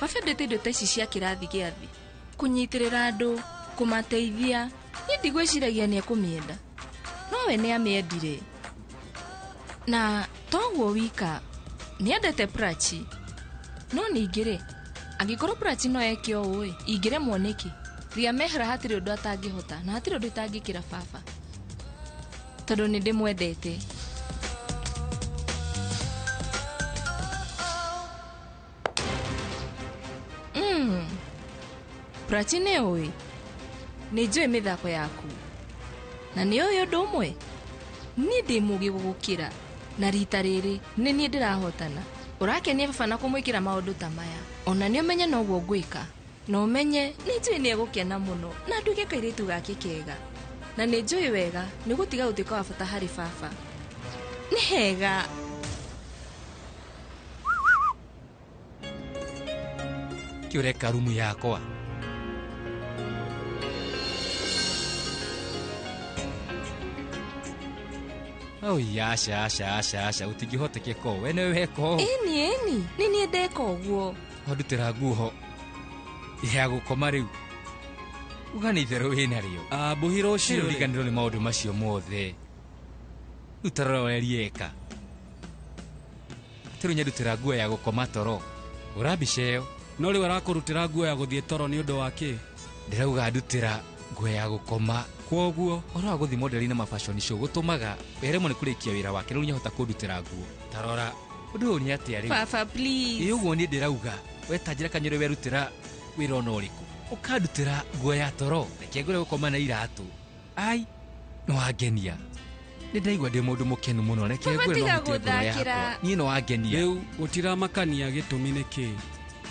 baba ndete indo ta ici cia kĩrathi gĩathi kunyitirĩra andũ kumateithia ni ndigwĩciragia nĩ ekũmienda no we nĩ amĩendire na toguo wika nĩ endete Prachi no ningĩ angĩkorwo Prachi no eke ũũ ingĩremwo nĩkĩ ria mehera hatirĩ ũndũ atangĩhota na hatirĩ ũndũ itangĩkĩra baba tondũ nĩ ndĩmwendete. Prachi nĩ ũĩ nĩ njũĩ mĩthako yaku na nĩ ũĩ ũndũ ũmwe niĩ ndĩ mũũgĩ gũgũkĩra na rita rĩrĩ nĩ niĩ ndĩrahotana. Ũrakenia baba na kũmwĩkĩra maũndũ ta maya ona nĩ ũmenye noguo ngwĩka na ũmenye nĩ njũĩ nĩ egũkena mũno na nduĩke kairĩtu gake kega na nĩ njũĩ wega nĩ gũtiga gũtuĩka wa bata harĩ baba. Nĩ hega kĩũreka rumu yakwa Asha utingĩhotekeka we nĩ weka ũũ. Ĩni nĩ niĩ ndeka ũguo. Wandutĩra nguo ya gũkoma rĩu uga nĩ itherũ wĩna rĩo. Mbũhĩra ũcio ndiganĩrwo nĩ maũndũ macio mothe rĩu tarora ũrĩa rieka atĩ rĩu nyandutĩra nguo ya gũkoma toro ũrambica ĩyo no rĩu arakũrutĩra nguo ya gũthiĩ toro nĩ ũndũ wa kĩ? Ndĩrauga ndutĩra nguo ya gũkoma kwoguo ũhoro wa gũthiĩ modeli na mafashion show gũtũmaga weremwo nĩ kũrĩkia wĩra wake rĩu nĩahota kũndutĩra nguo. Tarora ũndũ ũyũ nĩ atĩa rĩu? Baba please. Ũguo niĩ ndĩrauga wetanjĩra kanyũrũ werutĩra wĩra ona ũrĩkũ ũkandutĩra nguo ya toro reke ngũre gũkoma na iratũ. Ai no wangenia nĩ ndaigua ndĩ mũndũ mũkenu mũno reke ngũre no gũthakĩra niĩ no wangenia. Rĩu gũtiramakania gĩtũmi nĩ kĩ?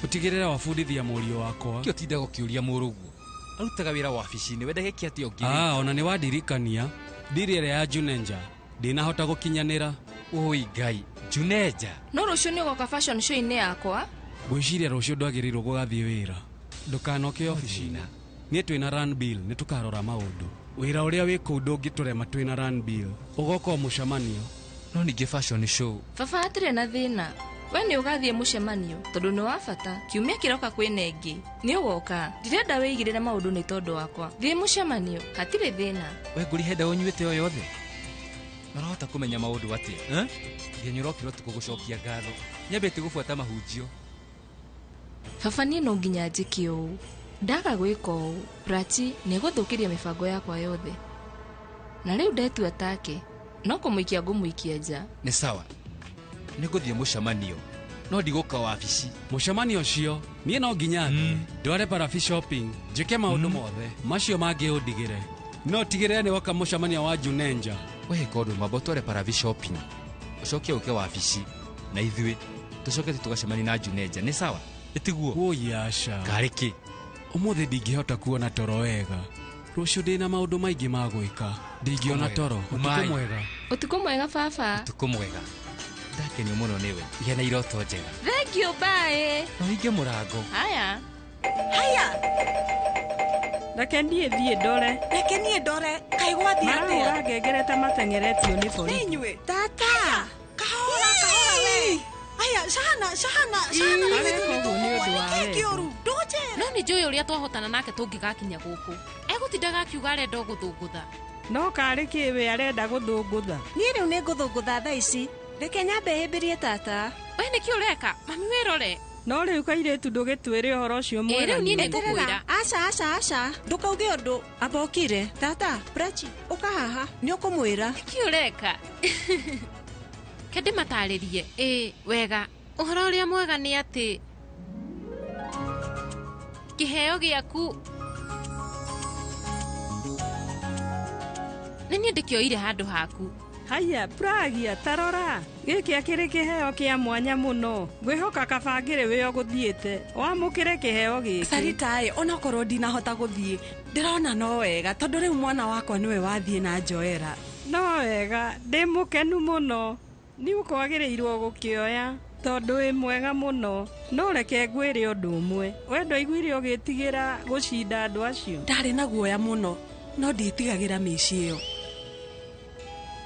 Ũtigĩrĩra wabundithia mũriũ wakwa kĩo tinda gũkĩũria mũrũguo arutaga wĩra wabici-inĩ wenda gĩkĩ atĩ ũngĩ. Ona nĩ wandirikania ndiri ĩrĩa ya Juneja ndinahota gũkinyanĩra. Oi Ngai Juneja no rũciũ nĩ ũgoka fashion show-inĩ yakwa. Ngwĩciria rũciũ ndwagĩrĩirwo gũgathiĩ wĩra ndũkanoke ofici-inĩ niĩ twĩna run bill nĩ tũkarora maũndũ wĩra ũrĩa wĩ kũu ndũngĩtũrema twĩna run bill ũgoka mũcemanio. No ningĩ fashion show baba hatirĩ na thĩna we nĩ ũgathiĩ mũcemanio tondũ nĩ wa bata kiumia kĩroka kwĩna ĩngĩ nĩ ũgoka ndirenda wĩigĩrĩre maũndũ nĩ tondũ wakwa thiĩ mũcemanio hatirĩ thĩna. We ngũrihenda ũnyuĩte o yothe marahota kũmenya maũndũ atĩa nginya ũrokĩra ũtukũ gũcokia ngatho nyambĩte gũbuata mahunjio. Baba niĩ no nginya njĩke ũũ ndaga gwĩka ũũ Prachi nĩ gũthũkĩria mĩbango yakwa yothe na rĩu ndetua take no kũmũikia ngũmũikia nja. Nĩ sawa nĩ ngũthiĩ mũcemanio no ndigũka wabici. Mũcemanio ũcio niĩ no nginya ndware parafi shopping njĩke maũndũ mothe macio mangĩ ũndigĩre no tigĩrĩre nĩ woka mũcemanio wa Juneja. Weheka ũndũ mwamba ũtware parafi shopping ũcoke ũke wabici na ithuĩ tũcoke tũgacemania na Juneja. Nĩ sawa ĩtiguo? Woyasha karĩkĩ ũmũthĩ ndingĩhota kuona toro wega rũciũ ndĩna maũndũ maingĩ ma gwĩka ndingĩona toro. Ũtukũ mwega. Ũtukũ mwega baba. Ũtukũ mwega ndakenio mũno nĩwe igĩa na iroto njega. Thank you bye. No hinge mũrango. Haya reke niĩ thiĩ ndore kaĩ gwathi atĩa ũrangengereta mateng'eretio nĩ borithi. Nĩ inyuĩ tata kahora we aya shana kĩũru ndũnjĩra. No nĩ njũĩ ũrĩa twahotana nake tũngĩgakinya gũkũ egũtindaga akiuga arenda gũthũngũtha. No karĩ kĩ we arenda gũthũngũtha? Niĩ rĩu nĩ ngũthũngũtha thaa ici reke nyambe hĩmbĩrie tata. We nĩkĩ ũreka mami wĩrore? No rĩu kairĩtu ndũgĩtwĩre ũhoro ũcio mwega. Rĩu niĩ nĩngũkwĩra. Aca ndũkauge ũndũ abokire. Tata Prachi ũka haha nĩ ũkũmwĩra. Nĩkĩ ũreka? Kende matarĩrie. Wega ũhoro ũrĩa mwega nĩ atĩ kĩheo gĩaku nĩ niĩ ndĩkĩoire handũ haku. Haya Pragia tarora gĩkĩ akĩrĩ kĩheo kĩa mwanya mũno ngwĩhoka kabangĩrĩ wĩyo gũthiĩte wamũkĩre kĩheo gĩkĩ. Saritaĩ onakorwo ndinahota gũthiĩ ndĩrona no wega tondũ rĩu mwana wakwa nĩwe wathiĩ na Joera. No wega ndĩ mũkenu mũno nĩ ũkwagĩrĩirwo gũkĩoya tondũ wĩ mwega mũno no reke ngwĩre ũndũ ũmwe we ndũiguire ũgĩtigĩra gũcinda andũ acio. Ndarĩ na guoya mũno no ndiĩtigagĩra mĩici ĩyo.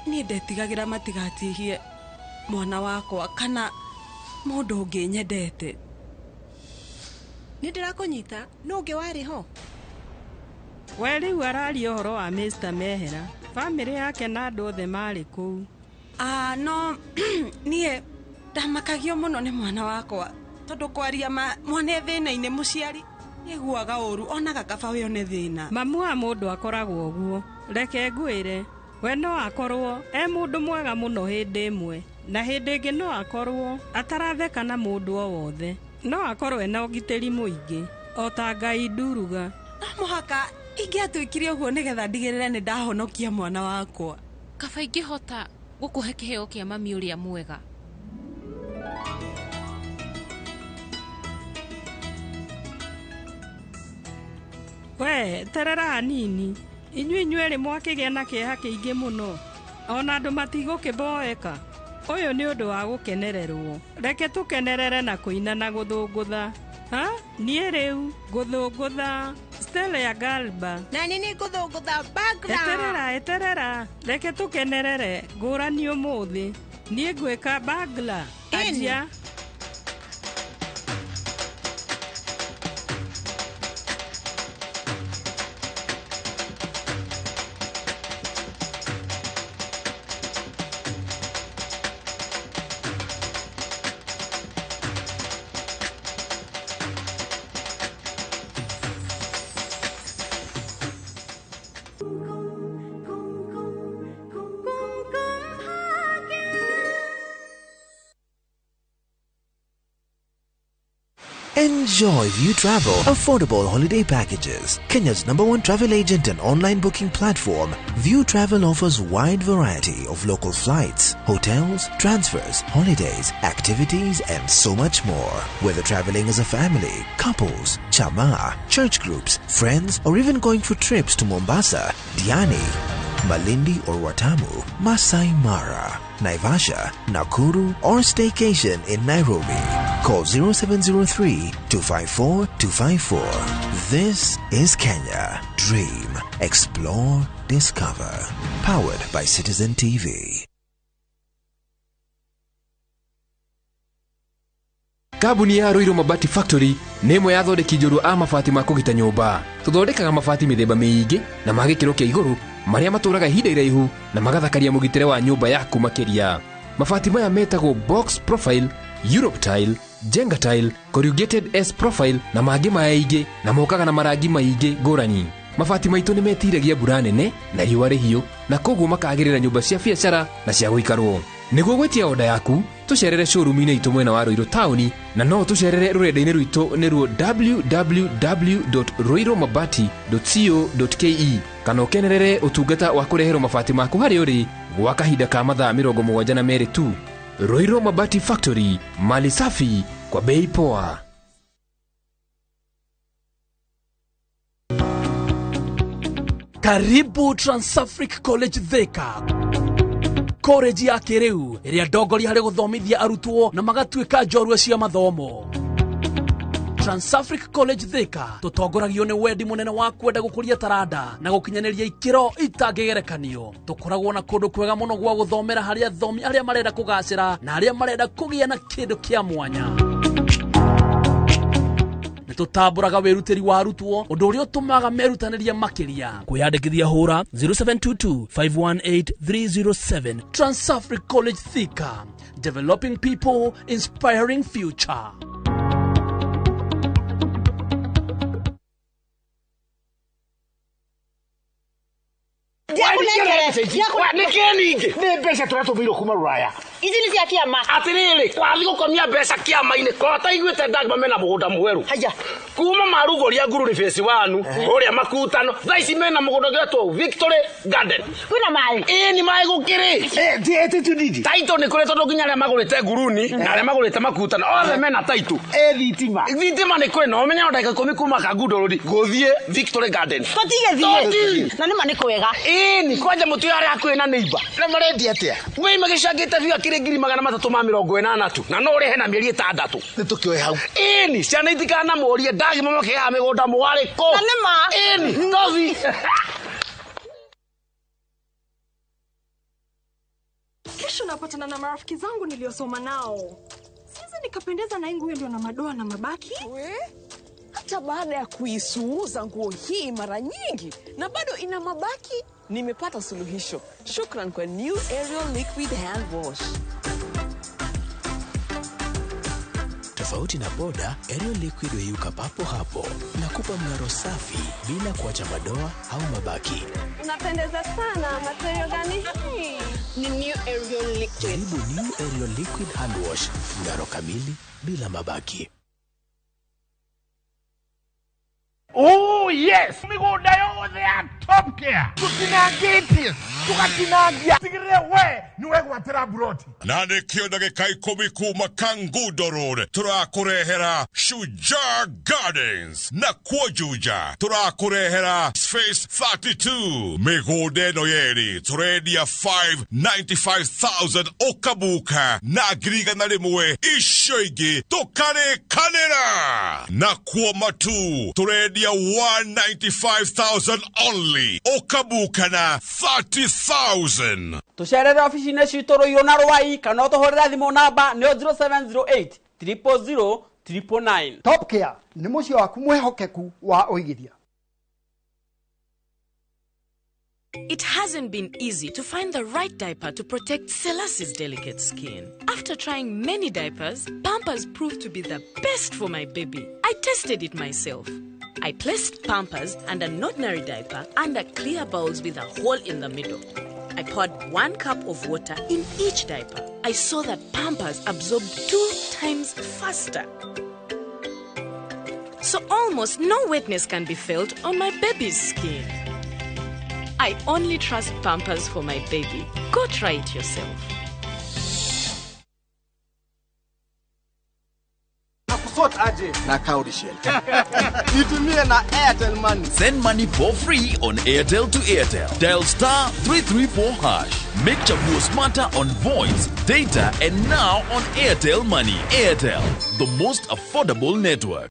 Niĩ ndetigagĩra matigatihie mwana wakwa kana mũndũ ũngĩ nyendete. Nindirakunyita nungi wari ho. We rĩu araria ũhoro wa Mr. Mehera. Family yake na andũ othe marĩ kũu. No nie ndamakagio muno ni mwana wakwa. Tondu kwaria mwana thĩna-inĩ mũciari nĩguaga ũru onaga kaba we one thĩna. Mamu wa mũndũ akoragwo ũguo. Reke ngwĩre, we no akorwo mũndũ mwega mũno hĩndĩ ĩmwe, na hĩndĩ ĩngĩ no akorwo ataratheka na mũndũ o wothe. No akorwo ena ũgitĩri mũingĩ, o ta Ngai nduruga. No mũhaka ingĩatuĩkire ũguo nĩgetha ndigĩrĩre nĩ ndahonokia mwana wakwa. Kaba ingĩhota gũkũhe kĩheo kĩa mami ũrĩa mwega. We, terera hanini. Inyuĩ mwakĩgĩa na kĩeha kĩingĩ mũno. Ona andũ matigũkĩmboeka. Ũyũ nĩ ũndũ wa gũkenererwo. Reke tũkenerere na kũina na gũthũngũtha. Niĩ rĩu gũthũngũtha Stella ya Galba. Na nini gũthũngũtha bagla. Eterera. Reke tũkenerere ngũrani ũmũthĩ. Niĩ ngwĩka bagla. Ajia. Enjoy View Travel affordable holiday packages. Kenya's #1 travel agent and online booking platform, View Travel offers wide variety of local flights, hotels, transfers, holidays, activities, and so much more. Whether traveling as a family, couples, chama, church groups, friends, or even going for trips to Mombasa, Diani, Malindi or Watamu, Masai Mara, Naivasha, Nakuru, or staycation in Nairobi. Call 0703-254-254. This is Kenya. Dream, explore, discover. Powered by Citizen TV. Kambuni ya Inooro Mabati Factory nĩ ĩmwe ya athondeki njorua a mabati ma kũgita nyũmba. Tũthondekaga mabati mĩthemba mĩingĩ na ma gĩkĩro kĩa igũrũ marĩa matũraga ihinda iraihu na magathakaria mũgitĩre wa nyũmba yaku makĩria. Mabati maya metagwo box profile, Europe tile, Jenga tile, corrugated S profile na mangĩ maingĩ na mokaga na marangi maingĩ ngũrani. Mabati maitũ nĩ metiragia mbura nene na riũa rĩhiũ na koguo makagĩrĩra nyũmba cia biacara na cia gũikarwo. Nĩguo gwetia oda yaku, tũcerere showroom-inĩ itũ mwena wa Ruiru Town na no tũcerere rũrenda-inĩ rwitũ nĩruo www.ruiromabati.co.ke kana ũkenerere ũtungata wa kũreherwo mabati maku harĩ ũrĩ gwa kahinda ka mathaa 72 tu. Inooro Mabati Factory, mali safi kwa bei poa. Karibu Transafric College Thika. College ya kĩrĩu ĩrĩa ndongoria harĩ gũthomithia arutwo na magatuĩka njorua cia mathomo. Transafric College Thika tutongoragio nĩ wendi mũnene wa kwenda gũkũria taranda na gũkinyanĩria ikĩro itangĩgerekanio. Tũkoragwo na kũndũ kwega mũno gwa gũthomera harĩ athomi arĩa marenda kũgacĩra na arĩa marenda kũgĩa na kĩndũ kĩa mwanya. Tutamburaga wĩrutĩri wa arutwo ũndũ ũrĩa ũtũmaga merutanĩria makĩria. Kwĩyandĩkithia hũra 0722-518-307. Transafric College Thika, developing people, inspiring future. Nĩ mbeca tũratũmĩirwo kuma Rũraya. Ici nĩ cia kĩama. Atĩrĩrĩ, twathiĩ gũkomia mbeca kĩama-inĩ kota iguĩte ndagima mena mũgũnda mwerũ. Haya. Kuma marugũria nguru nĩ phase 1 ũrĩa makutano. Thaa ici mena mũgũnda ũgetwo Victory Garden. Kwĩna maĩ. Nĩ maĩ gũkĩrĩ. Ndiĩte tudidi. Taito nĩ kũrĩ tondũ nginya arĩa magũrĩte nguruni na arĩa magũrĩte makutano othe mena taito. Thitima. Thitima nĩ kwĩ no menya ndagĩka 10 kuma Kagundũrũri gũthiĩ Victory Garden. Tũtigĩthiĩ. Na nĩ manĩ kwega. Nĩ kwanja mũtu arĩa hakuhĩ na neighbor. Na marendia atĩa? Wei magĩcangĩte biũ akĩrĩ 380 tu. Na no ũrĩhe na mĩeri 6. Nĩ tũkĩoe hau. Ni ciana itikana mũrie ndagima makĩha mĩgũnda mwarĩko. Na nĩ ma. Ni tobi. Kesho napatana na marafiki zangu niliosoma nao. Sasa nikapendeza na ingu ndio na madoa na mabaki. hata baada ya kuisuuza nguo hii mara nyingi na bado ina mabaki, nimepata suluhisho. Shukran kwa New Ariel Liquid Hand Wash. Tofauti na poda, Ariel Liquid huyuka papo hapo na kupa mng'aro safi bila kuacha madoa au mabaki. Unapendeza sana. Material gani hii? Ni New Ariel Liquid. Jaribu New Ariel Liquid Hand Wash, mng'aro kamili bila mabaki. Oh yes, migunda yothe ya Top Care tutinangĩtie tũgatinagia tigĩrĩre we nĩwe gwatĩra buroti na nĩkĩo ndagĩka 10 kuma Kangundo Road tũrakũrehera Shujaa Gardens na Kuojuja tũrakũrehera Space 32 mĩgũnda ĩno yerĩ tũrendia 595,000 ũkabuka na ngirigana rĩmwe icio ingĩ tũkarĩkanĩra na Kuomatu tũrendia 195,000 only ũkabuka na 30,000. Tucerere ofici-inĩ citũ Rũirũ na Rwai kana ũtũhũrĩre thimũ namba nĩ 0708 000 999. Top Care nĩ mũciĩ waku mwĩhokeku wa ũigithia. It hasn't been easy to find the right diaper to protect Celeste's delicate skin. After trying many diapers, Pampers proved to be the best for my baby. I tested it myself. I placed Pampers and an ordinary diaper under clear bowls with a hole in the middle. I poured 1 cup of water in each diaper. I saw that Pampers absorbed 2 times faster. So almost no wetness can be felt on my baby's skin. I only trust Pampers for my baby. Go try it yourself. Na Kaurishel. Nitumie na Airtel Money. Send money for free on Airtel to Airtel. Dial *334#. Make Chabuo smarter on voice, data, and now on Airtel Money. Airtel, the most affordable network.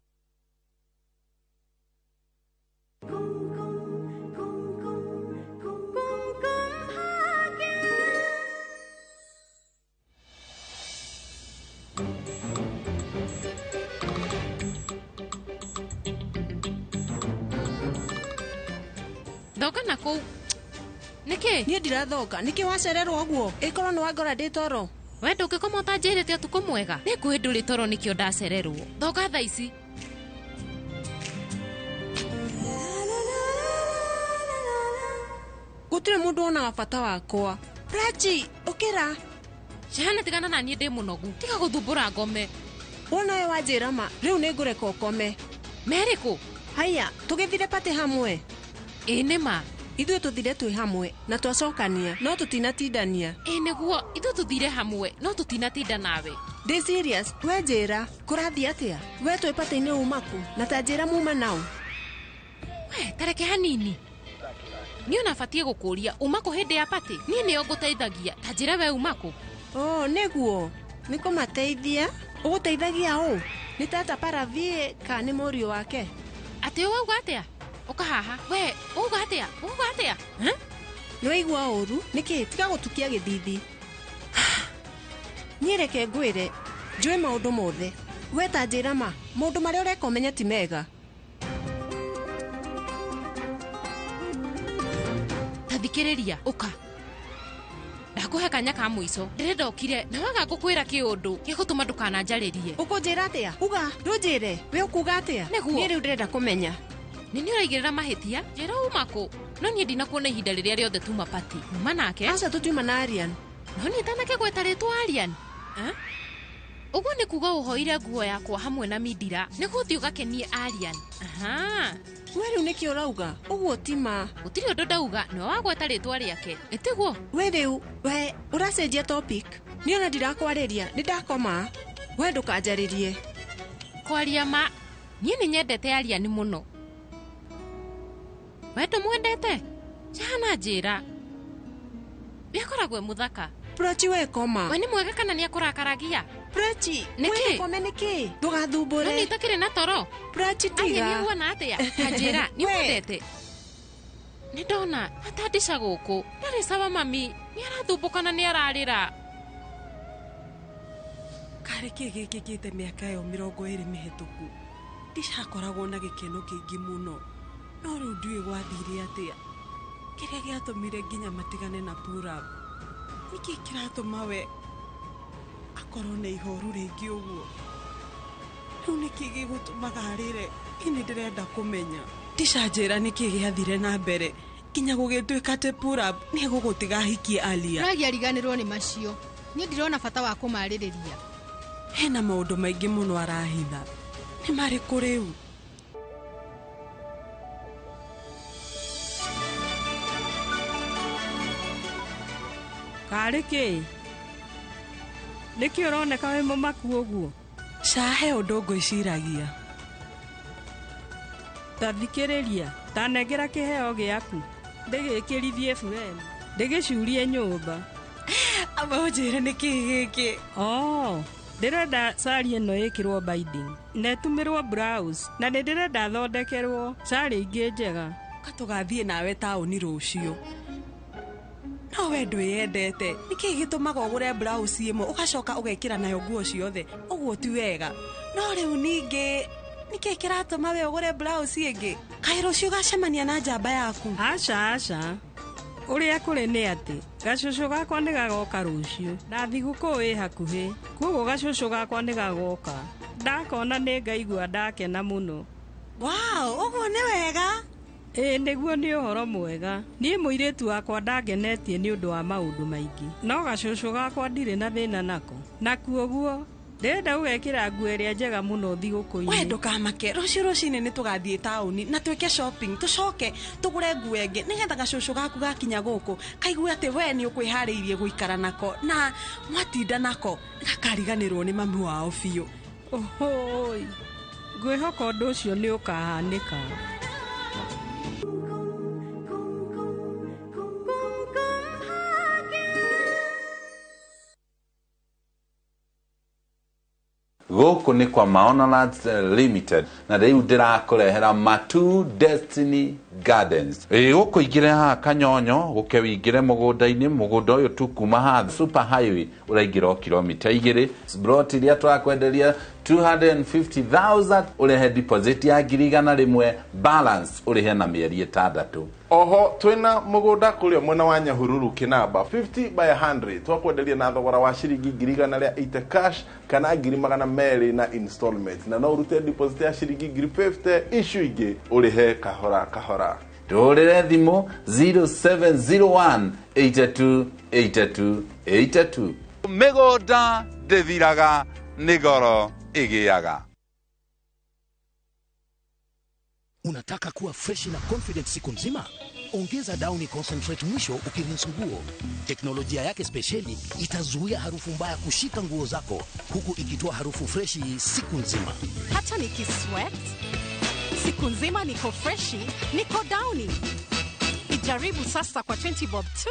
Thoka na kuu. Niki? Niĩ ndirathoka. Niki wacererwo ũguo? Ĩkorwo nĩ wangora ndĩ toro. We ndũngĩkoma ũtanjĩrĩte ũtukũ mwega. Nĩngũĩ ndũrĩ toro nĩkĩo ndacererwo. Thoka thaa ici. Gũtirĩ mũndũ onaga bata wakwa. Raji, ũkĩra. Shahana tigana na niĩ ndĩ mũnogu. Tiga gũthumbũra ngome. Wona we wanjĩra ma, rĩu nĩngũreka ũkome. Merĩkũ? Haya, tũgĩthire pate hamwe. Ĩ nĩma. Ithuĩ tũthire twĩ hamwe na twacokania no tũtinatindania. Ĩ nĩguo, ithuĩ tũthire hamwe no tũtinatinda nawe. Ndĩ serious, we njĩra, kũrathiĩ atĩa? We twĩ pate-inĩ umaku na ta njĩra muma nao. We, tareke hanini. Niĩ ona batiĩ gũkũria umaku hĩndĩ ya pate. Niĩ nĩo ngũteithagia. Ta njĩra we umaku. Oh, nĩguo. Nĩ kũmateithia? Ũgũteithagia ũ? Nĩ tata Paravie ka nĩ mũriũ wake? Atĩ ũwauga atĩa? Ũka haha. We, ũuga atĩa? Ũuga atĩa? Nĩ waigua ũru? Nĩkĩ tiga gũtukia gĩthithi? Niĩ reke ngwĩre, njũĩ maũndũ mothe. We ta njĩra ma, maũndũ marĩa ũreka ũmenye ti mega. Thikĩrĩria, ũka. Ndakũhe kanya ka mũico. Ndĩrenda ũkire na waga ngũkwĩra kĩũndũ gĩgũtũma ndũkananjarĩrie. Ũkũnjĩra atĩa? Uga, ndũnjĩre. We ũkuga atĩa? Niĩ rĩu ndĩrenda kũmenya. Nĩ ũraigĩrĩra mahĩtia? Njĩra umako. No niĩ ndinakuona ihinda rĩrĩa rĩothe tuma pati. Numa nake? Aca tũtiuma na Arian. No niĩ tanake gweta rĩtwa Arian. Ũguo nĩ kuga ũhoire nguo yakwa hamwe na Mindira. Nĩ gũthiĩ ũgakenie Arian. Aha. We rĩu nĩkĩ ũrauga? Ũguo ti ma. Gũtirĩ ũndũ ndauga, nĩ wagweta rĩtwa rĩake. Ĩtiguo? We rĩu, we ũracenjia topic. Niĩ ona ndirakwarĩria, nĩ ndakoma. We ndũkanjarĩrie. Kwaria ma. Niĩ nĩ nyendete Arian mũno. We ndũmwendete? Jana njĩra. Bĩakoragwo mũthaka. Prachi we koma. We nĩ mwega kana nĩ akũrakaragia? Prachi, we kome nĩkĩ? Ndũgathumbũre. No nĩ itakĩrĩ na toro. Prachi tiga. Anya nĩ uona atĩa? Kanjĩra, nĩ mwendete. Nĩ ndona atandisha gũkũ. Ndarĩ sawa mami. Nĩ arathumbũka na nĩ ararĩra. Karĩ kĩĩ gĩkĩkĩte mĩaka yo 20 mĩhetũku. ndicakoragwo na gĩkeno kĩingĩ mũno no rĩu ndiũĩ gwathire atĩa kĩrĩa gĩatũmire nginya matigane na Purab nĩkĩ kĩratũma we akorwo na ihoru rĩingĩ ũguo rĩu nĩkĩ gĩgũtũmaga arĩre ini ndĩrenda kũmenya ndicanjĩra nĩkĩ gĩathire na mbere nginya gũgĩtuĩka atĩ Purab nĩegũgũtiga hikie Alia Ragia riganĩrwo nĩ macio niĩ ndirona bata wa kũmarĩrĩria hena maũndũ maingĩ mũno arahitha nĩ marĩkũ rĩu karĩ kĩ nĩkĩ ũroneka wĩ mũmaku ũguo cahe ũndũ ngwĩciragia ta thikĩrĩria ta nengera kĩheo gĩaku ndĩgĩkĩrithie bureni ndĩgĩcurie nyũmba amũnjĩre nĩkĩ gĩkĩ ndĩrenda sari ĩno ĩkĩrwo binding netumĩrwo blouse na nĩndĩrenda thondekerwo sari ingĩ njega katũgathiĩ nawe taũni rũciũ no we ndwĩyendete nĩkĩ gĩtũmaga ũgũre blouse ĩmwe ũgacoka ũgekĩra nayo nguo ciothe ũguo ti wega no rĩu ningĩ nĩkĩ kĩratũma we ũgũre blouse ĩngĩ kaĩ rũciũ gacemania na njamba yaku aca ũrĩa kũrĩ nĩ atĩ gacũcũ gakwa nĩ gagoka rũciũ na thigũkũ ĩ hakuhĩ koguo gacũcũ gakwa nĩ gagoka ndakona nĩ ngaigua ndakena mũno ũguo nĩ wega nĩguo nĩ ũhoro mwega niĩ mũirĩtu wakwa ndangenetie nĩ ũndũ wa maũndũ maingĩ no gacũcũ gakwa ndirĩ na thĩna nako na kuoguo ndĩrenda gũgekĩra nguo ĩrĩa njega mũno thigũkũ-inĩ we ndũkamake rũciũ rũcinĩ nĩ tũgathiĩ taũni na twĩke shopping tũcoke tũgũre nguo ĩngĩ nĩgetha gacũcũ gaku gakinya gũkũ kaigue atĩ we nĩ ũkwĩharĩirie gũikara nako na mwatinda nako gakariganĩrwo nĩ mami wao biũ ngwĩhoka ũndũ ũcio nĩ ũkahanĩka Gũkũ nĩ kwa Maonalands Limited na rĩu ndĩrakũrehera Matu Destiny Gardens. Gũkũ ingĩre haha Kanyonyo gũke wĩingĩre mũgũnda ũyũ tu kuma haha Super Highway ũraingĩra kilomita 2 plot iria tũrakwenderia 250,000 ũrehe deposit ya 100,000 balance ũrehe na mĩeri 6. Oho twina mũgũnda kũrĩa mwena wa Nyahururu Kinamba 50 by 100 twakwenderia na thogora wa ciringi 180 cash kana 200 na installment na no urute deposit ya ciringi 50 issue ingĩ ũrĩhe kahora kahora. Tũrĩre thimũ 0701 828282. Mĩgũnda ndĩthiraga nĩ goro ĩgĩaga. Unataka kuwa fresh na confident siku nzima? Ongeza Downy Concentrate mwisho ukirinse nguo. Teknolojia yake speciali itazuia harufu mbaya kushika nguo zako huku ikitoa harufu freshi siku nzima. Hata nikisweat siku nzima niko freshi, niko Downy. Ijaribu sasa kwa 20 bob tu.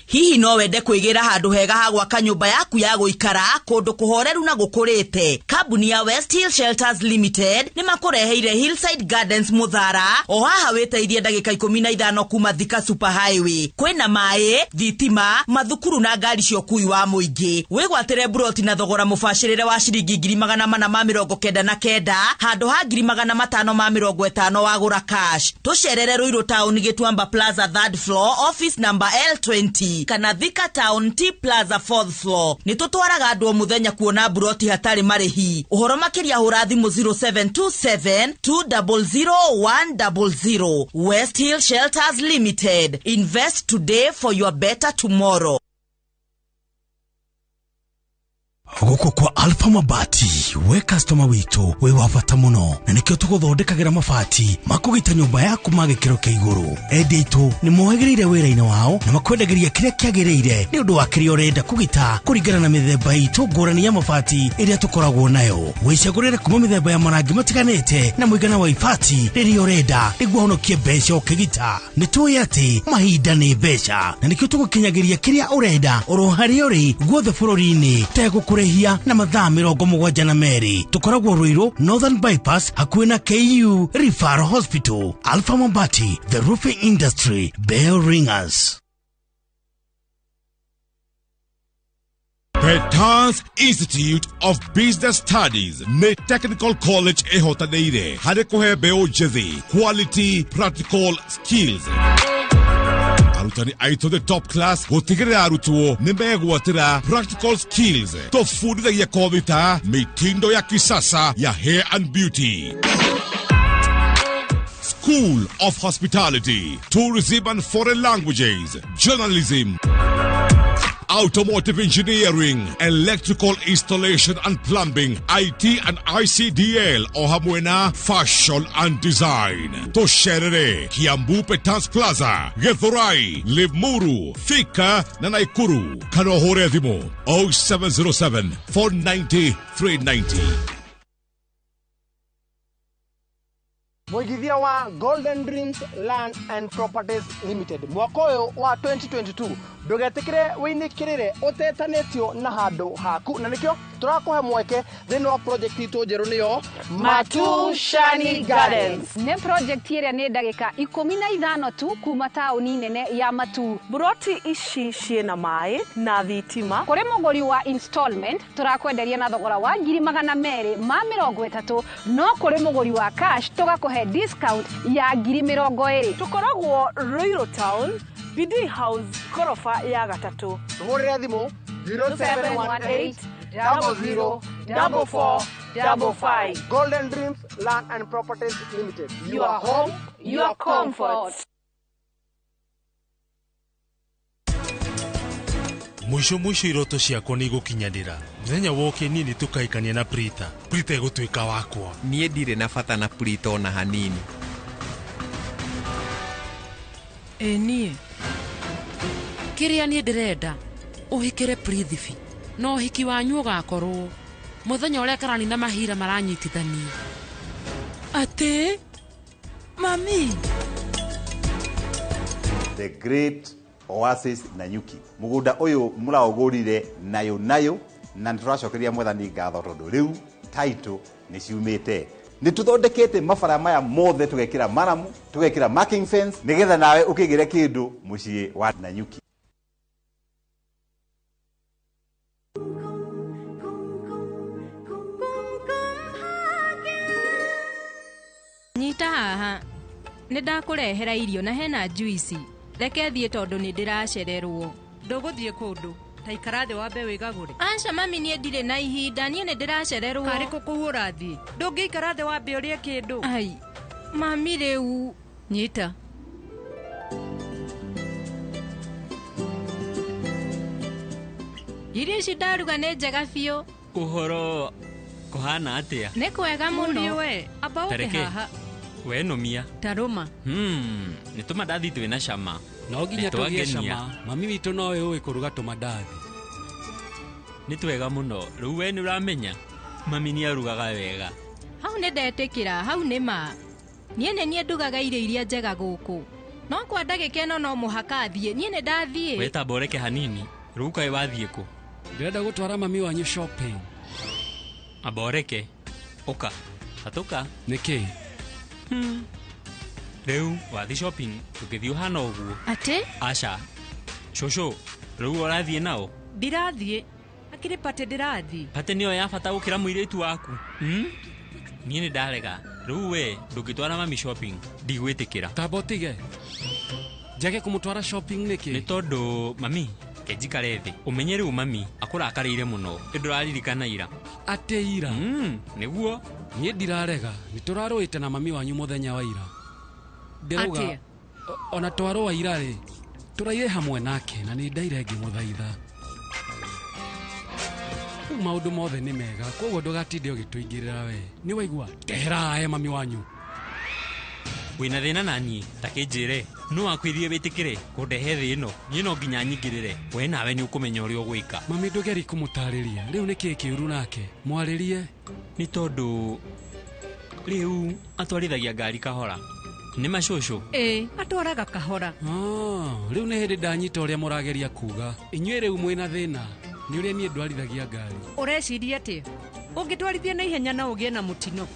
Hihi no wende kwĩgira handũ hega ha gwaka nyũmba yaku ya gũikara kũndũ kũhoreru na gũkũrĩte. Kambuni ya West Hill Shelters Limited nĩ makũreheire Hillside Gardens Muthara o haha wĩteithie ndagĩka 15 kuma Thika Super Highway. Kwĩna maĩ, thitima, mathukuru na ngari cia ũkui wa mũingĩ. Wĩgwatĩre broti na thogora mũbacĩrĩre wa ciringi 499 handũ ha 550 wagũra cash. Tũcerere Ruiru Town Gĩtuamba Plaza 3rd floor office number L20 kana Thika Town T Plaza 4th floor. Nitutwaraga andũ o muthenya kuona broti hatarĩ marĩhi. Ũhoro makĩria hũra thimũ 0727 200 West Hill Shelters Limited. Invest today for your better tomorrow. Gũkũ kwa Alpha Mabati we customer witũ we wabata mũno na nĩkĩo tũgũthondekagĩra mabati makũgita nyũmba yaku magĩkĩro kĩa igũrũ. Endia aitũ nĩ mohagĩrĩire wĩra-inĩ wao na makwendagĩria kĩrĩa kĩagĩrĩire nĩ ũndũ wa kĩrĩa ũrenda kũgita kũringana na mĩthemba itũ ngũrani ya mabati ĩrĩa tũkoragwo nayo. Wĩcagũrĩre kuma mĩthemba ya marangi matiganĩte na mũigana wa ibati rĩrĩa ũrenda nĩguo ũhonokie mbeca ũkĩgita. Nĩ tũĩ atĩ mahinda nĩ mbeca na nĩkĩo tũgũkinyagĩria kĩrĩa ũrenda oro harĩa ũrĩ guothe bũrũri-inĩ tegũkũrĩhia na mathaa 72. Tukoragwo Ruiru Northern Bypass hakuhĩ na KU Referral Hospital. Alpha Mabati, the roofing industry, bell ringers. Petans Institute of Business Studies ne Technical College ehotaneire harĩ kũhe mbeũ njĩthĩ quality practical skills. Arutani aitũ the top class gũtigĩrĩra arutwo nĩ megwatĩra practical skills. Tũbundithagia kothi ta mitindo ya kisasa ya hair and beauty, School of Hospitality, Tourism and Foreign Languages, Journalism, Automotive Engineering, Electrical Installation and Plumbing, IT and ICDL, Ohamwena, Fashion and Design. Tosherere, Kiambu Petans Plaza, Gethurai, Limuru, Thika, na Naikuru. Kanohore Dhimo, 0707 490 390. Mũigithia wa Golden Dreams Land and Properties Limited mwaka ũyũ wa 2022 ndũgetĩkĩre wĩinĩkĩrĩre ũtetanĩtio na handũ haku, na nĩkĩo tũrakũhe mweke thĩinĩ wa project itũ njerũ nĩyo Matu Shani Gardens. Nĩ project ĩrĩa nĩ ndagĩka 15 tu kuma taũni nene ya Matu. Buroti ici ciĩna maĩ na thitima. Kũrĩ mũgũri wa installment tũrakwenderia na thogora wa 230 no kũrĩ mũgũri wa cash tũgakũhe discount ya 20,000. Tukoragwo Ruiru Town, BD House, Korofa ya Gatatu. Tũhũrĩre thimũ 0718 004455. Golden Dreams Land and Properties Limited. Your home, your comfort. Mwisho iroto ciakwa nĩ igũkinyanĩra. Mũthenya woke niĩ nĩ tũkaikania na Prita ĩgũtuĩka wakwa. Niĩ ndirĩ na bata na Prita ona hanini. Niĩ kĩrĩa niĩ ndĩrenda ũhikĩre Prithibi no ũhiki wanyu ũgakorwo mũthenya ũrĩa Karani na Mahira maranyitithania. Ate mami The Great Oasis Nanyuki. Mugunda uyu muraugurire nayo na nituracokeria mwathani ngatho tondu riu title ni ciumite. Ni tuthondekete mabara maya mothe tugekira maramu, tugekira marking fence nigetha nawe ukigire kindu mucii wa Nanyuki. Nyita haha nĩ ndakũrehera irio na hena juici. Reke thiĩ tondũ nĩ ndĩracererwo. Ndũgũthiĩ kũndũ, ta ikara thĩ wambe wĩgagũre. Aca mami, niĩ ndirĩ na ihinda, niĩ nĩ ndĩracererwo. Karĩ kũkũ ũrathiĩ? Ndũngĩikara thĩ wambe ũrĩe kĩndũ. Ai, mami rĩu. Nyita. Irio ici ndaruga nĩ njega biũ. Ũhoro kũhana atĩa? Nĩ kwega mũno. We, amba ũke haha. We nomia taruma nĩ tũmandathi twĩna cama. No nginya tũgĩe cama. Mami witũ nowe ũĩ kũruga tũmandathi. Nĩ twega mũno. Rĩu we nĩ ũramenya mami nĩ arugaga wega. Hau nĩ ndetĩkĩra, hau nĩ ma. Niĩ nĩ ndugaga irio iria njega gũkũ. No kwa ndagĩka ĩno no mũhaka thiĩ. Niĩ nĩ ndathiĩ. Weta boreke hanini. Rĩu kaĩ wathiĩ kũ? Ndĩrenda gũtwara mami wanyu shopping. Aboreke. Ũka. Hatoka. Nĩkĩ? Rĩu wathi shopping tũgĩthiĩ ũhana ũguo. Atĩ? Aca. Shosho, rĩu ũrathiĩ nao? Ndirathiĩ. Akĩrĩ Pate ndĩrathiĩ. Pate nĩyo ya bata gũkĩra mũirĩtu waku. Niĩ nĩ ndarega. Rĩu we ndũngĩtwara mami shopping. Ndigwĩtĩkĩra. Tamba ũtige. Njage kũmũtwara shopping nĩkĩ? Nĩ tondũ mami kenjikare thĩ. Ũmenye rĩu mami akũrakarĩire mũno. Ndũraririkana ira. Atĩ ira? Nĩguo. Niĩ ndirarega. Nĩtũrarũĩte na mami wanyu mũthenya wa ira. Ndĩrauga ona twarũa ira rĩ, tũraire hamwe nake na nĩ ndaire ngĩmũthaitha. Maũndũ mothe nĩ mega, koguo ndũgatinde ũgĩtũingĩrĩra we. Nĩ waigua? Ndehera he mami wanyu. Wĩna thĩna na niĩ ta kĩnjĩre. No akwĩrire wĩtĩkĩre kũndehe thĩ ĩno. Niĩ no nginya nyingĩrĩre. We nawe nĩ ũkũmenya ũrĩa ũgwĩka. Mami ndũgeri kũmũtarĩria. Rĩu nĩkĩ kĩũru nake? Mwarĩrie. Nĩ tondũ rĩu atwarithagia ngari kahora. Nĩ macũcũ? Atwaraga kahora. Rĩu nĩ hĩndĩ ndanyita ũrĩa mũrageria kuga. Inyuĩ rĩu mwĩna thĩna. Nĩ ũrĩa niĩ ndwarithagia ngari. Ũreciria atĩa? Ũngĩtwarithia na ihenya na ũgĩe na mũtino.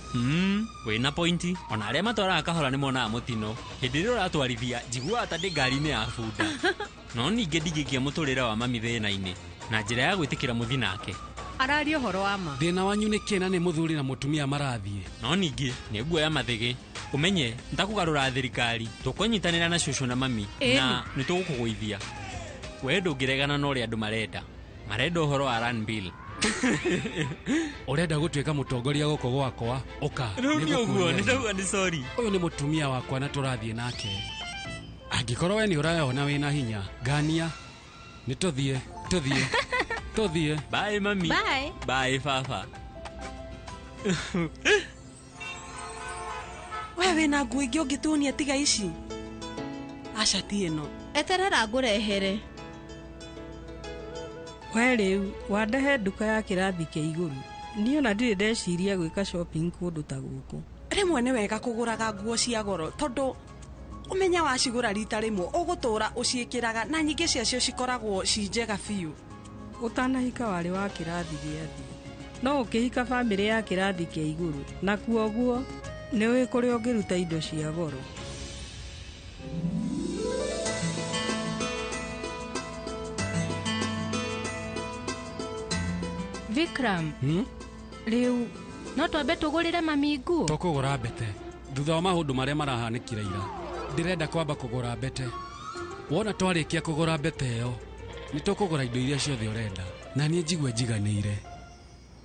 Wĩna pointi. Ona arĩa matwaraga kahora nĩ monaga mũtino. Hĩndĩ ĩrĩa ũratwarithia njiguaga ta ndĩ ngari-inĩ ya bunda. No ningĩ ndingĩikia mũtũrĩre wa mami thĩna-inĩ. na njĩra ya gwĩtĩkĩra mũthi nake. Araria ũhoro wa ma. Thĩna wanyu nĩ kĩna nĩ mũthuri na mũtumia marathiĩ. No ningĩ nĩ nguoya mathĩgĩ. Ũmenye ntakũgarũra thirikari, tũkũnyitanĩra na cũcũ na mami na nĩ tũgũkũgũithia. We ndũngĩregana na ũrĩa andũ marenda ũhoro wa run bill. Ũrenda gũtuĩka mũtongoria gũkũ gwakwa? Ũka. Nĩ sorry. Ũyũ nĩ mũtumia wakwa na tũrathiĩ nake. Angĩkorwo we nĩ ũrayona wĩna hinya, ngania. Nĩ tũthiĩ. Bye mami. Bye baba. We wĩna nguo ingĩ ũngĩtuonia tiga ici? Aca ti ĩno. Eterera ngũrehere. We rĩu wandehe nduka ya kĩrathi kĩa igũrũ. Niĩ ona ndirĩ ndeciria gwĩka shopping kũndũ ta gũkũ. Rĩmwe nĩ wega kũgũraga nguo cia goro tondũ ũmenya wacigũra rita rĩmwe ũgũtũra ũciĩkĩraga na nyingĩ ciacio cikoragwo ci njega biũ. Ũtanahika warĩ wa kĩrathi gĩa thĩ, no ũkĩhika bamĩrĩ ya kĩrathi kĩa igũrũ, na kuoguo nĩ ũĩ kũrĩa ũngĩruta indo cia goro. Vikram, rĩu no twambe tũgũrĩre mami nguo? Tũkũgũra mbete thutha wa maũndũ marĩa marahanĩkire ira. Ndĩrenda kwamba kũgũra mbete. Wona twarĩkia kũgũra mbete ĩyo, nĩ tũkũgũra indo iria ciothe ũrenda, na niĩ njigue njiganĩire.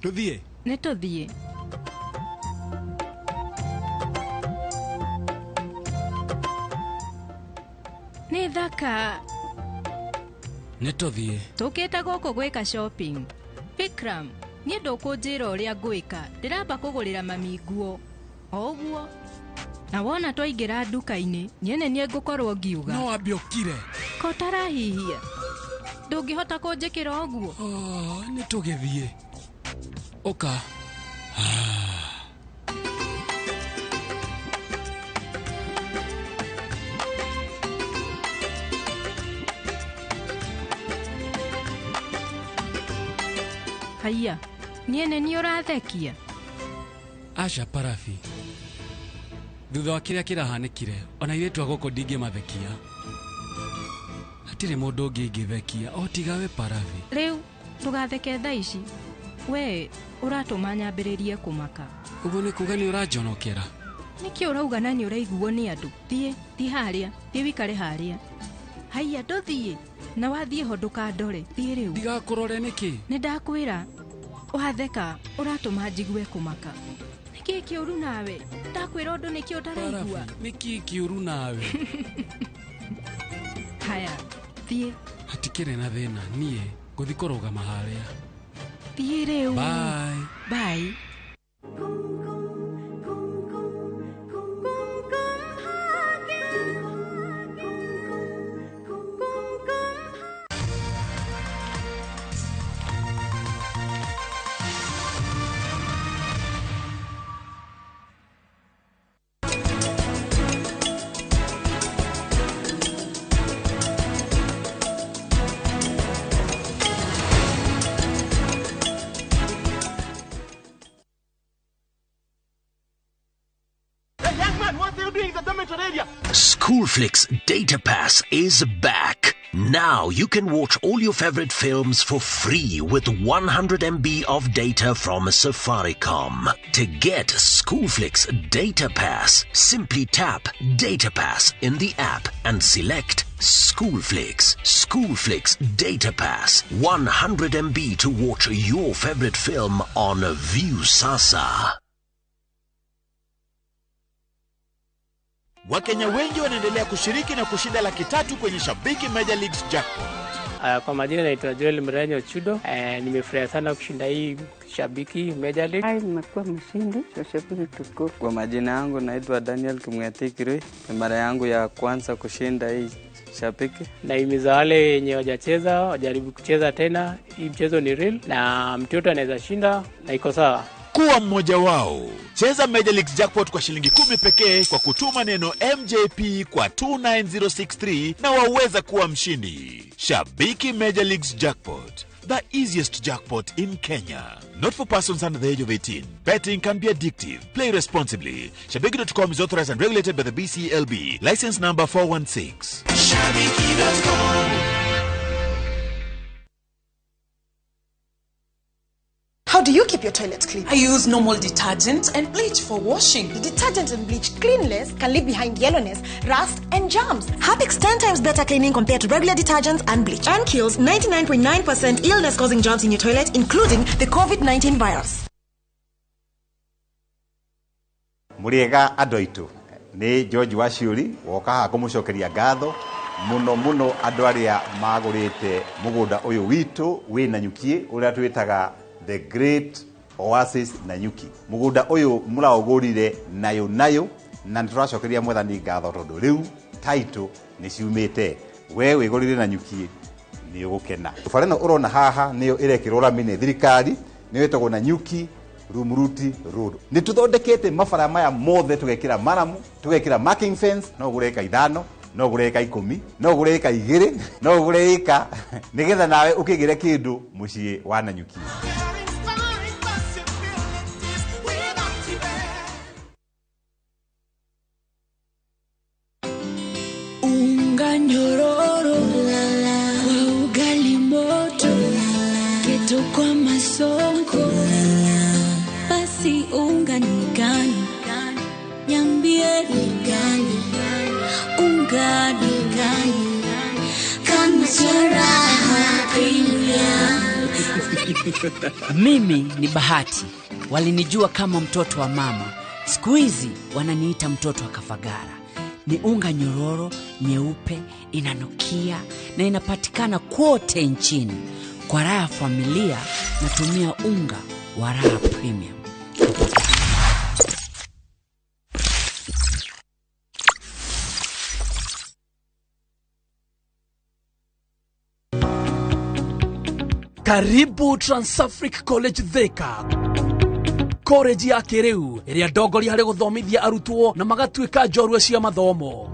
Tũthiĩ? Nĩ tũthiĩ. Nĩ thaka. Nĩ tũthiĩ. Tũkĩte gũkũ gwĩka shopping. Vikram, niĩ ndũkũnjĩra ũrĩa ngwĩka. Ndĩramba kũgũrĩra mami nguo. O ũguo. Na wona twaingĩra nduka-inĩ, niĩ ngũkorwo ngiuga. No wambe ũkire. Ko tarahihia. Ndũngĩhota kũnjĩkĩra ũguo. Nĩ tũgĩthiĩ. Ũka. Haiya, niĩ nĩ ũrathekia. Aca Parafi. Thutha wa kĩrĩa kĩrahanĩkire, ona irĩtwa gũkũ ndingĩmathekia. Hatirĩ mũndũ ũngĩ ingĩthekia, o tiga we Parafi. Rĩu ndũgatheke thaa ici. We ũratũma nyambĩrĩrie kũmaka. Ũguo nĩ kuga nĩ ũranjonokera. Nĩkĩ ũrauga na nĩ ũraiguo nĩ andũ? Thiĩ harĩa, thiĩ wikare harĩa. Haiya ndũthiĩ, na wathiĩ ho ndũkandore. Thiĩ rĩu. Ndigakũrore nĩkĩ? Nĩ ndakwĩra, ũhatheka, ũratũma njigue kũmaka. Nĩkĩ kĩũru nawe? Ndakwĩra ũndũ nĩkĩ ũtaraigua? Nĩkĩ kĩũru nawe? Haya, thiĩ. Hatikĩrĩ na thĩna, niĩ ngũthi kũrũgama harĩa. Thiĩ rĩu. Bye. Schoolflix Data Pass is back. Now you can watch all your favorite films for free with 100 MB of data from Safaricom. To get Schoolflix Data Pass, simply tap Data Pass in the app and select Schoolflix. Schoolflix Data Pass. 100 MB to watch your favorite film on View Sasa. Wakenya wengi wanaendelea kushiriki na kushinda $300,000 kwenye Shabiki Major Leagues Jackpot. Kwa majina naitwa Joel Mrenyo Chudo. Nimefurahia sana kushinda hii Shabiki Major League. Nimekuwa mshindi wa Shabiki tuko. Kwa majina yangu naitwa Daniel Kimwetikiri. Ni mara yangu ya kwanza kushinda hii Shabiki. Naimiza wale wenye hawajacheza wajaribu kucheza tena. Hii mchezo ni real na mtoto anaweza shinda na iko sawa. Kuwa mmoja wao. Cheza Major Leagues Jackpot kwa shilingi 10 pekee kwa kutuma neno MJP kwa 29063 na waweza kuwa mshindi. Shabiki Major Leagues Jackpot, the easiest jackpot in Kenya. Not for persons under the age of 18. Betting can be addictive. Play responsibly. Shabiki.com is authorized and regulated by the BCLB. License number 416. Shabiki.com keep your toilet clean. I use normal detergent and bleach for washing. The detergent and bleach cleanless can leave behind yellowness, rust, and germs. Harpic's 10 times better cleaning compared to regular detergents and bleach, and kills 99.9% illness-causing germs in your toilet, including the COVID-19 virus. Muriega adoitu ni George Waciuri woka kumucokeria ngatho muno andu aria magurite mugunda uyu witu wi Nanyuki uria twitaga the Great Oasis Nanyuki. Mugunda uyu muraugurire nayo na turacokeria mwathani ngatho tondu riu title ni ciumite we wigurire Nanyuki ni ugukena. Fareno urona haha niyo irekirwo ramine thirikari ni wetagwo Nanyuki Rumuruti Road. Ni tuthondekete mabara maya mothe tugekira maramu, tugekira marking fence, no gureka 5, no gureka 10, no gureka 2, no gureka nigetha nawe ukigire kindu mucii wa Nanyuki. Unga nyororo kwa ugali moto kitu kwa masonko basi unga ni gani niambie ni gani unga ni gani kama charaha premium. Mimi ni Bahati, walinijua kama mtoto wa mama, siku hizi wananiita mtoto wa Kafagara. Ni unga nyororo, nyeupe, inanukia na inapatikana kote nchini. Kwa raha familia natumia unga wa Raha Premium. Karibu Transafric College Thika. College ya kiriu iria ndongoria hari guthomithia arutwo na magatuika njorua cia mathomo.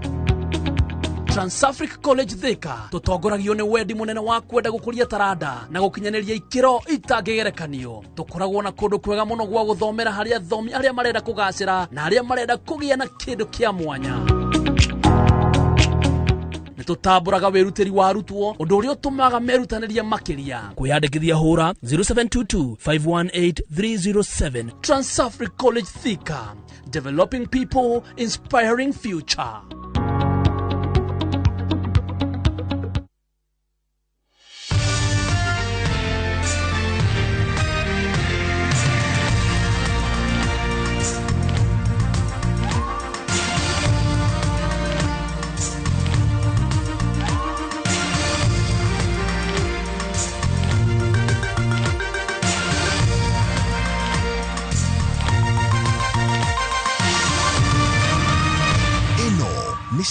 Transafric College Thika tutongoragio ni wendi munene wa kwenda gukuria taranda na gukinyaniria ikiro itangegerekanio. Tukoragwo na kundu kwega muno gwa guthomera hari athomi aria marenda kugacira na aria marenda kugia na kindu kia mwanya. Tutamburaga weruteri wa arutwo undu uria utumaga merutaniria makiria. Kwiyandikithia hura 0722-518-307. Transafric College Thika, developing people, inspiring future.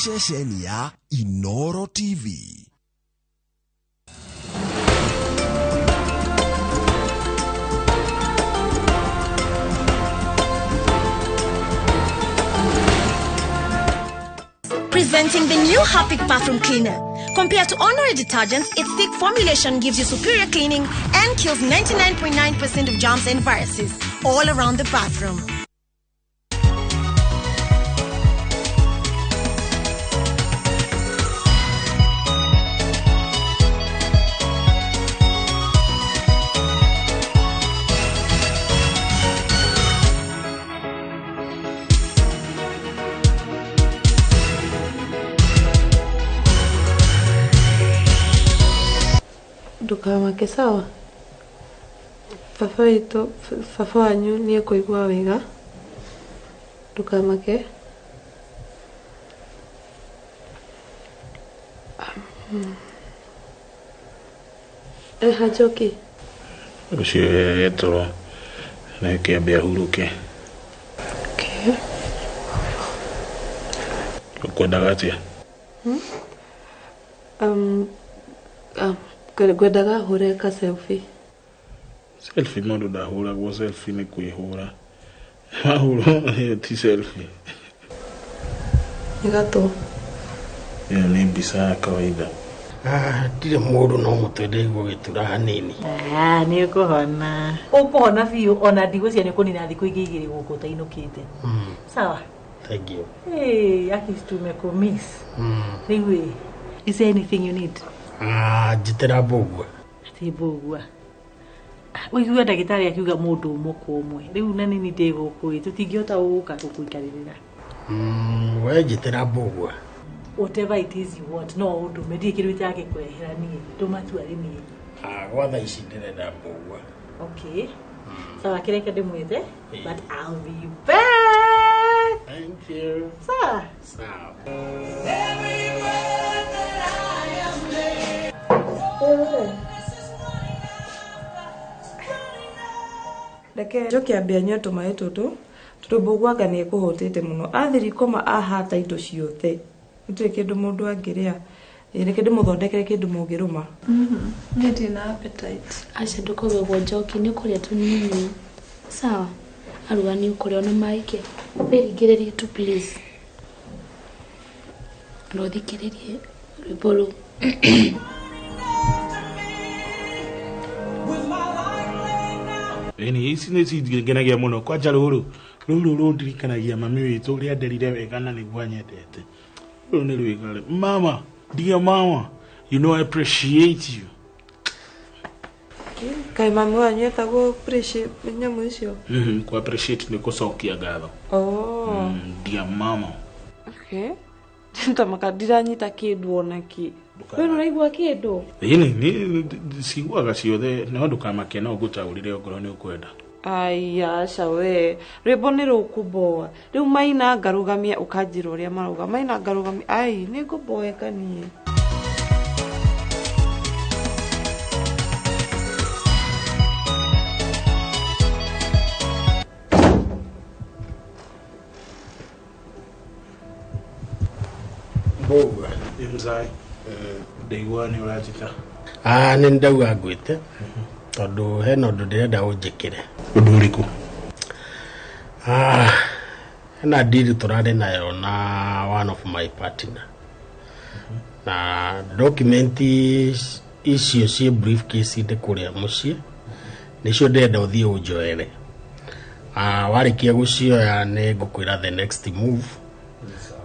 Shesheni ya Inooro TV. Presenting the new Harpic bathroom cleaner. Compared to ordinary detergents, its thick formulation gives you superior cleaning and kills 99.9% of germs and viruses all around the bathroom. Ndukamake sawa. Fafa wanyu ni kuigua wega. Ndukamake. Hajoki. Ucio yetoro na kiambia huruke. Okay. Kwendaga atia? Kwendaga hure ka selfie. Selfie modu da hura gwo selfie ni kuihura. Mahuro hiyo ti selfie. Ngato. Ya ni bisa kawaida. Ndire mundu no mutende igwo gitura hanini. Ni kuhona. Ukuhona biu ona ndigwicia ni kunina thiku igigiri guku tainukite. Sawa. Thank you. Hey, akistume kumiss. Anyway, is there anything you need? Jitera bogwa. Ti bogwa. Wĩigua ndagĩtarĩ akiuga mũndũ ũmwe ũmwe. Rĩu na nini ndĩgũkũĩ tũtingĩhota gũka gũkũikarĩrĩra. We njĩtĩra mbũgua. Whatever it is you want, no ũndũme ndiĩ kĩndũ gĩake kwehera niĩ ndũmatware niĩ. Gwa thaa ici ndĩrenda mbũgua. Okay. Sawa kireke ndĩmwĩte, but I'll be back. Thank you. Sawa. Sawa. Reke njoke ambia nyue tũmaĩ tũtũ tondũ mbũguanga nĩ ekũhũtĩte mũno athirikoma ahata indo ciothe gũtirĩ kĩndũ mũndũ angĩrĩa reke ndĩmũthondekere kĩndũ mũngĩrũma. Niĩ ndĩna appetite. Aca ndũkauge ũguo Njoki nĩ ũkũrĩa tũnini. Sawa aruga nĩ ũkũrĩa ona maĩke wĩringĩrĩrie tu please. Na ũthikĩrĩrie rwĩmbo rũu. Eni ici nĩ cingenagia mũno kwanja rũrũ ndirikanagia mami witũ ũrĩa nderire wega na nĩguo anyendete. Rũrũ nĩ rwĩga mama, dear mama, you know I appreciate you. Kaĩ mami wanyu etagwo appreciate nyamũ icio? Ku appreciate nĩ kũcokia ngatho. Dear mama. Okay. Ntamaka ndiranyita kĩndũ ona kĩ. Wewe ũraigua kĩndũ? Nĩ ciguaga ciothe no ndũkamake no ngũtaũrire ongorwo nĩ ũkwenda. Aya aca we rwĩmbo nĩ rũkũmboa rĩu maina ngarũgamia ũkanjĩra ũrĩa marauga maina ngarũgamia ai nĩ ngũmboeka niĩ. Mbũgua Mzai ndeigua nĩ ũranjĩta. Nĩ ndauga ngwĩte tondũ hena ũndũ ndĩrenda ũnjĩkĩre. Ũndũ ũrĩkũ? Hena deal tũrarĩ nayo na one of my partner. Na document icio ciĩ briefcase ndĩ kũrĩa mũciĩ nĩcio ndĩrenda ũthiĩ ũnjoere. Warĩkia gũcioya nĩ ngũkwĩra the next move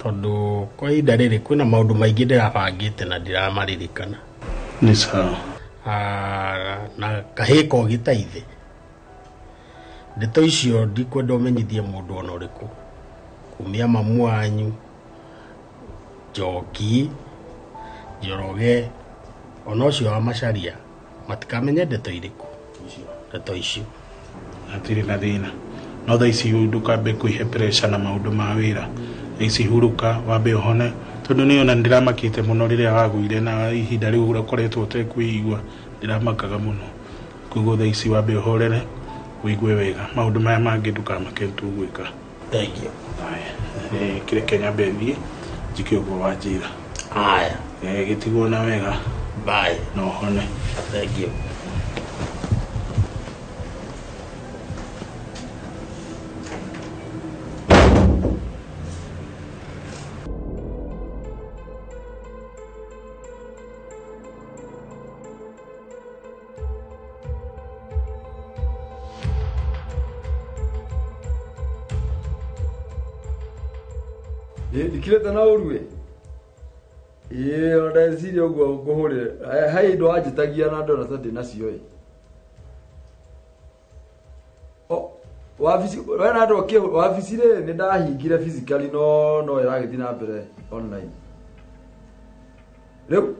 tondũ kwa ihinda rĩrĩ kwĩna maũndũ maingĩ ndĩrabangĩte na ndĩramaririkana. Nĩ sawa. Na kahĩka ũgĩtaithĩ ndeto icio ndikwenda ũmenyithie mũndũ ona ũrĩkũ kumia mamu wanyu Njoki Njoroge ona ũcio wa Macharia matikamenye ndeto irĩkũ ndeto icio. Hatirĩ na thĩna no thaa ici ndũkambe kwĩhe pressure na maũndũ ma wĩra. Ici huruka wambe ũhone tondũ nĩ ona ndĩramakĩte mũno rĩrĩa wagũire na ihinda rĩu ũkoretwo ũtekwĩigua ndĩramakaga mũno. Koguo thaa ici wambe ũhorere wĩigue wega maũndũ maya mangĩ ndũkamake tũgwĩka. Thank you. Kĩreke nyambe thiĩ njike ũguo wanjĩra. Haya. Gĩtigwo na wega. Bye. No hone. Thank you. Ndikirete na ũrue ndeciria ũguo ngũhũrĩre he indo wanjĩtagia na ndona ta ndĩnacio wabici wena andũ wabici rĩ nĩ ndahingire physically no ĩragĩthiĩ na mbere online rĩu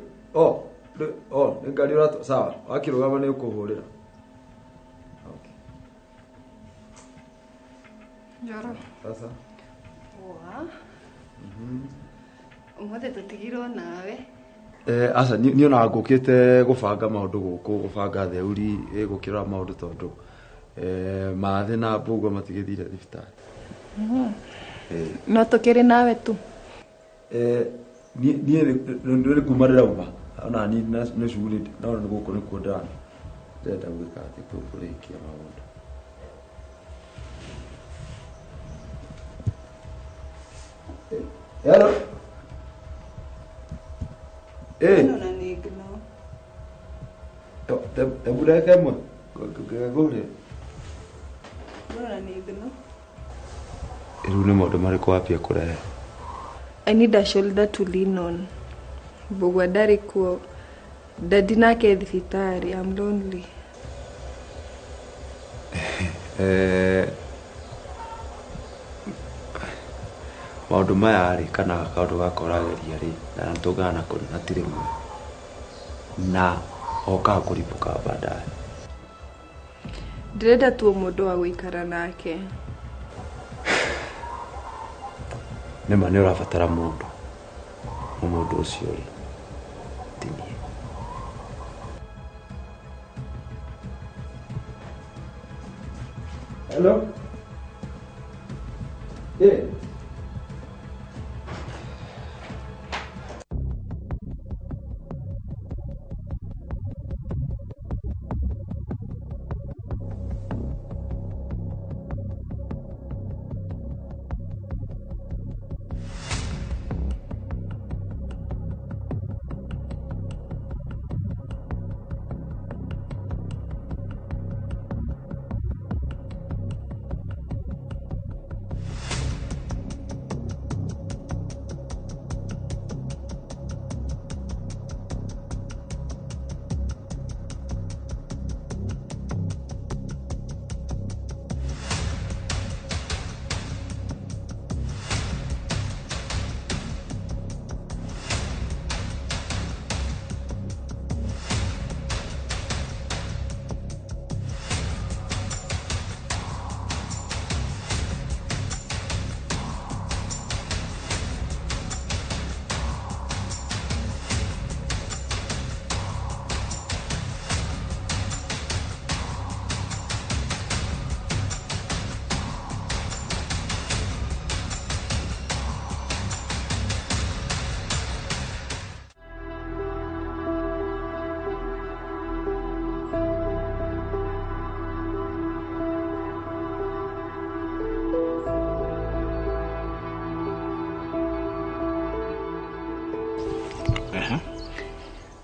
nĩ ngari ũratũ sawa wakĩrũgama nĩ ũkũhũrĩra. Njoro sasa ũmũthĩ tũtigirwo nawe. Aca niĩ ona ngũkĩte gũbanga maũndũ gũkũ gũbanga theuri gũkĩrora maũndũ tondũ mathĩ na mbũgua matigĩthire thibitarĩ. No tũkĩrĩ nawe tu. Niĩ nĩ kuma ndĩrauma ona niĩ nĩ cugurĩ no nĩ gũkũ nĩkuo ndĩrenda gwĩka atĩ kũrĩkia maũndũ. Hello. Ebudeke mwe. Gũrĩ. Rĩu nĩ maũndũ marĩkũ wapia kũrehe? I need a shoulder to lean on. Mbũgua ndarĩ kuo. Daddy nake thibitarĩ. I'm lonely. maũndũ maya rĩ kana kaũndũ gaka ũrageria rĩ na nĩtũngana na hatirĩ mwe na okaga kũribũka baadaye. Ndĩrenda tu mũndũ wa gũikara nake. Nĩma nĩ ũrabatara mũndũ ũcio rĩ tinie. Hello? Yeah.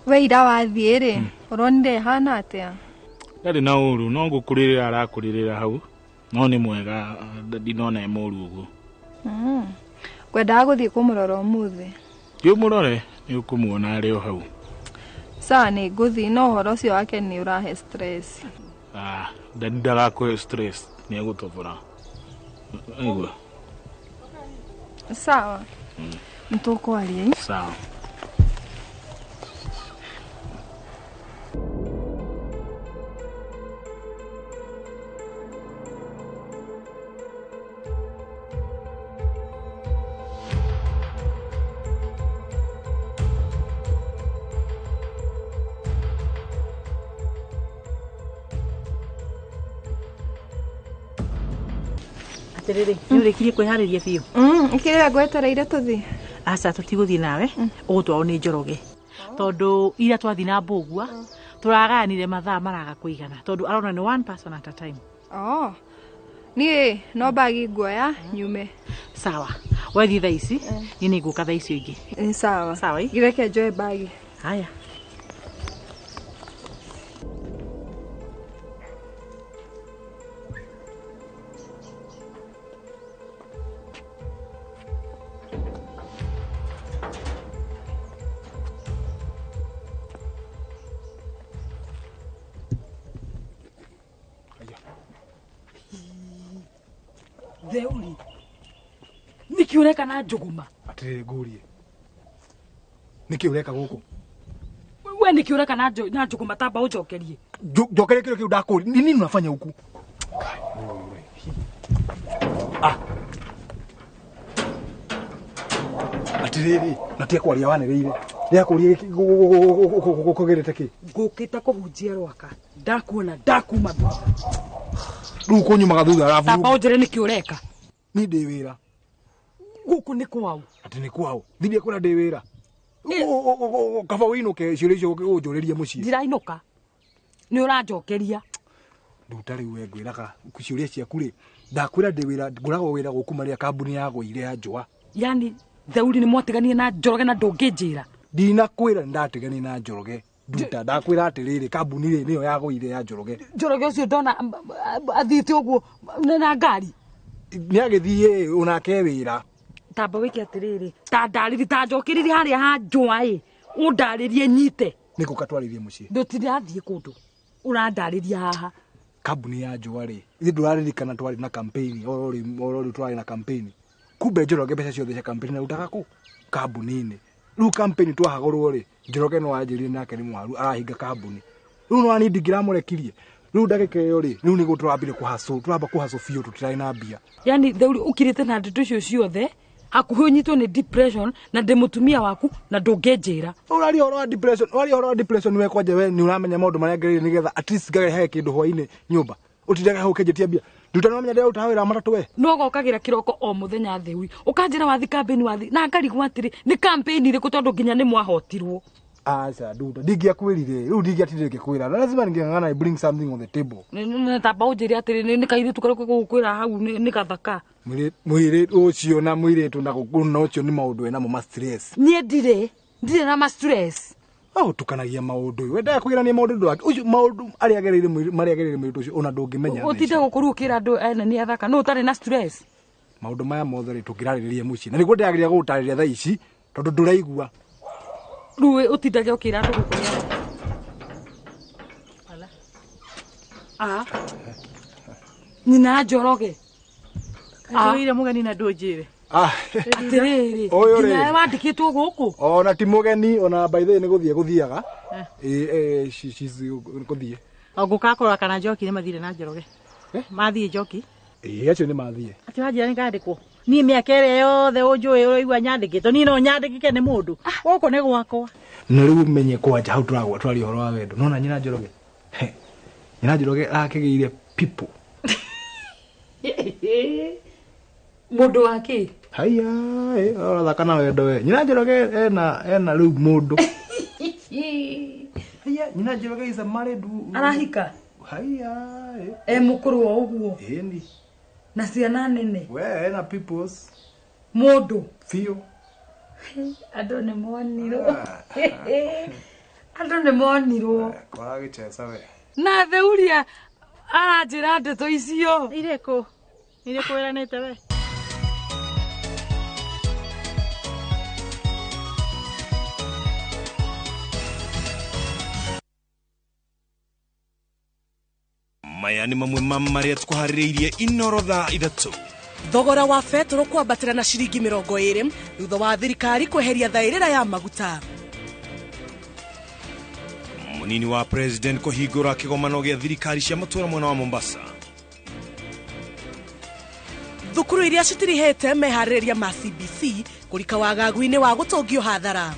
We ira wathiĩ rĩ ũronire hana atĩa? Ndarĩ na ũru no gũkũrĩrĩra arakũrĩrĩra hau no nĩ mwega ndinona e mũru ũguo. Ngwendaga gũthiĩ kũmũrora ũmũthĩ? Ndiũmũrore nĩ ũkũmuona arĩ o hau. Sawa nĩ ngũthiĩ no ũhoro ũcio wake nĩ ũrahe stress. Ndagakũhe stress nĩ egũtobora. Aigua. Sawa. Nĩtũkwaria. Sawa. Terere, nĩ ũrĩkirie kwĩharĩria biũ? Kĩrĩa ngwetereire tũthiĩ. Aca tũtigũthiĩ nawe, ũgũtwarwo nĩ Njoroge. Tondũ ira twathi na Mbũgua, tũragayanire mathaa maraga kũigana. Tondũ arona nĩ one person at a time. Niĩ no bagi nguoya nyume. Sawa. Wathi thaa ici, niĩ nĩ ngũka thaa icio ingĩ. Sawa. Sawa. Gireke njoe bagi. Haya. Theuri. Niki ureka na njuguma. Atire ngurie. Niki ureka guku. We niki ureka na njuguma tamba ujokerie. Jokerie kile kile udakuri. Nini unafanya huku? Atire natia kwaria wanereire. Ndiakurie kugerete ki. Ngukita kuhunjia rwaka. Ndakuona ndakuma thutha. Riu kunyumaga thutha arabu. Tamba unjire niki ureka. Ni ndi wira. Guku ni kwao. Ati ni kwao. Thithia kwira ndi wira. Kaba winuke ciũria icio ũnjũrĩrie mũciĩ. Ndirainũka. Nĩ ũranjokeria. Ndutari we ngwiraga ciũria ciaku rĩ. Ndakwĩra ndi wira ngũragwo wira gũkũ marĩa kambuni ya gũire ya njũa. Yani Theuri nĩ mwatiganie na Njoroge na ndũngĩnjĩra. Ndinakwĩra ndatiganie na Njoroge. Nduta ndakwĩra atĩrĩrĩ kambuni rĩ nĩyo ya gũire ya Njoroge. Njoroge ũcio ndona athiĩte ũguo na ngari. Nĩagĩthiĩ onake wĩra. Tamba wĩke atĩrĩrĩ. Ta ndarĩri ta njokĩrĩri harĩa ha njũa ũndarĩrie nyite. Nĩkũ katwarĩrie mũciĩ. Ndũtirathiĩ kũndũ. Ũrandarĩria haha. kambuni ya njũa rĩ ithe ndũraririkana twarĩ na campaign orori twarĩ na campaign kumbe Njoroge mbeca ciothe cia campaign na rutaga kũ kambuni-inĩ rĩu campaign twahagũrwo rĩ Njoroge no anjĩrire nake nĩ mwaru arahinga kambuni rĩu no ani ndingĩramũrekirie rĩu ndagĩka ĩyo rĩ rĩu nĩguo tũrambire turamba kũhacũ biũ tũtirarĩ na mbia yani theuri ukirite na ndeto icio ciothe hakuhĩ ũnyitwo nĩ depression na ndĩ mũtumia waku na ndũngĩnjĩra ũrari horo wa depression we kwanje we nĩ ũramenya maũndũ marĩa ngereire nĩgetha at least ngagĩhe kĩndũ hwainĩ nyũmba ũtindage hau kĩnjĩtia mbia nduta no menya ndĩra utawĩra matatũ we no gokagĩra kĩroko o mũthenya theuri ũkanjĩra wathi campaign wathi na ngarigwo atĩrĩ nĩ campaign ĩrĩkũ tondũ nginya nĩ mwahotirwo acha nduta ndingĩakwĩrire rĩu ndingĩatindire gĩkwĩra na lazima ningĩng'ang'ana bring something on the table nĩ tamba ũnjĩre atĩrĩ nĩ kairĩtu karĩkũ gũkwĩra hau nĩ gathaka mwĩrĩ ũcio na mwĩrĩtu na gũkũna ũcio nĩ maũndũ wena mo stress niĩ ndirĩ na ma stress tukanagia maũndũ wendaga kwĩrania maũndũ ndũ wake ũcio maũndũ arĩa agereire mwĩrĩtu ũcio ona ndũngĩmenya ũtinde gũkũrũ ũkĩra andũ ene nĩ athaka no ũtarĩ na stress maũndũ maya mothe rĩ tũngĩrarĩrĩria mũciĩ na nĩguo ndĩragĩrĩria gũgũtarĩria thaa ici tondũ ndũraigua rĩu ũtindage ũkĩra andũ gũkũrĩa nyina Njoroge wĩire mũgeni na ndũnjĩre atĩrĩrĩ nginya wandĩkĩtwo gũkũ ona ti mũgeni ona by the way nĩ gũthiaga gũthiĩ ngũkakora kana Njoki nĩ mathire na Njoroge mathiĩ Njoki acio nĩ mathiĩ atĩ wanjĩra nĩ ngandĩkwo niĩ mĩaka ĩrĩa yothe ũnjũĩ ũraigua nyandĩkĩtwo niĩ no nyandĩkĩke nĩ mũndũ gũkũ nĩ gwakwa na rĩu menye kwanja hau tũraria ũhoro wa wendo nona nyina Njoroge akĩgĩire people mũndũ wake haya orathaka na wendo we nyina Njoroge ena rĩu mũndũ haya nyina Njoroge is a married arahika haya mũkũrũ wa ũguo ĩni na ciana nene we ena peoples mũndũ fio andũ nĩ monirwo kwara gĩcheca we na theuria aranjĩra ndeto icio irĩkũ wĩranĩte we maya nĩ mamwe ma marĩa tũkuharĩrĩirie Inooro thaa ithatũ thogora wa betũrũ kwambatĩra na ciringi 20 thutha wa thirikari kweheria thaĩrĩra ya maguta mũnini wa president kũhingũra kĩgomano gĩa thirikari cia matũũra mwena wa Mombasa thukuru iria citirihĩte meharĩrĩria ma CBC kũrika wagagu-inĩ wa gũtũngio hathara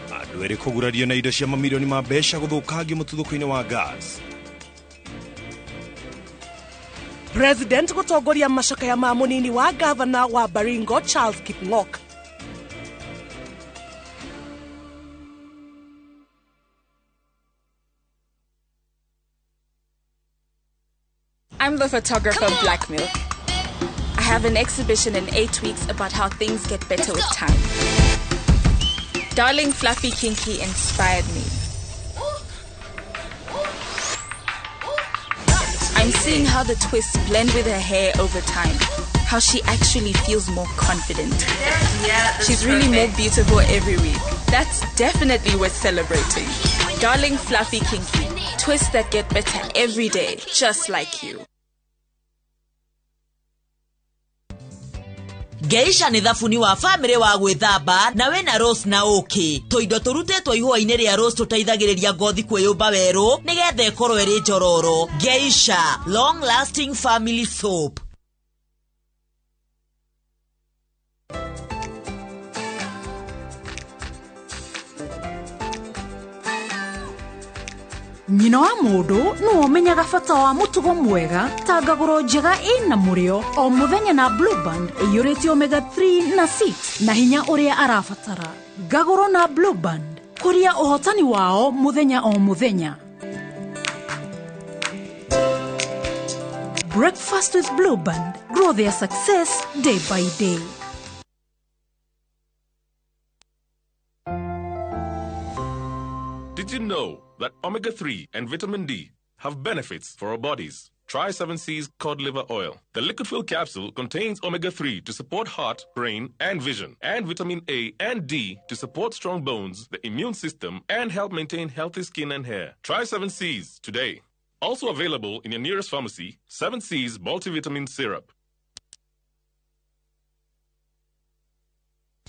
andũ erĩ kũgurario na indo cia mamirioni ma mbeca gũthũkangio mũtuthũko-inĩ wa gas president gũtongoria macakaya ma mũnini wa gavana wa Baringo Charles Kipng'ok I'm the photographer of Black Milk. I have an exhibition in 8 weeks about how things get better with time. Darling Fluffy Kinky inspired me. I'm seeing how the twists blend with her hair over time. How she actually feels more confident. She's really more beautiful every week. That's definitely worth celebrating. Darling Fluffy Kinky. Twists that get better every day, just like you. Geisha nĩ thabuni wa family wa gwĩthamba na wena rose na ũkĩ tũindo tũrutĩtwo ihũa-inĩ rĩa rose tũteithagĩrĩria ngothi kwĩyũmba werũ nĩgetha ĩkorwo ĩrĩ njororo. Geisha long lasting family soap. nyina wa mũndũ no ũmenyaga bata wa mũtugo mwega ta ngagũro njega ĩna mũrĩo o mũthenya na Blue Band ĩiyũrĩtio omega 3 na 6 na hinya ũrĩa arabatara. Ngagũro na Blue Band kũria ũhotani wao mũthenya o mũthenya. Breakfast with Blue Band. Grow their success day by day. Did you know that omega-3 and vitamin D have benefits for our bodies? Try 7C's cod liver oil. The liquid-filled capsule contains omega-3 to support heart, brain, and vision, and vitamin A and D to support strong bones, the immune system, and help maintain healthy skin and hair. Try 7C's today. Also available in your nearest pharmacy, 7C's multivitamin syrup.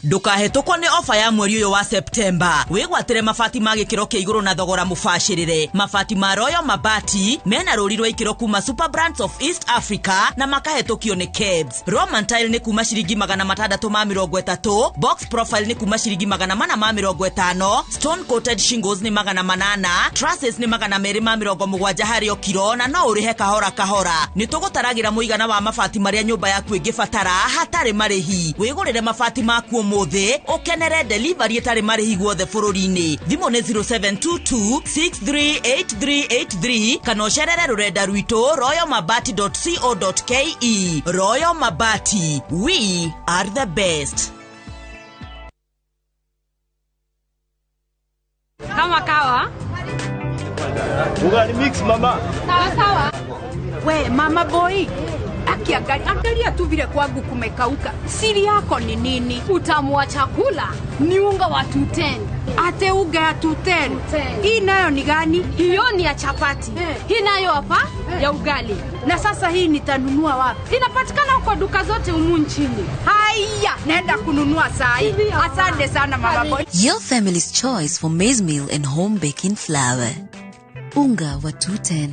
Ndukahĩtũkwo nĩ ofa ya mweri ũyũ wa Septemba. Wĩgwatĩre mabati ma gĩkĩro kĩa igũrũ na thogora mũbacĩrĩre. Mabati ma Royal Mabati mena rũri rwa ikĩro kuma Super Brands of East Africa na makahĩtũkio nĩ Kebs. Roman Tile nĩ kuma ciringi 630. Box Profile nĩ kuma ciringi 450. Stone Coated Shingles nĩ 800. Trusses nĩ 270 harĩ o kiro na no ũrĩhe kahora kahora. Nĩ tũgũtaragĩra mũigana wa mabati marĩa nyũmba yaku ĩngĩbatara hatarĩ marĩhi. Wĩgũrĩre mabati maku mothe ukenere delivery etare marĩhi guothe bũrũri-inĩ. Thimũ nĩ 0722638383 kana ũcerere rũrenda rwitũ royalmabati.co.ke. Royal Mabati, we are the best. Kama kawa ugali mix mama. Sawa sawa. We mama boy, angalia tu vile kwangu kumekauka. Siri yako ni nini? Utamu wa chakula ni unga wa 210. Ate unga ya 210. Hii nayo ni gani? Hiyo ni ya chapati. Hii nayo hapa ya ugali. Na sasa hii nitanunua wapi? Inapatikana huko duka zote humu nchini. Haya, naenda kununua saa hii. Asante sana mama boy. Your family's choice for maize meal and home baking flour. Unga wa 210.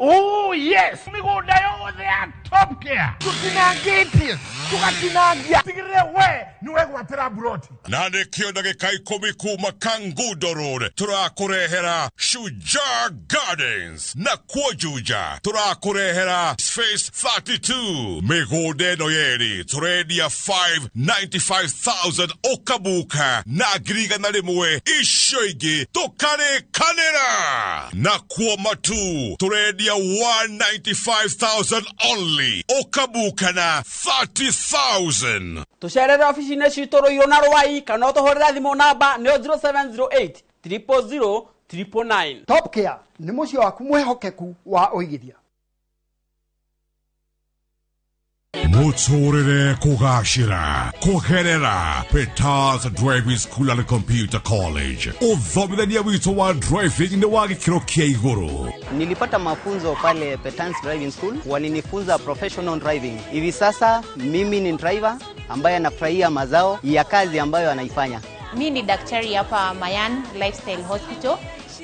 Oh yes, migunda yothe ya Top Care tutinangĩtie tũgatinagia tigĩrĩre we nĩwe gwatĩra buroti na nĩkĩo ndagĩka 10 kuma Kangundo Road tũrakũrehera Shujaa Gardens na Kuojuja tũrakũrehera Space 32 mĩgũnda ĩno yerĩ tũrendia 595,000 ũkabuka na ngirigana rĩmwe icio ingĩ tũkarĩkanĩra na kuo matu tũrendia 195,000 only okabuka na 30,000 tucerere ofici-inĩ citũ Rũirũ na Rwai kana ũtũhũrĩre thimũ namba nĩ 0708 000 999. Top Care nĩ mũciĩ waku mwĩhokeku wa ũigithia. Muturire kugashira kugerera Peters Driving School and Computer College. Uthomithania wito wa driving ni wa gĩkĩro kĩa igũrũ. Nilipata mafunzo pale Peters Driving School, walinifunza professional driving. Hivi sasa mimi ni driver ambaye anafurahia mazao ya kazi ambayo anaifanya. Mimi ni daktari hapa Mayan Lifestyle Hospital.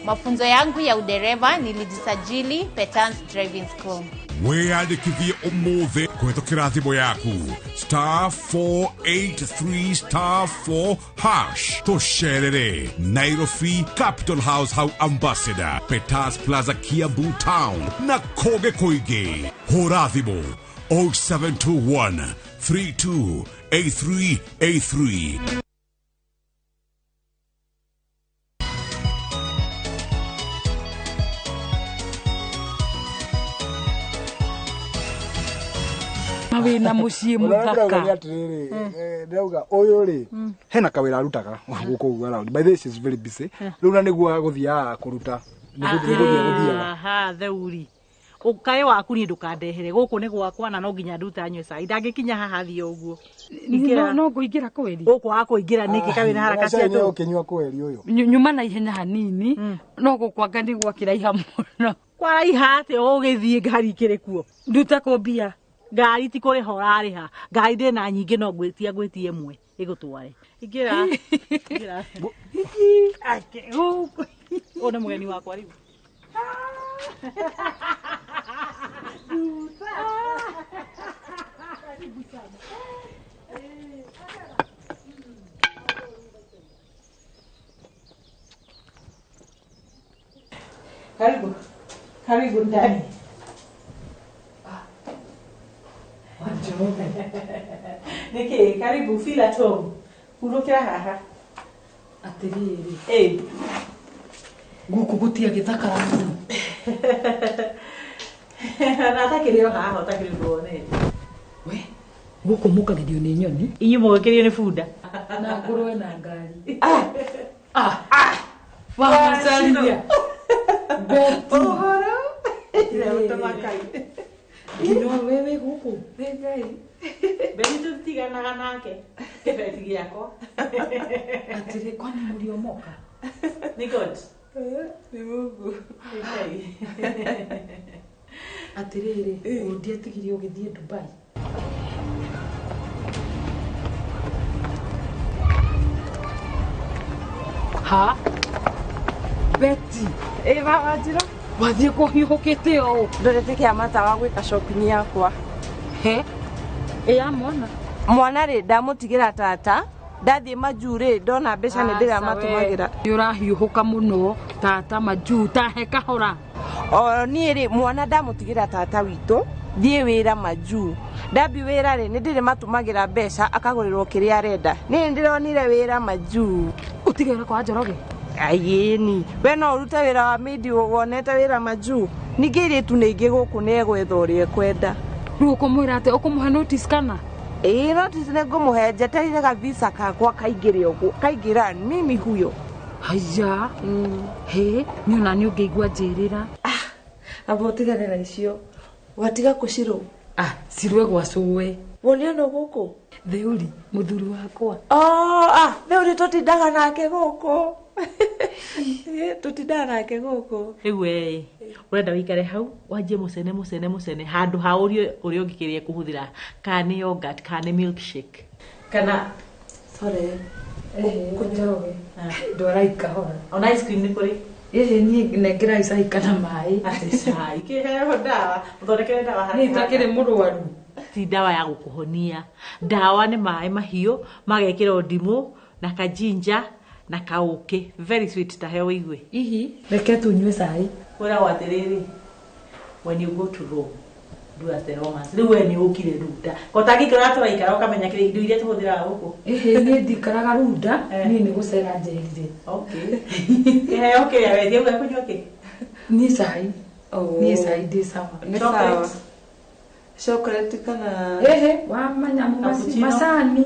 Mafunzo yangu ya udereva nilijisajili Peters Driving School. Weyandĩkithie ũmũthĩ kũhetũkĩra thimũ yaku *483*4# tũcerere Nairobi Capital House hau Ambassador, Peters Plaza Kiambu Town na kũngĩ kũingĩ. Hũra thimũ 0721 328383. Wĩna mũciĩ mũthaka. Ndauga ũyũ rĩ hena kawĩra arutaga gũkũ around. By this is very busy. Rĩu na nĩguo gũthiaga kũruta. Aha, theuri. Ũkae waku ni ndukandehere gũkũ nĩ gwakwa na no nginya nduta nywe cai. Ndangĩkinya haha thio ũguo. No ngũingĩra kweli. Gũkũ akũingĩra nĩkĩ kawĩra haraka cia tu. Ũkĩnyua kweli ũyũ. Nyuma na ihenya hanini. No gũkwanga nĩ gwakĩraiha mũno. Kwaraiha atĩ ũgĩthiĩ ngari kĩrĩ kuo. Nduta kũmbia. Ngari ti kũrĩha ũrarĩha. Ngari ndĩna nyingĩ no gwĩtie ĩmwe ĩgũtware. Ingĩra. Ona mũgeni wakwa rĩu. Karibu ndani. Niki karibu feel at home. Urokera haha. Atiriri. Guku gutia githakara muno. Natakirio haha utakirio ne. We, guku mukagirio ni nyoni. Inyu mugakirio ni funda. Na ngũrwe na ngari. Wa masalia. Ohoro. Ile utamakai. Kino wewe guku. Wewe. Benito tiganaga nake. Kibeti giako. Atire kwani muliomoka. Ni good. Nĩ Mungu. Atiriri, ndiatigire ũgĩthiĩ Dubai. Ha? Betty, Eva Wajira, wathiĩ kũhiũhũkĩte ũũ. Ndorete kĩamata wa gwĩka shopping yakwa. He? Ya mwana? Mwana rĩ ndamũtigĩra tata. Ndathie majure ndona mbeca nĩ ndĩra matumagĩra. Nĩ ũrahiũhũka mũno tata majuu tahe kahora. O niĩ rĩ mwana ndamũtigĩra tata witũ thiĩ wĩra majuu. Ndabi wĩra rĩ nĩ ndĩrĩ matumagĩra mbeca akagũrĩrwo kĩrĩa arenda. Nĩ ndĩronire wĩra majuu. Ũtigĩra kwa Njoroge? Ayeni, we no ũrute wĩra wa midi wonete wĩra majuu. Ningĩ airĩtu nĩ ingĩ gũkũ nĩ egwetha ũrĩa ekwenda. Rĩu ũkũmwĩra atĩ ũkũmũhe notice kana? Notice nĩ ngũmũhe njeterire ga visa kakwa kaingĩre ũguo. Kaingĩra mimi huyo. Haya. He, niona nĩ ũngĩigua njĩrĩra. Aba ũtiganĩra icio. Watiga kũcirũ. Cirwe gwacũwe. Woniona gũkũ? Theuri, mũthuri wakwa. Theuri tũtindaga nake gũkũ. Tũtindaga nake gũkũ. Rĩu urenda wikare hau wanjie mũcene handũ ha ũrĩa ũngĩkĩrĩa kũhũthĩra kana yogurt kana milkshake kana sorry Njoroge ndwara ikahora ona ice cream nĩ kũrĩ niĩ nengera icai kana maĩ atĩ cai kĩheo ndawa ũthondekere ndawa niĩ itakĩrĩ mũrwaru ti ndawa ya gũkũhonia ndawa nĩ maĩ mahiũ magekĩrwo ndimũ na kajinja na kaũkĩ very sweet ta heo igwe ihi reke tunyue cai wera waterere when you go to Rome do as the Romans rĩu we nĩ ũkire runda kotangĩkĩra tũraikara ũkamenya kĩrĩa indo iria tũhũthĩraga gũkũ niĩ ndikaraga runda niĩ nĩ gũcera njerire okay kĩheo kĩrĩa wendie ũga kũnyua kĩ niĩ cai niĩ cai ndĩ sawa nĩ sawa chocolate kana wa manyamu macani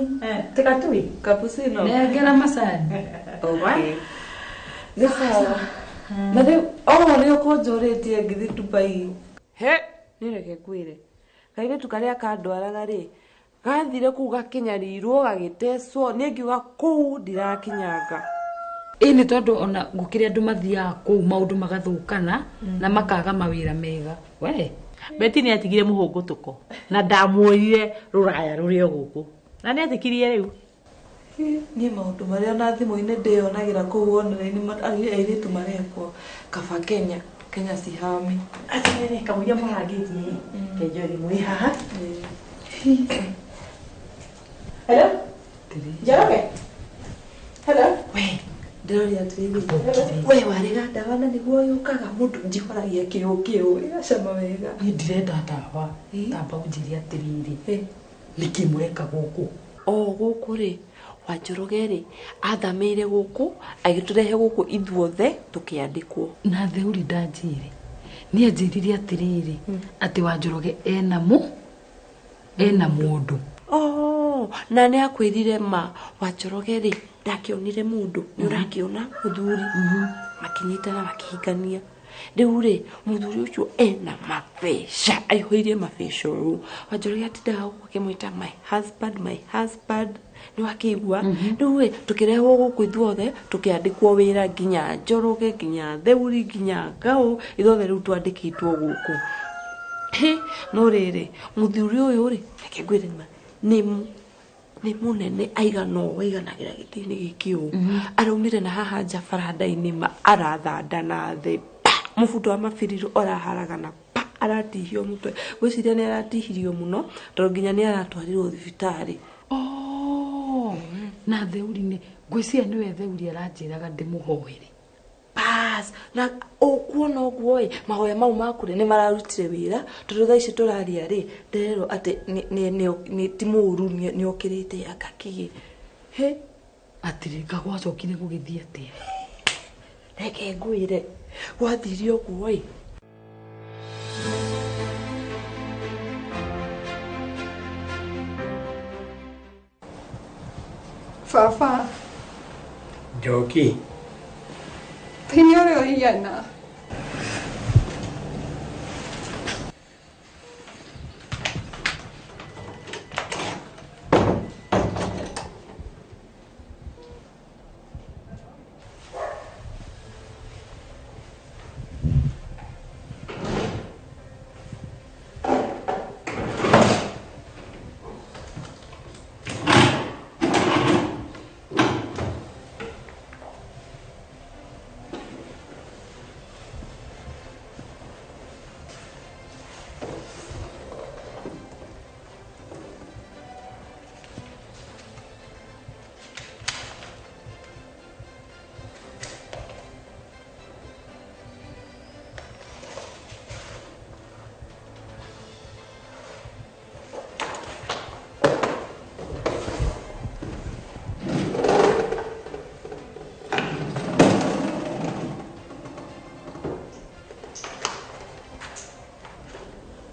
tika tui cappuccino nengera macani okay nĩ sawa na rĩu nĩ ũkũnjũrĩtie ngĩthiĩ Dubai nĩ reke kwĩre kairĩtu karĩa kandwaraga rĩ gathire kũu gakinyarirwo gagĩtecwo nĩ ngiuga kũu ndirakinyanga nĩ tondũ ona gũkĩrĩa andũ mathiaga kũu maũndũ magathũkana na makaga mawĩra mega we Betty nĩ atigire mũhũngũtũko na ndamuoyire rũraya rũrĩa gũkũ na nĩ atikirie rĩu niĩ maũndũ marĩa na thimũ-inĩ ndĩyonagĩra kũu online airĩtu marekwo kaba Kenya cihami atĩrĩrĩ kamũiria mũrangĩtie kenjori mwĩ haha hello Njoroge hello we ndĩroria atĩrĩrĩ we warĩra ndawa na nĩguo yũkaga mũndũ njihũragia kĩũ ĩgacama wega niĩ ndirenda ndawa tamba ũnjĩrie atĩrĩrĩ nĩkĩ mũreka gũkũ gũkũ rĩ Wanjoroge rĩ athamĩire gũkũ agĩtũrehe gũkũ ithuothe tũkĩandĩkwo na theuri ndanjĩre niĩ anjĩrire atĩrĩrĩ atĩ Wanjoroge ena mũndũ na nĩ akwĩrire ma Wanjoroge rĩ ndakĩonire mũndũ nĩ ũrakĩona mũthuri makinyitana makĩhikania rĩu rĩ mũthuri ũcio ena mabeca aihũirie mabeca ũũ Wanjoroge atindaga gũkũ akĩmwĩta my husband nĩ wakĩigua rĩu rĩ tũkĩrehwo gũkũ ithuothe tũkĩandĩkwo wĩra nginya Njoroge nginya Theuri nginya Ngaũ ithuothe rĩu twandĩkĩtwo gũkũ no rĩrĩ mũthuri ũyũ rĩ reke ngwĩre nĩ mũnene aiganagĩra gĩtĩ-inĩ gĩkĩ ũũ araumire na haha nja baranda-inĩ arathandana thĩ mũbuto wa mabiriro oraharagana aratihio mũtwe gwĩciria nĩ aratihirio mũno tondũ nginya nĩ aratwarirwo thibitarĩ na Theuri-inĩ ngwĩciria nĩwe Theuri aranjĩraga ndĩmũhoere na ũkuona ũguo mahoya mau makũrĩ nĩ mararutire wĩra tondũ thaa ici tũraria rĩ ndĩrerwo atĩ ti mũũru nĩ okĩrĩte agakĩgĩ atĩrĩ gwacokire gũgĩthiĩ atĩa reke ngwĩre gwathirie ũguo Baba Njoki Tini ũrĩa ũhiana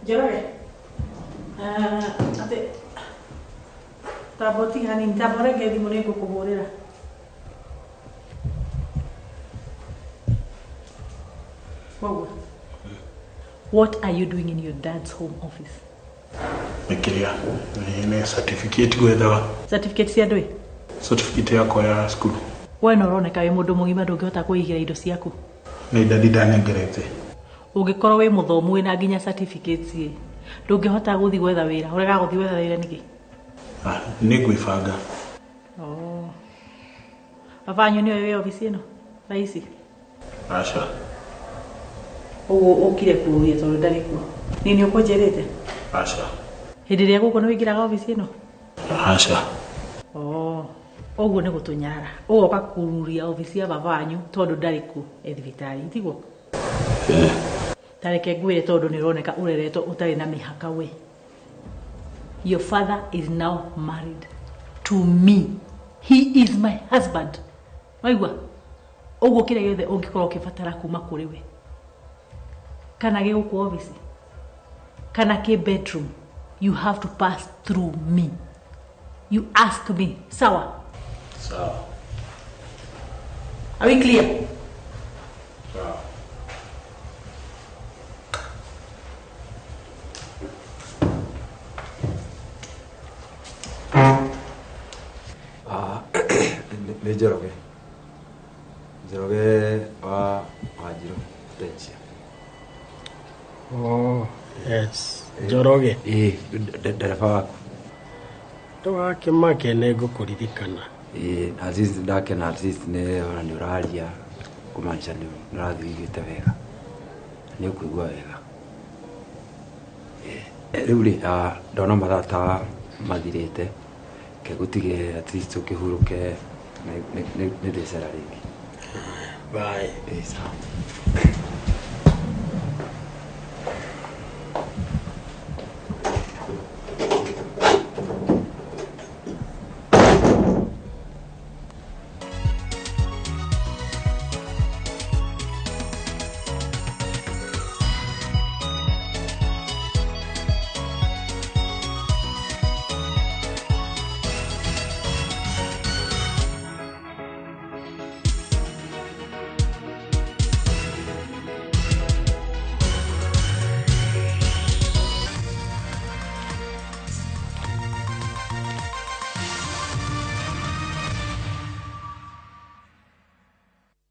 Njoroge. Ate. Taboti hani ntabore ngedi mune kukuburira. What are you doing in your dad's home office? Mekiria. Ni certificate gwethaga. Certificate cia ndui? Certificate yako ya school. We no roneka wi mundu mugima ndungihota kuigira indo ciaku. Ni dadi ndanengerete. Ungikorwo wi muthomu wina nginya certificates i ndungihota guthi gwetha wira. Urega guthi gwetha wira niki? Ni gwibanga. Oh. Avanyu ni wewe ofisi ino? Raisi. Asha. Ukire kuuria tondu ndari ku. Nini ukonjerete? Asha. Hindi ria guko ni wingiraga ofisi ino? Asha. Oh. Oguo ni gutunyara. Ugoka kururia ofisi ya babanyu tondu ndari ku thibitari. Itigo? Tareke ngwire tondu ni roneka ureretwo utari na mihaka we. Your father is now married to me. He is my husband. Waigua? Oguo kire githe ungikorwo kibatara kuma kuri we. Kana ge guku office. Kana ke bedroom. You have to pass through me. You ask me. Sawa? Sawa. Are we clear? Sawa. Ni Njoroge. Njoroge wa Wanjiru Densia. Oh, yes. Njoroge. Ndereba waku. Ndwake make nĩ ngũkũririkana. At least ndakena at least nĩ ona nĩ ũraria kũmaanisha nĩ ũrathigĩte wega. Nĩ ũkũigua wega. Rĩu rĩ ndona mathaa mathirĩte ke gũtige at least ũkĩhurũke nĩ ndĩcera rĩngĩ. Bye.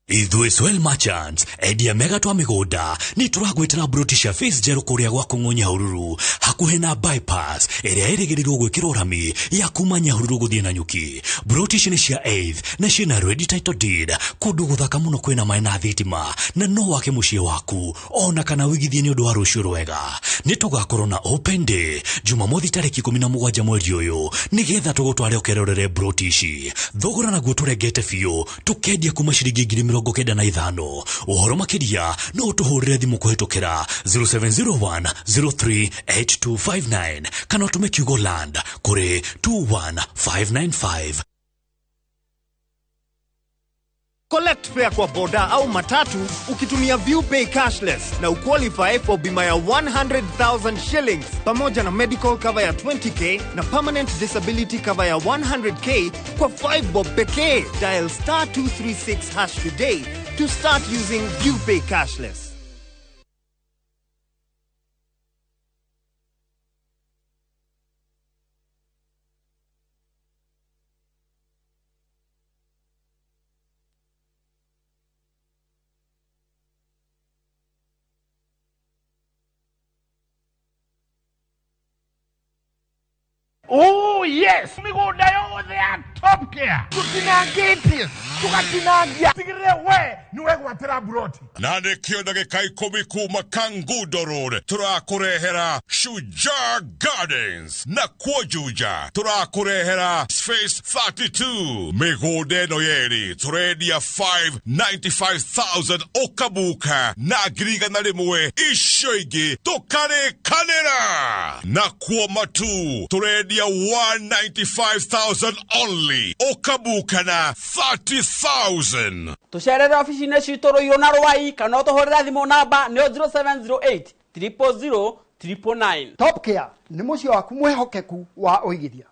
Ithuĩ Swell Merchants, endia mega twa mĩgũnda, nĩ tũragwĩtĩra broti cia Face Zero kũrĩa gwa Kũng'ũ Nyahururu, hakuhĩ na bypass, ĩrĩa ĩrĩgĩrĩirwo gwĩkĩrwo rami ya kuma Nyahururu gũthiĩ Nanyuki. Broti ici nĩ cia 8th na ciĩna ready title deed, kũndũ gũthaka mũno kwĩna maĩ na thitima, na no wake mũciĩ waku, ona kana wĩigithie nĩ ũndũ wa rũciũ rwega. Nĩ tũgakorwo na open day, Jumamothi tarĩki 17 mweri ũyũ, nĩgetha tũgũtware ũkerorere broti ici. Thogora naguo tũrengete biũ, tũkendia kuma ciringi 95,000. Ũhoro makĩria no ũtũhũrĩre thimũ kũhĩtũkĩra 0701 038259 kana ũtũme kiugo land kũrĩ 21595. Collect fare kwa boda au matatu ukitumia ViewPay cashless na uqualify for bima ya 100,000 shillings pamoja na medical cover ya 20k na permanent disability cover ya 100k kwa 5 bob pekee. Dial *236# today to start using ViewPay cashless. Oh yes, migunda yothe ya Top Gear. Tutinangĩtie, tugatinagia. Tigire we niwe gwatĩra broti. Na nĩkĩo ndagĩka 10 kuma Kangundo Road tũrakũrehera Shujaa Gardens na Kuojuja tũrakũrehera Space 32 mĩgũnda ĩno yerĩ tũrendia 595,000 ũkabuka na 1,000 icio ingĩ tũkarĩkanĩra na kuo matu tũrendia 195,000 only ũkabuka na 30,000. Tucerere ofici-inĩ citũ Ruiru na Rwai kana ũtũhũrĩre thimũ namba nĩ 0708 000 999. Top Care nĩ mũciĩ waku mwehokeku wa ũigithia.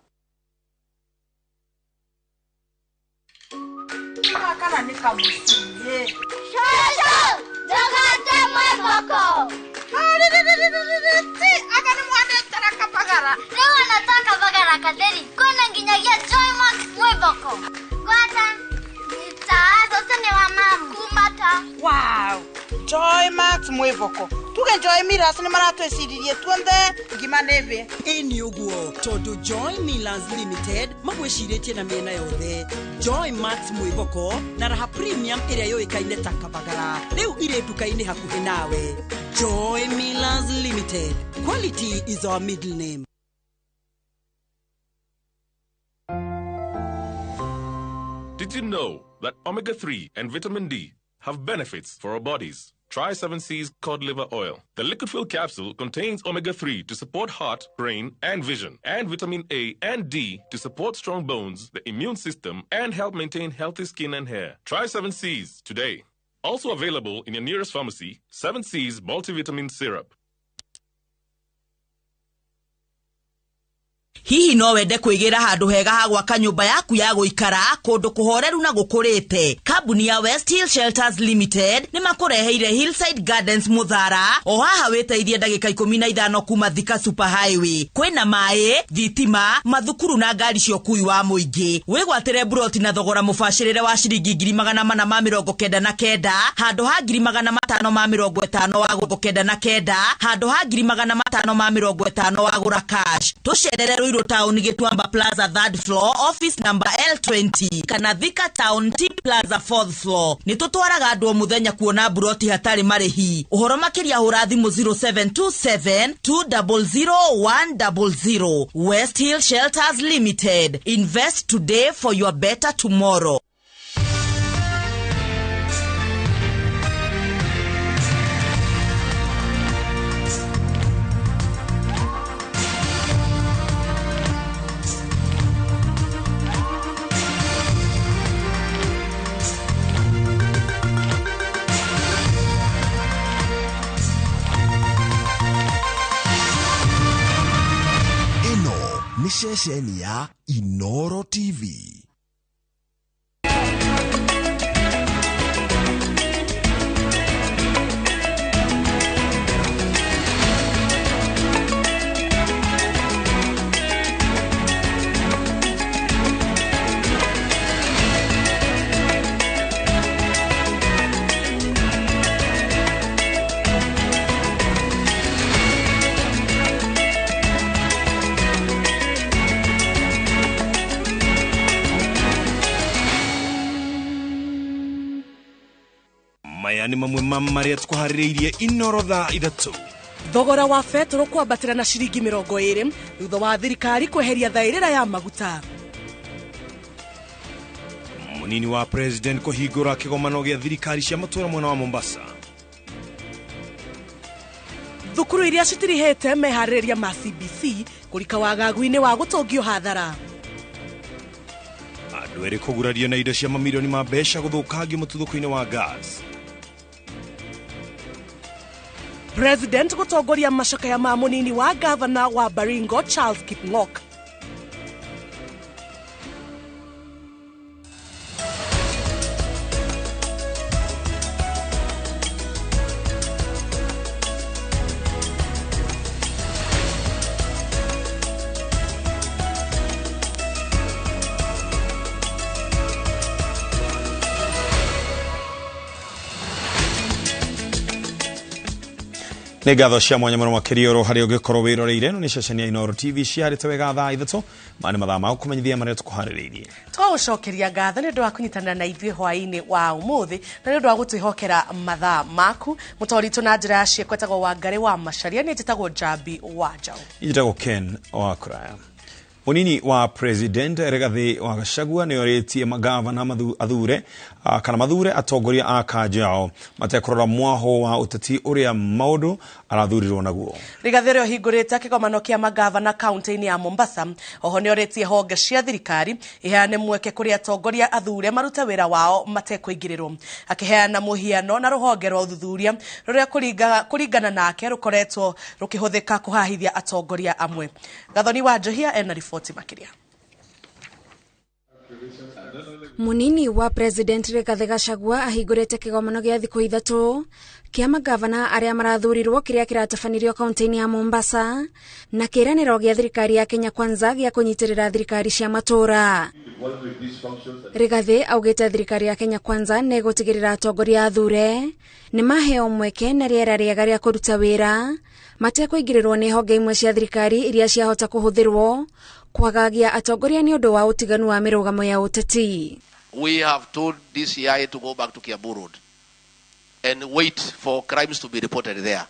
Kana nĩ kamucinĩ. Shosho, ndũgate mwĩboko. Aka nĩ mwana taraka bagara. Rĩu anataka bagara katheri. Kwĩna nginyagia Joy Max mwĩboko. Gwata, zote nĩ wa mamu. Kumata. Wow. Joy Max mwĩboko. Tuge Joy Millers nĩ maratwĩciririe tuothe ngima nĩve. Ĩni ũguo tondũ Joy Millers Limited magwĩcirĩtie na mĩena yothe. Joy Max mwĩboko na raha premium ĩrĩa yũĩkaine ta kabagara rĩu irĩ nduka-inĩ hakuhĩ nawe. Joy Millers Limited. Quality is our middle name. Did you know that omega-3 and vitamin D have benefits for our bodies? Try 7C's cod liver oil. The liquid fill capsule contains omega-3 to support heart, brain, and vision, and vitamin A and D to support strong bones, the immune system, and help maintain healthy skin and hair. Try 7C's today. Also available in your nearest pharmacy, 7C's multivitamin syrup. Hihi no wende kwĩgira handũ hega ha gwaka nyũmba yaku ya gũikara kũndũ kũhoreru na gũkũrĩte. Kambuni ya West Hill Shelters Limited nĩ makũreheire Hillside Gardens Muthara o haha wĩteithie ndagĩka 15 kuma Thika Super Highway. Kwĩna maĩ, thitima, mathukuru na ngari cia ũkui wa mũingĩ. Wĩgwatĩre buroti na thogora mũbacĩrĩre wa ciringi 499 handũ ha 550 wa gũkũkenda handũ ha 550 wa gũra cash. Tũcerere Ruiru Town Gitwamba Plaza 3rd floor office number L20 kana Thika Town T Plaza 4th floor. Nitutwaraga andũ muthenya kuona buroti hatari marĩhi. Ũhoro makĩria hũra thimũ 0727 200 100. West Hill Shelters Limited. Invest today for your better tomorrow. Ni shesheni ya Inooro TV. Maya nĩ mamwe ma marĩa tũkuharĩrĩirie Inooro thaa 3. Thogora wa betũrũ kwambatĩra na ciringi 20 thutha wa thirikari kweheria thaĩrĩra ya maguta. Mũnini wa president kũhingũra kĩgomano gĩa thirikari cia matũũra mwena wa Mombasa. Thukuru iria citirihĩte meharĩrĩria ma CBC kũrika wagagu-inĩ wa gũtũngio hathara. Andũ erĩ kũgurario na indo cia mamirioni ma mbeca gũthũkangio mũtuthũko-inĩ wa gas. President gũtongoria macakaya ma mũnini wa governor wa Baringo Charles Kipng'ok. Nĩ ngatho cia mwanya mũno makĩria oro harĩa ũngĩkorwo wĩroreire no nĩ ceceni ya Inooro TV ciarĩte wega thaa 3 mani mathaa ma kũmenyithia marĩa tũkuharĩrĩirie. Twagũcokeria ngatho nĩ ũndũ wa kũnyitanĩra na ithuĩ hwaĩ-inĩ wa ũmũthĩ na nĩ ũndũ wa gũtwĩhokera mathaa maku. Mũtwaritũ na njĩra ya ciĩko etagwo Wangari wa Macharia, nĩ njĩtagwo Jambi wa Njaũ. Njĩtagwo Ken wa Kuraya. Munini wa President Rigathi wa Gachagua ni orĩtie magavana athure kana mathure atongoria a kanjũ yao matekurora mwaho wa uteti uria maundu arathurirwo naguo. Rigathi rio hingurite kigomano kia magavana kaunti-ini ya Mombasa. Oho ni orĩtie honge cia thirikari iheane mweke kuri atongoria athure marute wira wao matekũingĩrĩrwo. Akiheana muhiano na ruhonge rwa uthuthuria ruria kuringana nake rukoretwo rukihuthika kuhahithia atongoria amwe. Gathoni wa Johia ena riboti makiria. Munini wa President Rigathi Gachagua ahingurite kigomano gia thikũ ithatu kia magavana aria marathurirwo kiria kiratabanirio kaunti-ini ya Mombasa na kiraniro gia thirikari ya Kenya Kwanza gia kunyitirira thirikari cia matura. Rigathi augite thirikari ya Kenya Kwanza ne gutigirira atongoria athure ni maheo mweke na riera riega ria kuruta wira matekũingĩrĩrwo ni honge imwe cia thirikari iria ciahota kuhuthirwo kwagagia atongoria ni undu wa utiganu wa mirugamo ya uteti. We have told DCI to go back to Kiambu Road and wait for crimes to be reported there.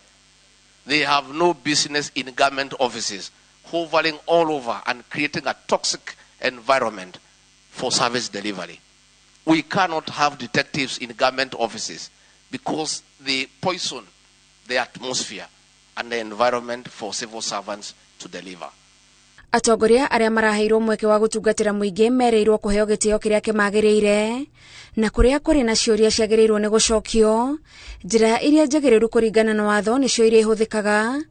They have no business in government offices, hovering all over and creating a toxic environment for service delivery. We cannot have detectives in government offices because they poison the atmosphere and the environment for civil servants to deliver. Atongoria aria maraheirwo mweke wa gutungatira muingi mereirwo kuheo gitio kiria kimagiriire na kuria kuri na ciuria ciagirirwo ni gucokio njira iria njagiriru kuringana na watho ni cio iria ihuthikaga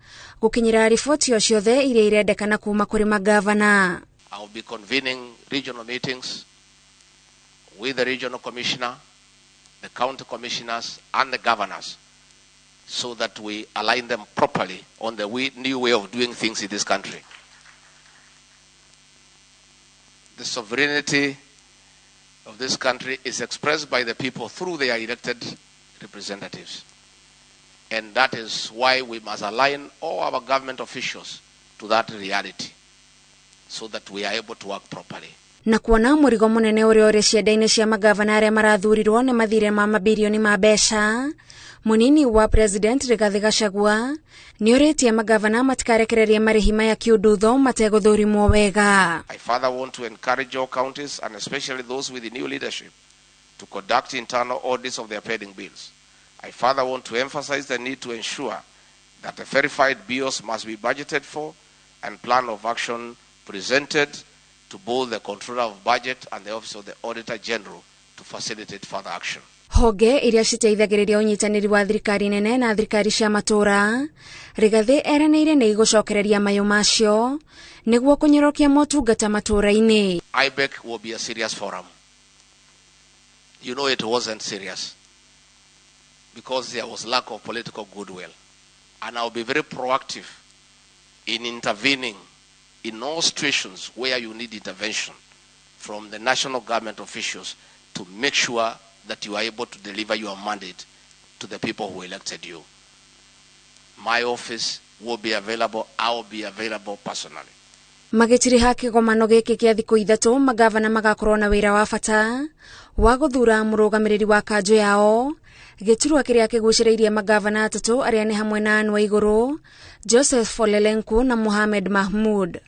gukinyira riboti o ciothe iria irendekana kuma kuri magavana. I will be convening regional meetings with the regional commissioner, the county commissioners and the governors so that we align them properly on the new way of doing things in this country. The sovereignty of this country is expressed by the people through their elected representatives. And that is why we must align all our government officials to that reality so that we are able to work properly. Na kuona murigo munene uria uri cienda-ini cia magavana aria marathurirwo ni mathire ma mabilioni ma mbeca, munini wa President Rigathi Gachagua ni oritie magavana matikarekererie marihi maya kiundutho mateguthurimwo wega. I further want to encourage all counties and especially those with the new leadership to conduct internal audits of their pending bills. I further want to emphasize the need to ensure that the verified bills must be budgeted for and plan of action presented to both the Controller of Budget and the Office of the Auditor General to facilitate further action. Honge iria citeithagiriria unyitaniri wa thirikari nene na thirikari cia matura Rigathi eranĩire nĩ igucokereria mayo macio nĩguo kunyorokia motungata matura-ini. IBEC will be a serious forum. You know it wasn't serious because there was lack of political goodwill, and I'll be very proactive in intervening in all situations where you need intervention from the national government officials to make sure that you are able to deliver your mandate to the people who elected you. My office will be available. I will be available personally. Magitiriha kigomano giki kia thikũ ithatu magavana magakorwo na wĩra wa bata wa guthura mũrũgamĩrĩri wa kanjũ yao giturwa kiria kigucĩrĩirie magavana atatu aria nĩ hamwe na Anne Waiguru, Joseph Olelenku na Mohamed Mahmoud.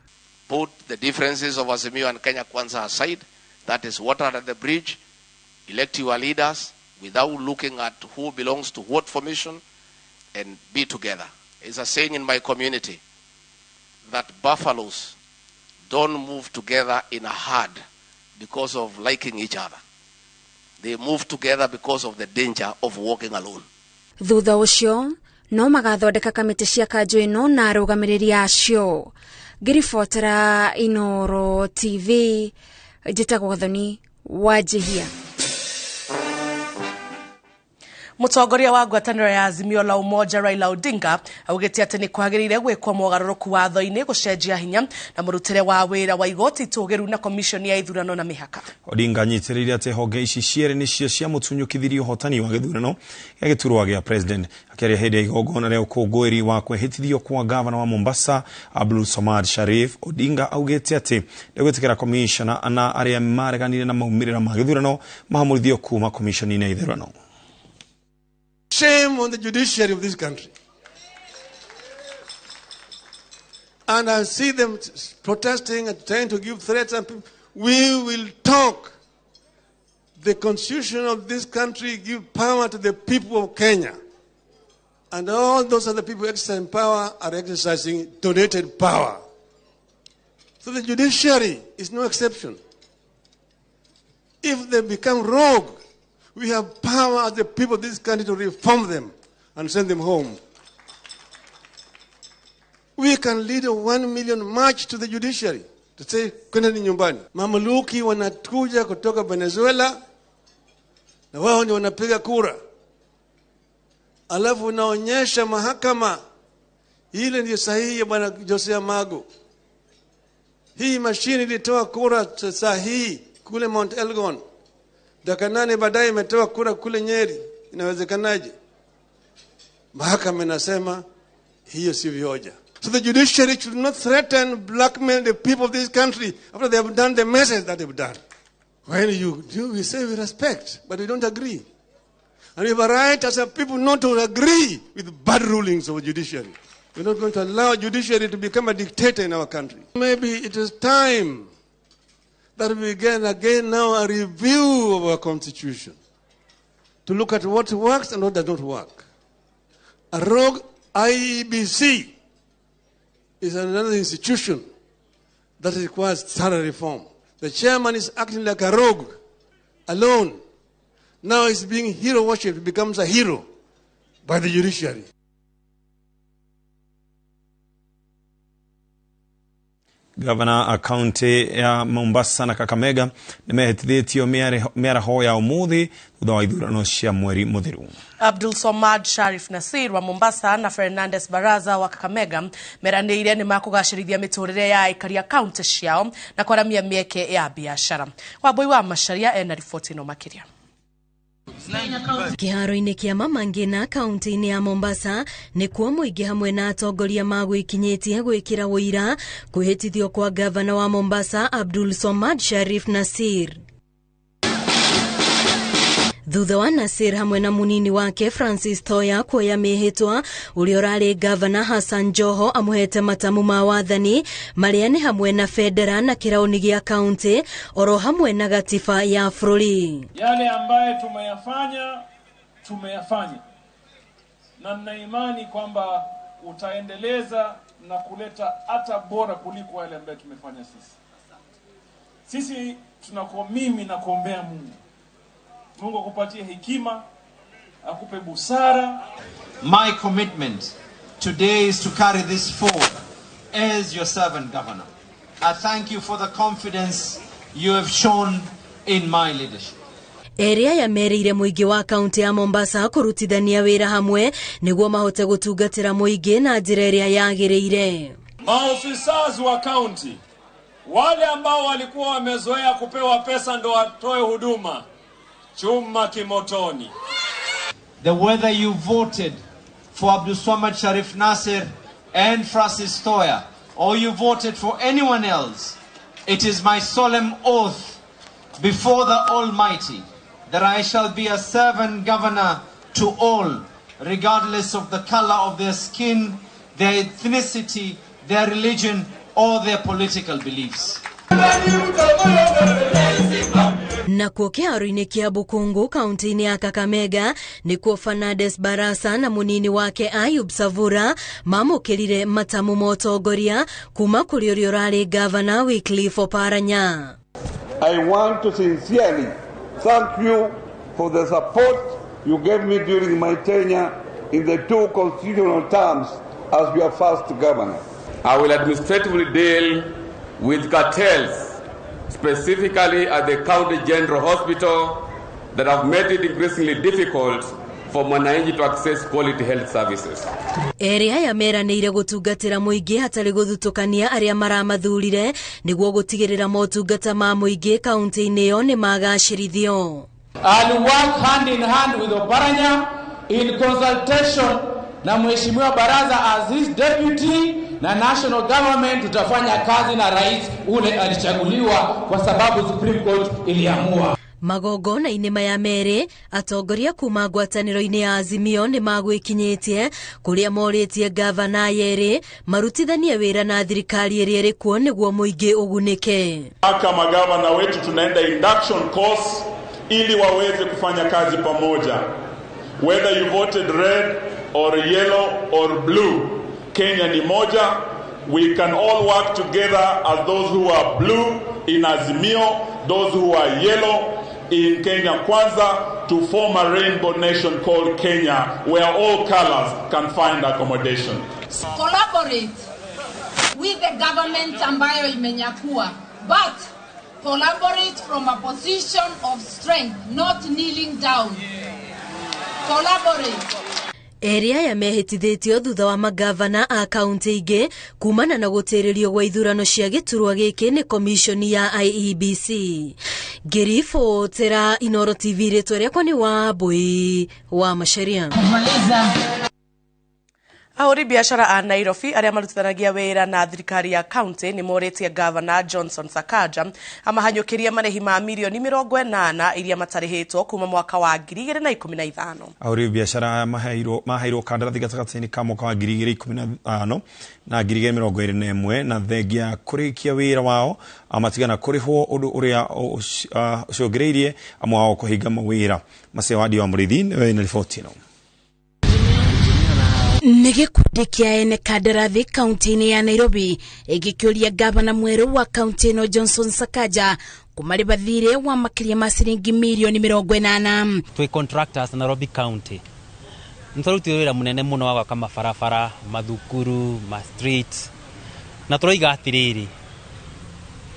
Put the differences of Azimio and Kenya Kwanza aside. That is water under the bridge. Elect your leaders without looking at who belongs to what formation and be together. It's a saying in my community that buffaloes don't move together in a herd because of liking each other. They move together because of the danger of walking alone. Thutha ucio no magathondeka kamĩtĩ cia kanjũ ĩno na arũgamĩrĩri acio. Ngiribotera Inooro TV, njĩtagwo Gathoni wa Johia. Mutongoria wa ngwatanĩro ya Azimio la Umoja Raila Odinga augĩte atĩ nĩ kwagĩrĩire gwĩkwo mogarũrũku watho-inĩ gũcenjia hinya na mũrutĩre wa wĩra wa igoti tũgĩru na komishoni ya ithurano na mĩhaka. Odinga anyitĩrĩire atĩ honge ici cierĩ nĩcio ciamũtunyũkithirie ũhotani wa gĩthurano gĩa gĩturwa gĩa president, akĩaria hĩndĩ ya igongona rĩa ũkũngũĩri wa kwĩhĩtithio kwa gavana wa Mombasa Abdul Samad Sharif. Odinga augĩte atĩ ndegwĩtĩkĩra komishona na arĩa mareganire na maumĩrĩra ma gĩthurano mahamũrithio kuma komishoni-inĩ ya ithurano. Shame on the judiciary of this country. And I see them protesting and trying to give threats. And we will talk. The constitution of this country gives power to the people of Kenya. And all those other people exercising power are exercising donated power. So the judiciary is no exception. If they become rogue, we have power as the people of this country to reform them and send them home. We can lead a 1 million march to the judiciary to say, kwendeni nyumbani. Mamluki wanakuja kutoka Venezuela na wao ndio wanapiga kura. Alafu unaonyesha mahakama ile ndio sahihi ya bwana Josea Magu. Hii mashine ilitoa kura sahihi kule Mount Elgon. Dakika 8 baadaye imetoa kura kule Nyeri. Inawezekanaje? Mahakama inasema hiyo si vioja. So the judiciary should not threaten, blackmail the people of this country after they have done the message that they've done. When you do, we say we respect, but we don't agree. And we have a right as a people not to agree with bad rulings of the judiciary. We're not going to allow judiciary to become a dictator in our country. Maybe it is time that we begin again now a review of our constitution to look at what works and what does not work. A rogue IEBC is another institution that requires thorough reform. The chairman is acting like a rogue, alone. Now he's being hero worshipped, becomes a hero by the judiciary. Gavana a kaunti ya Mombasa na Kakamega nimehithithio mĩaraho ya umuthi thutha wa ithurano cia mweri muthiru. Abdul Somad Sharif Nasir wa Mombasa na Fernandes Baraza wa Kakamega meranĩire nĩ makũgacĩrithia mĩtũrĩre ya aikari a kaunti ciao na kwaramia mĩeke ya biashara. Wambui wa Macharia ena riboti no makĩria. Kiharo-inĩ kĩa Mamangina kaunti-inĩ ya Mombasa nĩ kuo mũingĩ hamwe na atongoria magwĩkinyĩtie gwĩkĩra ũira kwĩhĩtithio kwa gavana wa Mombasa Abdul Somad Sharif Nasir. Thutha wa Nasir hamwe na munini wake Francis Thoya kuoya mĩhĩtwa ũrĩa ũrarĩ gavana Hassan Joho amuhete matamu ma wathani marĩa nĩ hamwe na federa na kĩrauni gĩa kaunti oro hamwe na gatiba ya bũrũri. Yale ambaye tumeyafanya na nina imani kwamba utaendeleza na kuleta hata bora kuliko yale ambaye tumefanya sisi tunakuwa mimi na kuombea Mungu akupatie hekima, akupe busara. My commitment today is to carry this forward as your servant governor. I thank you for the confidence you have shown in my leadership. Area ya merire mũingĩ wa kaunti ya Mombasa kũrutithania wĩra hamwe nĩguo mahote gũtungatĩra mũingĩ na njĩra ĩrĩa yagĩrĩire. Maofisa wa kaunti wale ambao walikuwa wamezoea kupewa pesa ndo watoe huduma chuma kimotoni. Whether you voted for Abdul Somad Sharif Nasir and Francis Thoya or you voted for anyone else, it is my solemn oath before the Almighty that I shall be a servant governor to all, regardless of the color of their skin, their ethnicity, their religion, or their political beliefs. Na kuo kĩharo-inĩ kĩa Bukungu kaunti-inĩ ya Kakamega nĩkuo Fernandes Barasa na munini wake Ayub Savura mamũkĩrire matamu ma ũtongoria kuma kũrĩ ũrĩa ũrarĩ gavana Wycliffe Oparanya. I want to sincerely thank you for the support you gave me during my tenure in the 2 constitutional terms as your first governor. I will administratively deal with cartels, specifically at the County General Hospital, that have made it increasingly difficult for mwananchi to access quality health services. Area ya meranĩire gũtungatĩra mũingĩ hatarĩ gũthutũkania arĩa maramathurire nĩguo gũtigĩrĩra motungata ma mũingĩ kaunti-inĩ ĩyo nĩ magacĩrithio. I'll work hand in hand with Oparanya in consultation na Mheshimiwa Baraza as his deputy na national government. Tutafanya kazi na rais ule alichaguliwa kwa sababu Supreme Court iliamua. magongona-inĩ maya merĩ atongoria kuma ngwatanĩro-inĩ ya Azimio nĩ magwĩkinyĩtie kũrĩa morĩtie gavana yerĩ marutithanie wĩra na thirikari ĩrĩa ĩrĩ kuo nĩguo mũingĩ ũgunĩke. Kama gavana wetu tunaenda induction course ili waweze kufanya kazi pamoja. Whether you voted red or yellow or blue, Kenya ni moja. We can all work together as those who are blue in Azimio, those who are yellow in Kenya Kwanza, to form a rainbow nation called Kenya, where all colors can find accommodation. Collaborate with the government ambayo imenyakua, but collaborate from a position of strength, not kneeling down. Collaborate. Area ya mehitithĩtio thutha wa magavana a kaunti ingĩ kumana na gũtĩrĩrio gwa ithurano cia gĩturwa gĩkĩ nĩ komishoni ya IEBC. Ngĩribũ tera Inooro TV rĩtwa rĩakwa nĩ Wambui wa Macharia. Ahũri biashara a Nairobi arĩa marutithanagia wĩra na thirikari ya kaunti nĩ morĩtie gavana Johnson Sakaja amahanyũkĩrie marĩhi ma mirioni 80 iria matarĩhĩtwo kuma mwaka wa 2015. Ahũri biashara maheirwo kandarathi gatagatĩ-inĩ ka mwaka wa 2015 na 2021 na thengia kũrĩkia wĩra wao amatigana kũrĩhwo ũndũ ũrĩa ũcũngĩrĩirie amwe wao kũhinga mawĩra. Macewadi wa Mũrĩithi nĩwe na riboti ĩno. Nĩ gĩkundi kĩa ene kandarathi kaunti-inĩ ya Nairobi ĩgĩkĩũria gavana mwerũ wa kaunti ĩno Johnson Sakaja kũmarĩha thirĩ wa makĩria ma ciringi mirioni 80. Twĩ contractors Nairobi County nĩtũrutire wĩra mũnene mũno wa gwaka mabarabara, mathukuru, ma street, na tũroiga atĩrĩrĩ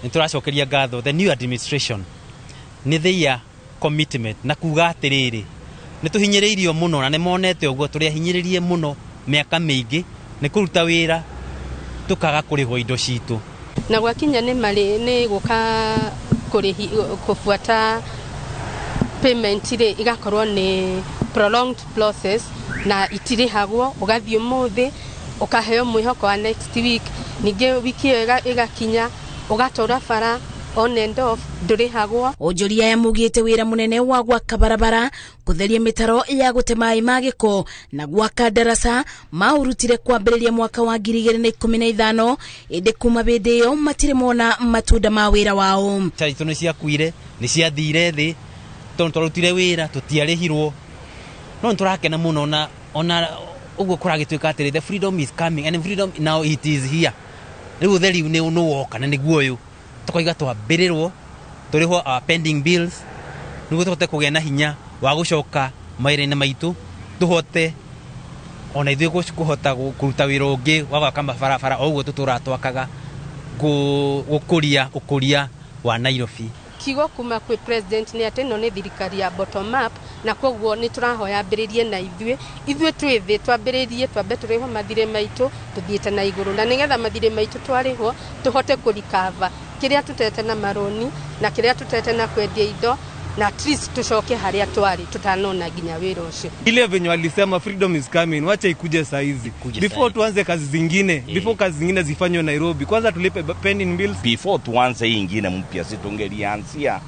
nĩtũracokeria ngatho the new administration nĩ their commitment na kuga atĩrĩrĩ nĩtũhinyĩrĩirio mũno na nĩmonete ũguo tũrĩahinyĩrĩrie mũno mĩaka mĩingĩ nĩ kũruta wĩra tũkaga kũrĩhwo indo citũ na gwakinya nĩ gũka kũbuata payment rĩ igakorwo nĩ prolonged process na itirĩhagwo ũgathiĩ mũthĩ ũkaheo mwĩhoko wa next week ningĩ wiki ĩgakinya ũgatũra bara on and off ndũrĩhagwo. Onjoria ya mugĩte wĩra mũnene wa gwaka barabara kũtheria mĩtaro ya gũte maĩ ma gĩko na gwaka ndaraca maũrutire kwambĩrĩria mwaka wa 2015 ĩndĩ kuma hĩndĩ ĩyo matirĩ mona matunda ma wĩra wao. Taitũ nĩ ciakuire nĩ ciathire thĩ tondũ tũrutire wĩra tũtiarĩhirwo no nĩtũrakena mũno ona ũguo kũragĩtuĩka atĩrĩ the freedom is coming and freedom now it is here. Rĩu ũtheri nĩ woka na nĩguo ũyũ tũkoiga twambĩrĩrwo tũrĩhwo pending bills nĩguo tũhote kũgĩa na hinya wa gũcoka mawĩra-inĩ maitũ tũhote ona ithuĩ kũhota kũruta wĩra ũngĩ wa gwaka mabarabara o ũguo tũtũratwakaga gũkũria ũkũria wa Nairobi. Kiugo kuma kwĩ president nĩ atĩ ĩno nĩ thirikari ya bottom up na koguo nĩ tũrahoya ambĩrĩrie na ithuĩ twĩ thĩ twambĩrĩrie twambe tũrĩhwo mathirĩ maitũ tũthiĩte na igũrũ na nĩgetha mathirĩ maitũ twarĩhwo tũhote kũrikava kĩrĩa tutete na maroni na kĩrĩa tutete na kwendia indo na at least tucoke harĩa twari tutanona nginya wĩra ũcio. Ile venye walisema freedom is coming, wacha ikuje saa hizi before tuanze kazi zingine before kazi zingine zifanywe Nairobi, kwanza tulipe pending bills before tuanze hii nyingine mpya. Situngelianzia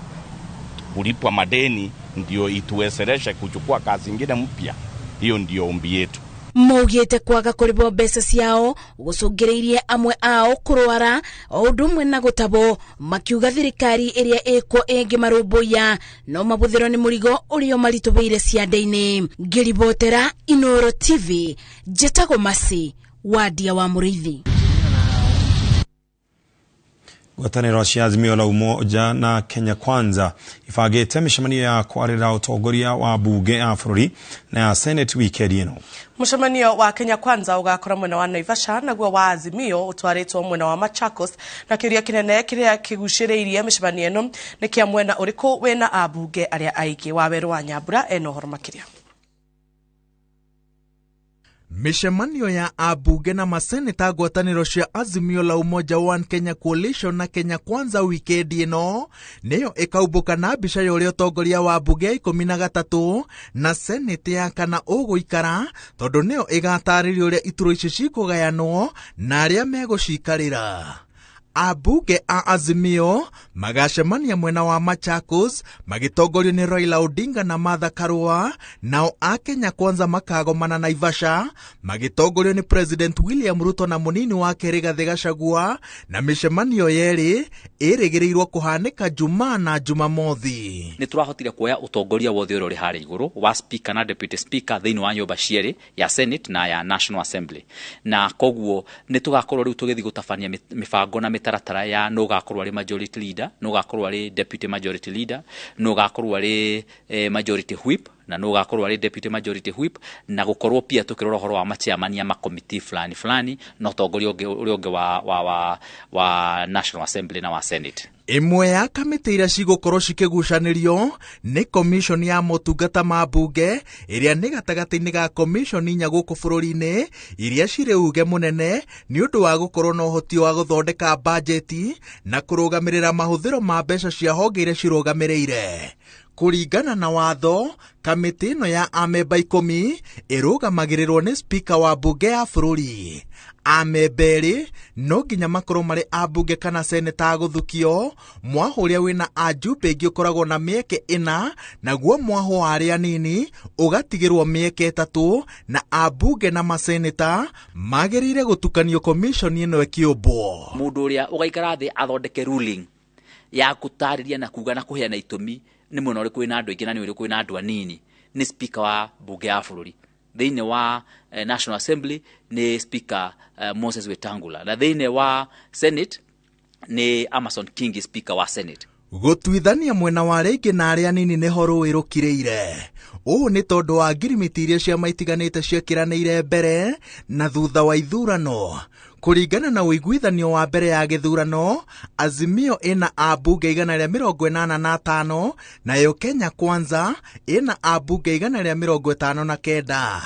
kulipwa madeni ndio ituwesereshe kuchukua kazi nyingine mpya. Hiyo ndio ombi yetu. Mugĩte kwaga kũrĩhwo mbeca ciao gũcũngĩrĩirie amwe ao kũrwara o ũndũ ũmwe na gũtabwo makiuga thirikari ĩrĩa ĩkuo ĩngĩmarũmbũiya no mabũthĩrwo nĩ mũrigo ũrĩa maritũhĩire ciande-inĩ. Ngĩribotera Inooro TV njĩtagwo Masi Wadia wa Mũrĩithi. Ngwatanĩro cia Azimio la Umoja na Kenya Kwanza ibangĩte mĩcemanio ya kwarĩra ũtongoria wa bunge a bũrũri na ya Senate weekend ĩno. Mũcemanio wa Kenya Kwanza ũgakora mwena wa Naivasha naguo wa Azimio ũtwarĩtwo mwena wa Machakos na kĩũria kĩnene kĩrĩa kĩgucĩrĩirie mĩcemanio ĩno nĩ kĩa mwena ũrĩkũ wĩna abunge arĩa aingĩ. Waweru wa Nyambura ena ũhoro makĩria. Mishemanio ya abunge na maseneta ngwatanĩro cia Azimio la Umoja One Kenya Coalition na Kenya Kwanza wikendi ĩno nĩyo ĩkaumbũka na mbica ya ũrĩa ũtongoria wa bunge ya 13 na senate ya kana ũgũikara tondũ nĩyo ĩgatarĩria ũrĩa iturwa icio cikũgayanwo na arĩa megũcikarĩra. Abunge a Azimio magacemania mwena wa Machakos magitongorio ni Raila Odinga na Martha Karua, nao a Kenya Kwanza makagomana Naivasha magitongorio ni President William Ruto na munini wake Rigathi Gachagua, na micemanio yeri irigirirwo kuhanika Jumaa na Jumamothi. Ni turahotire kuoya utongoria wothe uri hari iguru wa speaker na deputy speaker thiini wa nyumba cieri ya Senate na ya National Assembly, na koguo ni tugakorwo riu tugithi gutabania mibango na mitaratara ya no gakorwo ari majority leader, no gakorwo ari deputy majority leader, no gakorwo ari majority whip, na no gakorwo ari deputy majority whip, na gukorwo pia tukirora horo wa machairman ma committee fulani no tongoria ungi wa National Assembly na wa Senate. Imwe ya kamiti iria cigukorwo cikigucanirio ni commission ya motungata ma mbunge iria ni gatagati-ini ga commission inya guku bururi-ini iria ciri uge munene ni undu wa gukorwo na uhoti wa guthondeka bajeti na kurugamirira mahuthiro ma mbeca cia honge iria cirugamiriire. Kuringana na watho, kamiti ino ya amemba 10 irugamagirirwo ni speaker wa mbunge ya bururi. Amemba eri no nginya makorwo mari ambunge kana seneta guthukio, mwaho uria wina ajumbe ingi ukoragwo na mieke 4, naguo mwaho wa aria nini ugatigirwo mieke 3, na ambunge na maseneta magirire gutukanio commission ino ekiumbo. Mundu uria ugaikara thi athondeke ruling ya kutariria na kuga na kuheana itumi ni mwena uri kwina andu aingi na ni uri kwina andu anini ni speaker wa bunge ya bururi. Thiini wa National Assembly ni speaker Moses Wetangula, na thiini wa Senate ni Amason Kingi speaker wa Senate. Gutwithania mwena wa reingi na aria nini ni horo wirukireire. Uu ni tondu wa ngirimiti iria ciama itiganite ciekiraniire mbere na thutha wa ithurano. Kuringana na uiguithanio wa mbere ya githurano, Azimio ina ambunge 185 nayo Kenya Kwanza ina ambunge 159.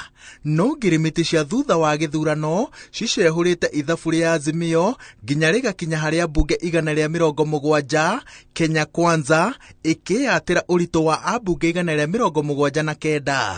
No ngirimiti cia thutha wa githurano cicehurite ithabu ria Azimio nginya rigakinya haria ambunge 170, Kenya Kwanza ikiatira urito wa ambunge 179.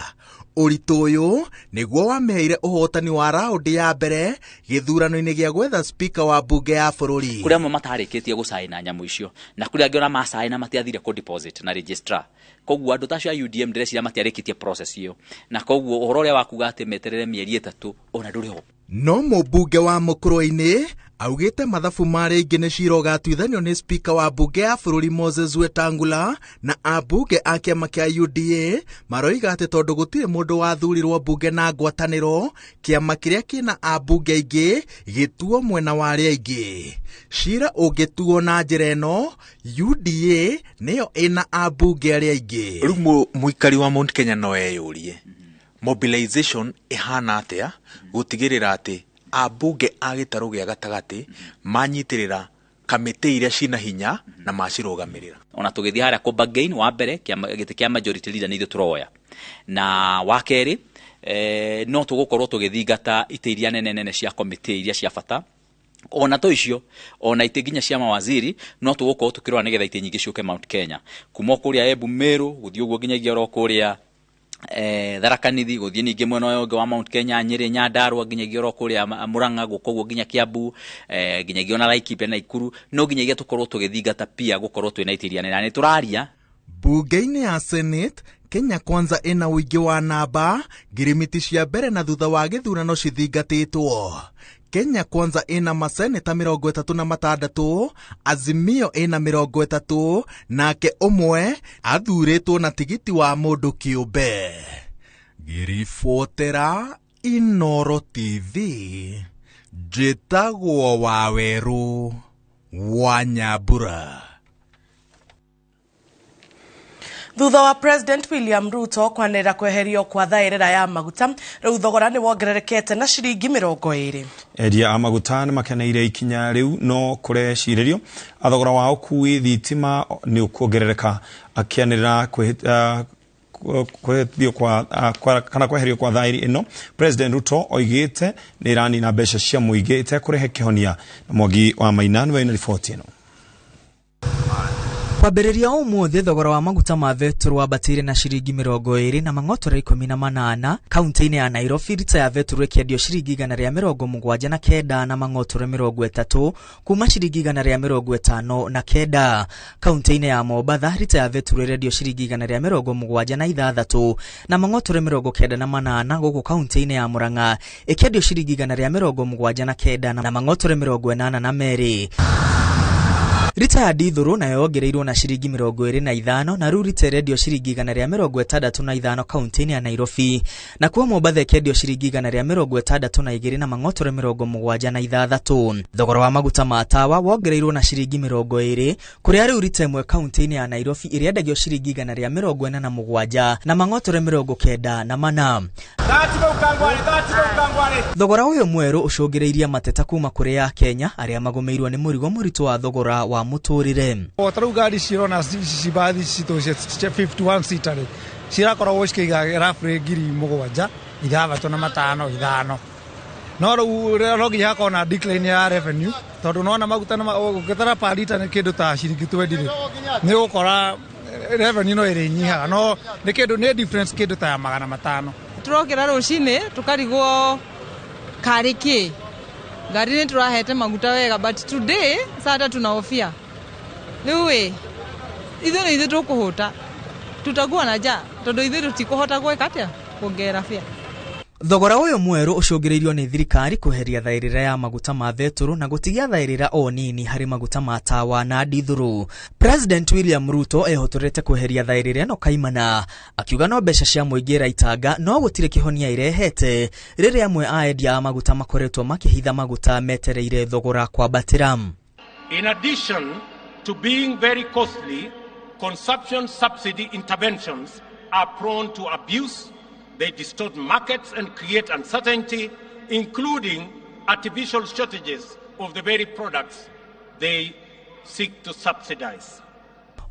Urito uyu niguo wameheire uhotani wa raundi ya mbere githurano-ini gia gwetha speaker wa bunge ya bururi. Kuria amwe matarikitie gucaina nyamu icio, na kuria angi ona macaina matiathire ku deposit na registrar. Koguo andu tacio ya UDM ndĩreciria matiarikitie process iyo, na koguo uhoro uria wakuga ati meterere mieri 3 ona nduri ho. No mũmbunge wa Mũkũrũ-inĩ augite mathabu mari ingi ni cirogatuithanio ni speaker wa bunge ya bururi Moses Wetangula, na ambunge a kiama kia UDA maroiga ati tondu gutire mundu wathurirwo bunge na ngwataniro, kiama kiria kina ambunge aingi gituo mwena wa aria aingi. Cira ungituo na njira ino, UDA niyo ina ambunge aria aingi. Riu muikari wa Mount Kenya no eyurie mobilization ihana atia gutigirira ati ambunge a gitaru gia gatagati manyitirira kamite iria cina hinya na macirugamirira. Ona tugithia haria ku bargain wa mbere giti kia majority leader ni ithu turoya, na wa keri no tugukorwo tugithingata ite iria nene cia committee iria cia bata. Ona to icio ona ite nginya cia mawaziri no tugukorwo tukirora nigetha ite nyingi ciuke Mount Kenya, kuma kuria Embu Meru guthii uguo nginyagia ro kuria Tharaka Nithi guthii ningi mwena uyu wa Mount Kenya, Nyeri, Nyandarua nginyagia ro kuria Murang'a gukoguo nginya Kiambu, nginyagia na Laikipia na Ikuru, no nginyagia tukorwo tugithingata pia gukorwo twina itiria nene. Ni turaria bunge-ini ya Senate Kenya Kwanza ina uingi wa namba ngirimiti cia mbere na thutha wa githurano cithingatitwo. Kenya Kwanza ina maseneta 36, Azimio ina 30, nake umwe athuritwo na tigiti wa mundu kiumbe. Girifotera Inooro TV, njitagwo Waweru wa Nyambura. Thutha wa President William Ruto kwanira kweherio kwa thairira ya maguta, riu thogora ni wongererekete na ciringi 20. Endia a maguta ni makeneire ikinya riu no kurecirerio athogora wa ukui thitima ni ukuongerereka, akianira kweherio kwa thairi ino. President Ruto oigite ni irani na mbeca cia muingi ite kurehe kihonia. Na Mwangi wa Maina ni wena ripoti ino. Kwambĩrĩria ũmũthĩ thogora wa maguta ma vetro wambatĩire na ciringi 20 na mang'otore 18 kaunti-inĩ ya Nairobi. Lita ya vetro ĩkĩendio ciringi 179 na mang'otore 30 kuma ciringi 159. Kaunti-inĩ ya Mombatha lita ya vetro ĩrendio ciringi 176 na mang'otore 98. Gũkũ kaunti-inĩ ya Murang'a ĩkĩendio ciringi 179 na mang'otore 82. Lita ya dithuru nayo yongereirwo na ciringi 25 na rĩu lita ĩrendio ciringi 165 kaunti-inĩ ya Nairobi, na kuo Mombatha ĩkĩendio ciringi 162 na mang'otore 76. Thogora wa maguta ma tawa wongereirwo na ciringi 20 kũrĩa rĩu lita ĩmwe kaunti-inĩ ya Nairobi ĩrĩendagio ciringi 147 na mang'otore 94. Thogora ũyũ mwerũ ũcũngĩrĩirie mateta kuma kũrĩ ya Kenya arĩa magomeirwo nĩ mũrigo mũritũ wa thogora wa mũtũrĩre. Tarĩu ngari cirona cibathi citũ cia 51 seater cirakoragwo cikĩiga rafrĩ 7,000 ithathatũ na matano ithano. No rĩu no nginya hakorwo na decline ya revenue tondũ nona maguta ũgĩtara per liter nĩ kĩndũ ta ciringi 20 nĩ ũgũkora revenue no ĩrĩnyihaga, no nĩ kĩndũ nĩ difference kĩndũ ta ya 500. Turokera rũcinĩ tukarigwo karĩkĩ ngari nĩ turahete maguta wega, but today sasa tunahofia rĩu ithuĩ tũkũhũta tutakuwa na ja tondũ ithuĩ tũtikũhota gwĩka atĩa kuongerera fare. Thogora ũyũ mwerũ ũcũngĩrĩirio nĩ thirikari kweheria thaĩrĩra ya maguta ma vetro na gũtigia thaĩrĩra o nini harĩ maguta ma tawa na dithuru. President William Ruto ehotorete kweheria thaĩrĩra ĩno kaimana, akiuga no mbeca cia mũingĩ iraitanga no gũtirĩ kĩhonia irehete rĩrĩa amwe a endia a maguta makoretwo makĩhitha maguta metereire thogora kwambatĩra. In addition to being very costly, consumption subsidy interventions are prone to abuse. They distort markets and create uncertainty, including artificial shortages of the very products they seek to subsidize.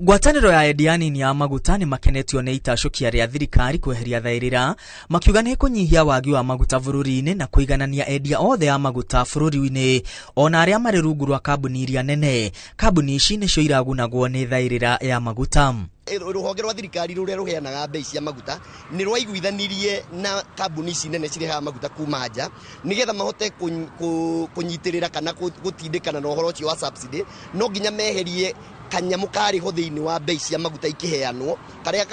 Ngwatanĩro ya endia nini ya maguta nĩ makenetio nĩ itacũkia rĩa thirikari kweheria thaĩrĩra, makiuga nĩ kũnyihia wagi wa maguta bũrũri-inĩ na kũiganania endia othe ya maguta bũrũri-inĩ ona arĩa marĩ rungu rwa kambuni iria nene. Kambuni ici nĩcio iragunagwo nĩ thaĩrĩra ya maguta. Rũhonge rwa thirikari rũrĩa rũheanaga mbei cia maguta nĩ rwaiguithanirie na kambuni ici nene cirehaga maguta kuma nja nĩgetha mahote kũnyitĩrĩra kana gũtindĩkana na ũhoro ũcio wa subsidy. No nginya meherie kanyamu kariho thĩinĩ wa mbei cia maguta ikiheanwo karĩa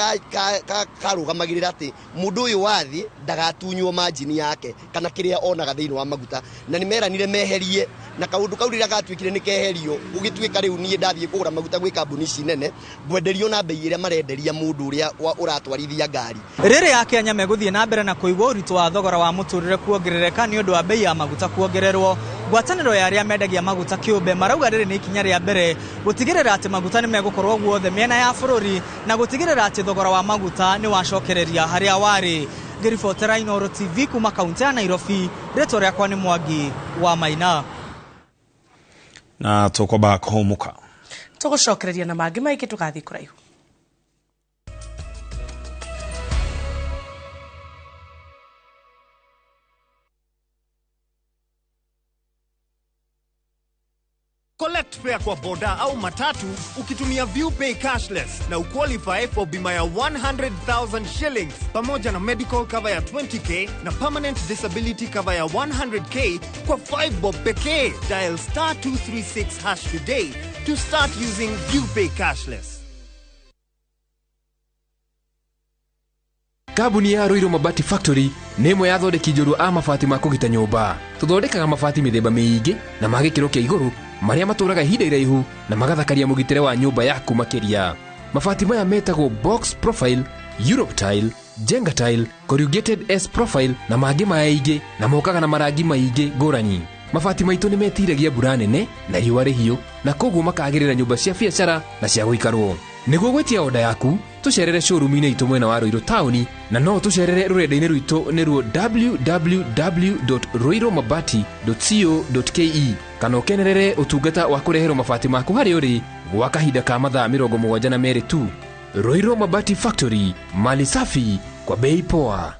karũgamagĩrĩra atĩ mũndũ ũyũ wathi ndagatunywo margin yake kana kĩrĩa onaga thĩinĩ wa maguta, na nĩ meranire meherie na kaũndũ kau rĩrĩa gatuĩkire nĩ keherio gũgĩtuĩka rĩu niĩ ndathiĩ kũgũra maguta gwĩ kambuni ici nene ngwenderio na mbei ĩrĩa marenderia mũndũ ũrĩa ũratwarithia ngari. Rĩrĩ ya Kenya megũthiĩ na mbere na kũigua ũritũ wa thogora wa mũtũrĩre kuongerereka nĩ ũndũ wa mbei ya maguta kuongererwo. Ngwatanĩro ya arĩa mendagia maguta kĩũmbe marauga rĩrĩ nĩ ikinya rĩa mbere gũtigĩrĩra atĩ maguta nĩ megũkorwo guothe mĩena ya bũrũri na gũtigĩrĩra atĩ thogora wa maguta nĩ wacokereria harĩa warĩ. Ngĩribotera Inooro TV kuma kaunti ya Nairobi, rĩtwa rĩakwa nĩ Mwangi wa Maina. Na tũkwamba kũhũmũka tũgũcokereria na mangĩ maingĩ tũgathiĩ kũraihu. Collect fare kwa boda au matatu ukitumia ViewPay cashless na uqualify for bima ya 100,000 shillings pamoja na medical cover ya 20k na permanent disability cover ya 100k kwa 5 bob pekee. Dial *236# today to start using ViewPay cashless. Kambuni ya Inooro Mabati Factory nĩ ĩmwe ya thondeki njorua a mabati ma kũgita nyũmba. Tũthondekaga mabati mĩthemba mĩingĩ na ma gĩkĩro kĩa igũrũ marĩa matũraga ihinda iraihu na magathakaria mũgitĩre wa nyũmba yaku makĩria. Mabati maya metagwo box profile, Europe tile, Jenga tile, corrugated S profile na mangĩ maingĩ na mokaga na marangi maingĩ ngũrani. Mabati maitũ nĩ metiragia mbura nene na riũa rĩhiũ na koguo makagĩrĩra nyũmba cia biacara na cia gũikarwo. Nĩguo gwetia oda yaku tucerere showroom-inĩ itũ mwena wa Ruiru town na no tucerere rũrenda-inĩ rwitũ nĩruo www.ruiromabati.co.ke kana ũkenerere ũtungata wa kũreherwo mabati maku harĩ ũrĩ gwa kahinda ka mathaa 72 tu. Inooro Mabati Factory, mali safi kwa bei poa.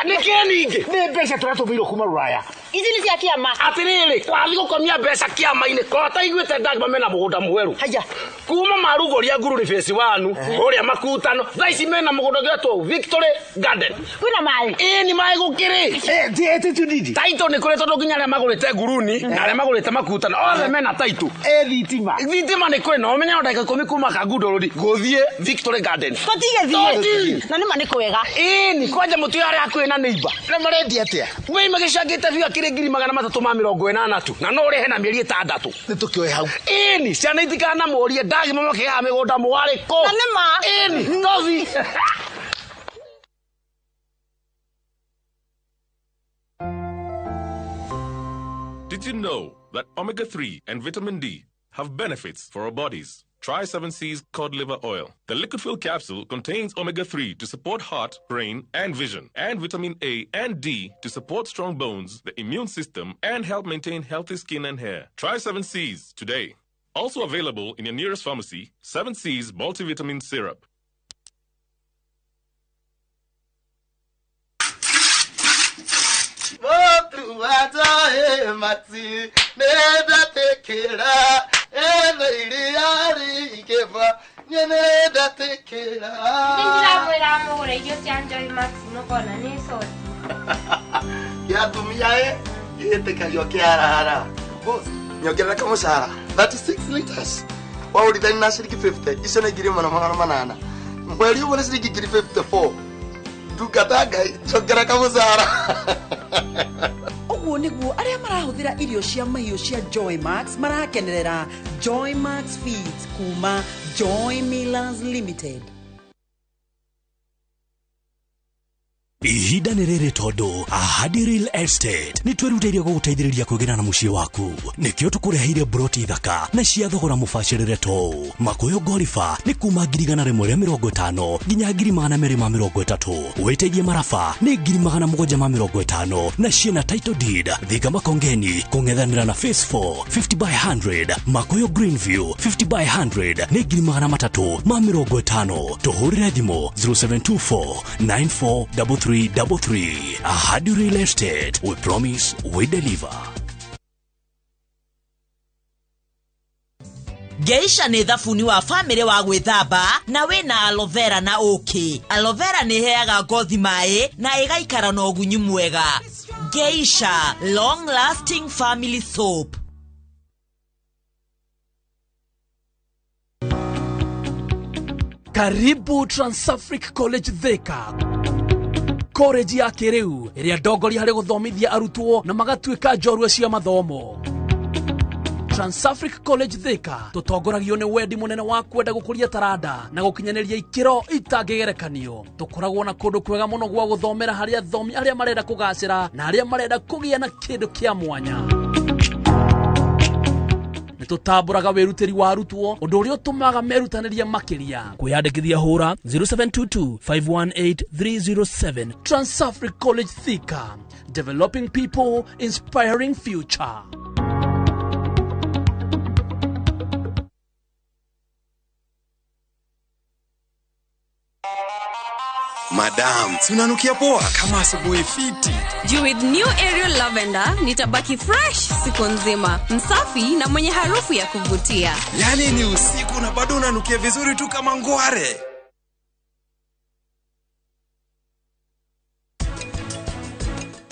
Niki ni mbeca turatumirwo kuma Ruraya. Ici ni cia kiama. Atiriri kwathi gukomia mbeca kiama-ini kota igwite ndagima mena mugunda mweru. Haya. Kuma marugoria ngururi phase 1 uria makutano. Thaici mena mugunda gwetwo Victory Garden. Kwina mai. Ni mai gukiri. Eti tudidi. Taito ni kure tondu nginya aria magurite nguruni na aria magurite makutano. Othe mena taito. Thitima. Thitima ni kure no menya ndaka 10 kuma kagundo rodi. Guthie Victory Garden. Totige thie. Na nima ni kwega. Ni kwanja mutu aria akwina neighbor. Na marendi atia. Wei magicangite biga kiri 380 tu. Na no rehe na mieri 6. Ni tukioe hau. Ni ciana itikana morie ndagima makiga migunda mwari ko. Na nima. Ni tovi. Did you know that omega-3 and vitamin D have benefits for our bodies? Try 7C's cod liver oil. The liquid-filled capsule contains omega-3 to support heart, brain, and vision, and vitamin A and D to support strong bones, the immune system, and help maintain healthy skin and hair. Try 7C's today. Also available in your nearest pharmacy, 7C's multivitamin syrup. Nyongera kama shara 36 liters. Wao lidhani na shilingi 50. Isho na girima na magana manana. Mweli uone shilingi 54. Tukataga nyongera kama shara. Oguo niguo aria marahuthira irio cia mahiũ cia Joy Max marakenerera Joy Max Feeds kuma Joy Millers Limited. Ihinda nĩ rĩrĩ tondu Ahadi Real Estate nĩ twĩrutĩire gũgũteithĩrĩria kwĩgĩra na mũciĩ waku. Nĩkĩo tũkũreheire broti thaka na cia thogora mũbacĩrĩre to. Makoyo Gorifa nĩ kuma 150 nginya 230. Wĩteithie maraba nĩ 750 na ciĩna title deed. Thika Makongeni kũng'ethanĩra na phase 4 50 by 100. Makoyo Greenview 50 by 100 nĩ 350. Tũhũrĩre thimũ 0724 9433. Ahadi Real Estate. We promise, we deliver. Geisha nĩ thabuni wa family wa gwĩthamba na wĩna aloe vera na ũkĩ. Aloe vera nĩ heaga ngothi maĩ na ĩgaikara na ũgunyu mwega. Geisha long lasting family soap. Karibu Trans-Africa College Thika. College ya kĩrĩu ĩrĩa ndongoria harĩ gũthomithia arutwo na magatuĩka njorua cia mathomo. Trans-Africa College Thika tutongoragio nĩ wendi mũnene wa kwenda gũkũria taranda na gũkinyanĩria ikĩro itangĩgerekanio. Tũkoragwo na kũndũ kwega mũno gwa gũthomera harĩ athomi arĩa marenda kũgacĩra na arĩa marenda kũgĩa na kĩndũ kĩa mwanya. Tutamburaga wĩrutĩri wa arutwo ũndũ ũrĩa ũtũmaga merutanĩria makĩria. Kwĩyandĩkithia hũra 0722 518 307. Trans-Africa College Thika, developing people, inspiring future. Madam, unanukia poa kama asubuhi fiti. Juu with new Ariel Lavender nitabaki fresh siku nzima, msafi na mwenye harufu ya kuvutia. Yani ni usiku na bado unanukia vizuri tu kama ngware.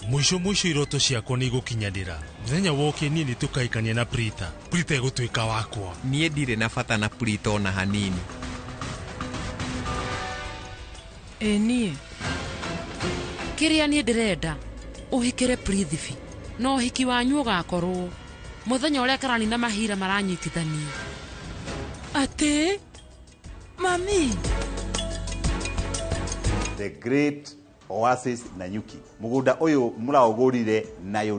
Mwisho iroto ciakwa nĩ igũkinyanĩra. Mũthenya woke niĩ nĩtũkaikania na Prita. Prita ĩgũtuĩka wakwa. Niĩ ndirĩ na bata na Prita ona hanini. Niĩ kĩrĩa niĩ ndĩrenda ũhikĩre Prithibi no ũhiki wanyu ũgakorwo mũthenya ũrĩa Karani na Mahira maranyitithania. Atĩ mami, the great Oasis Nanyuki mugunda uyu muraugurire nayo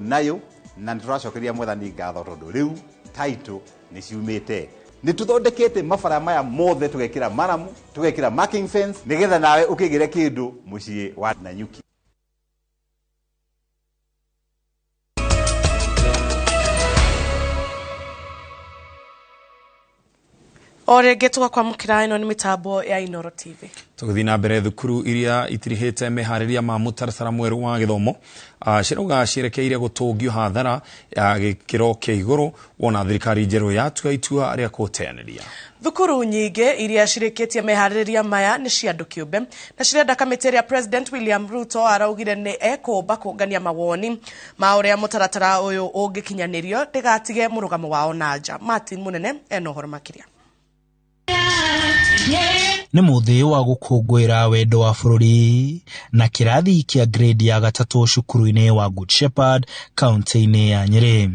na nituracokeria mwathani ngatho tondu riu title ni ciumite. Ni tuthondekete mabara maya mothe tugekira maramu, tugekira marking fence nigetha nawe ukigire kindu mucii wa Nanyuki. Orege tugakwamukira ino ni mitambo ya Inooro TV. Tuguthi na mbere thukuru iria itirihite mehariria ma mutaratara mweru wa githomo cirauga cirekeire gutungio hathara ya gikiro kia iguru wona thirikari njeru yatua itua ria kuteaniria. Thukuru nyingi iria cireketie mehariria maya ni cia andu kiumbe na cirenda kamiti ya President William Ruto araugire ni ekumba kungania mawoni ma uria mutaratara uyu ungikinyanirio ndigatige murugamo wao nanja. Martin Munene eno horo makiria. Nĩ mũthĩ wa gũkũngũĩra wendo wa bũrũri na kĩrathi kĩa grade ya gatatũ cukuru-inĩ wa Good Shepherd kaunti-inĩ ya Nyeri.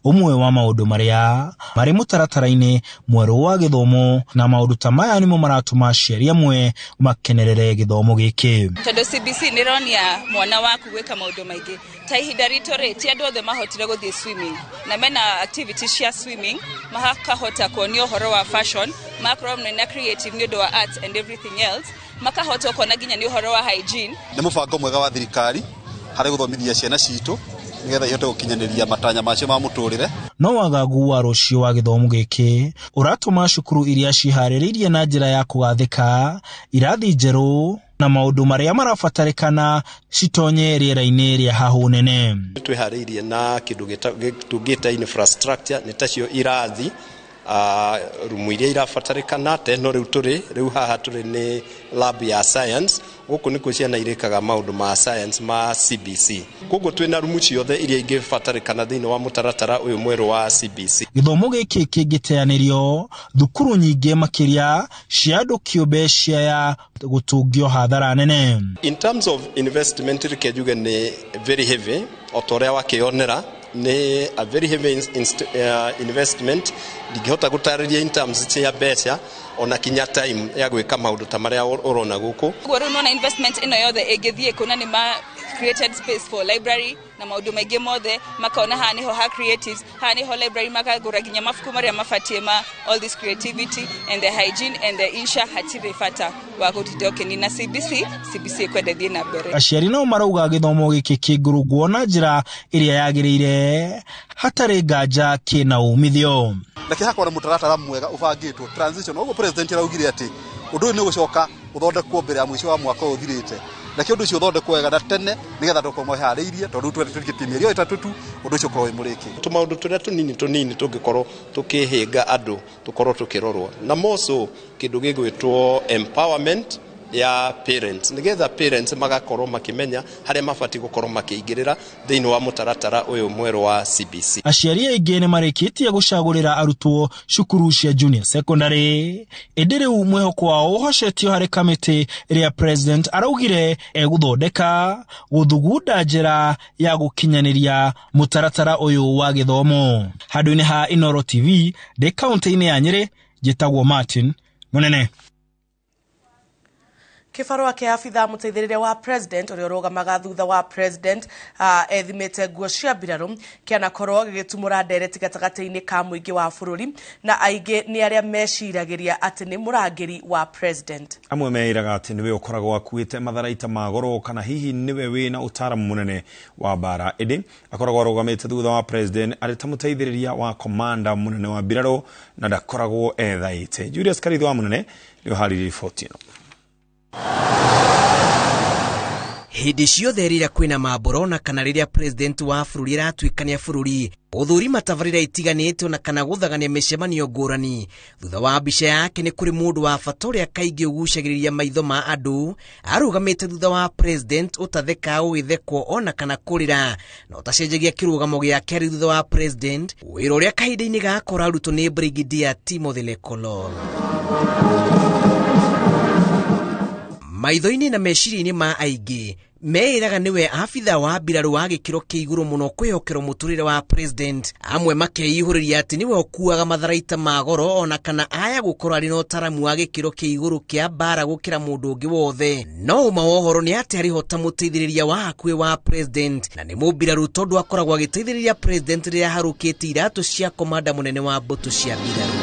Umwe wa maũndũ marĩa marĩ mũtaratara-inĩ mwerũ wa gĩthomo na maũndũ ta maya nĩmo maratũma aciari amwe makenerere gĩthomo gĩkĩ. Tondũ CBC nĩronia mwana waku gwĩka maũndũ maingĩ. Ta ihinda ritũ rĩ ti andũ othe mahotire gũthiĩ swimming na mena activities cia swimming makahota kuonio ũhoro wa fashion, makorwo na creative nĩ ũndũ wa arts and everything else, makahota kuona nginya nĩ ũhoro wa hygiene. Nĩ mũbango mwega wa thirikari harĩ gũthomithia ciana citũ nigetha ihote gukinyaniria matanya macio ma muturire. No wagagu wa rũciũ wa gĩthomo gĩkĩ ũratũma cukuru iria ciharĩrĩirie na njĩra ya kũgathĩka irathi njerũ na maũndũ marĩa marabatarĩkana citonye rĩera-inĩ rĩa hahu nene. Twĩharĩirie na kĩndũ gĩtungĩta infrastructure nĩ tacio irathi rumu iria irabatarĩkana teno rĩu haha tũrĩ nĩ lab ya science gũkũ nĩkuo ciana irĩkaga maũndũ ma science ma CBC. Koguo twĩna rumu ciothe iria ingĩbatarĩkana thĩinĩ wa mũtaratara ũyũ mwerũ wa CBC. Gĩthomo gĩkĩ kĩngĩteanĩrio thukuru nyingĩ makĩria cia andũ kĩũmbe ciaya gũtungio hathara nene. In terms of investment rĩkĩnjuge nĩ very heavy o ta ũrĩa wakĩonera ni a very heavy investment ndingĩhota gũtarĩria in terms cia mbeca ona kinya time ya gwĩka maũndũ ta marĩa ũrona gũkũ. Koguo rĩu nona investment ĩno yothe ĩngĩthiĩ kuna nĩ ma created space for library na maũndũ maingĩ mothe makona haha niho ha creatives, haha niho library makagũra nginya mabuku marĩa mabatie ma all this creativity and the hygiene and the insha hatirĩ bata wa gũtinda ũkĩnina CBC kwendethie na mbere. Aciari no marauga gĩthomo gĩkĩ kĩngũrũngwo na njĩra ĩrĩa yagĩrĩire hatarĩ nganja kĩna umithio. Lakini hakwa mũtaratara mwega ũbangĩtwo transition ũguo president araugire atĩ ũndũ ũyũ nĩ ũgũcoka ũthondekwo mbere ya mũico wa mwaka ũthirĩte. Lakini ũndũ ũcio ũthondekwo wega na tene nĩgetha tũkorwo harĩirie tondũ tũrĩkĩtie mĩeri ĩtatũ tu ũndũ ũcio ũkorwo mũrĩki. Tũmaũndũ tũrĩa tũnini tũngĩkorwo tũkĩhĩnga andũ tũkorwo tũkĩrorwo na moso kĩndũ gĩgwĩtwo empowerment ya parents nigetha parents magakorwo makimenya harĩa mabati gukorwo makĩingĩrĩra thĩinĩ wa mũtaratara ũyũ mwerũ wa CBC. Aciari aingĩ nĩ marĩkĩtie gũcagũrĩra arutwo cukuru cia junior secondary ĩndĩ rĩu mwĩhoko wao ũhocetio harĩ kamĩtĩ ĩrĩa president araugire egũthondeka gũthugunda njĩra ya gũkinyanĩria mũtaratara ũyũ wa gĩthomo. Handũ-inĩ ha Inooro TV ndĩ kaunti-inĩ ya Nyeri njĩtagwo Martin Munene. Kibarua kia abitha muteithĩrĩria wa president ũrĩa ũrũgamaga thutha wa president ethimĩte nguo cia mbirarũ kĩanakorwo gĩgĩtumũra ndereti gatagatĩ-inĩ ka mũingĩ wa bũrũri na aingĩ nĩ arĩa meciragĩria atĩ nĩ mũrangĩri wa president. Amwe meiraga atĩ nĩwe ũkoragwo akuĩte matharaita ma goro kana hihi nĩwe wĩna ũtaaramu mũnene wa mbara. Ĩndĩ akoragwo arũgamĩte thutha wa president arĩ ta mũteithĩrĩria wa komanda mũnene wa mbirarũ na ndakoragwo ethaĩte. Julius Karitho wa mũnene nĩ ũharĩirie riboti ĩno. Hĩndĩ ciothe rĩrĩa kwĩna mambũra na kana rĩrĩa president wa bũrũri aratuĩkania bũrũri ũthũrima tabarĩra itiganĩte ona kana gũthagania mĩcemanio ngũrani thutha wa mbica yake nĩ kũrĩ mũndũ wa bata ũrĩa kaingĩ ũgucagĩrĩria maitho ma andũ arũgamĩte thutha wa president ũtatheka gũgĩthekwo ona kana kũrĩra na ũtacenjagia kĩrũgamo gĩake arĩ thutha wa president wĩra ũrĩa kahinda-inĩ gakora arutwo nĩ Brigadier Timothy Lekolol. Maitho-inĩ na meciria-inĩ ma aingĩ meiraga niwe abitha wa mbirarũ wa gĩkĩro kĩa igũrũ mũno kwĩhokerwo mũtũrĩre wa president. Amwe makeihũrĩria atĩ niwe ũkuaga matharaita ma goro ona kana aya gũkorwo arĩ na ũtaaramu wa gĩkĩro kĩa igũrũ kĩa mbara gũkĩra mũndũ ũngĩ wothe. No ũma wa ũhoro nĩ atĩ arĩho ta mũteithĩrĩria wa hakuhĩ wa president na nĩ mũmbirarũ tondũ akoragwo agĩteithĩrĩria president rĩrĩa harũkĩte iratũ cia komanda mũnene wa mbũtũ cia mbirarũ.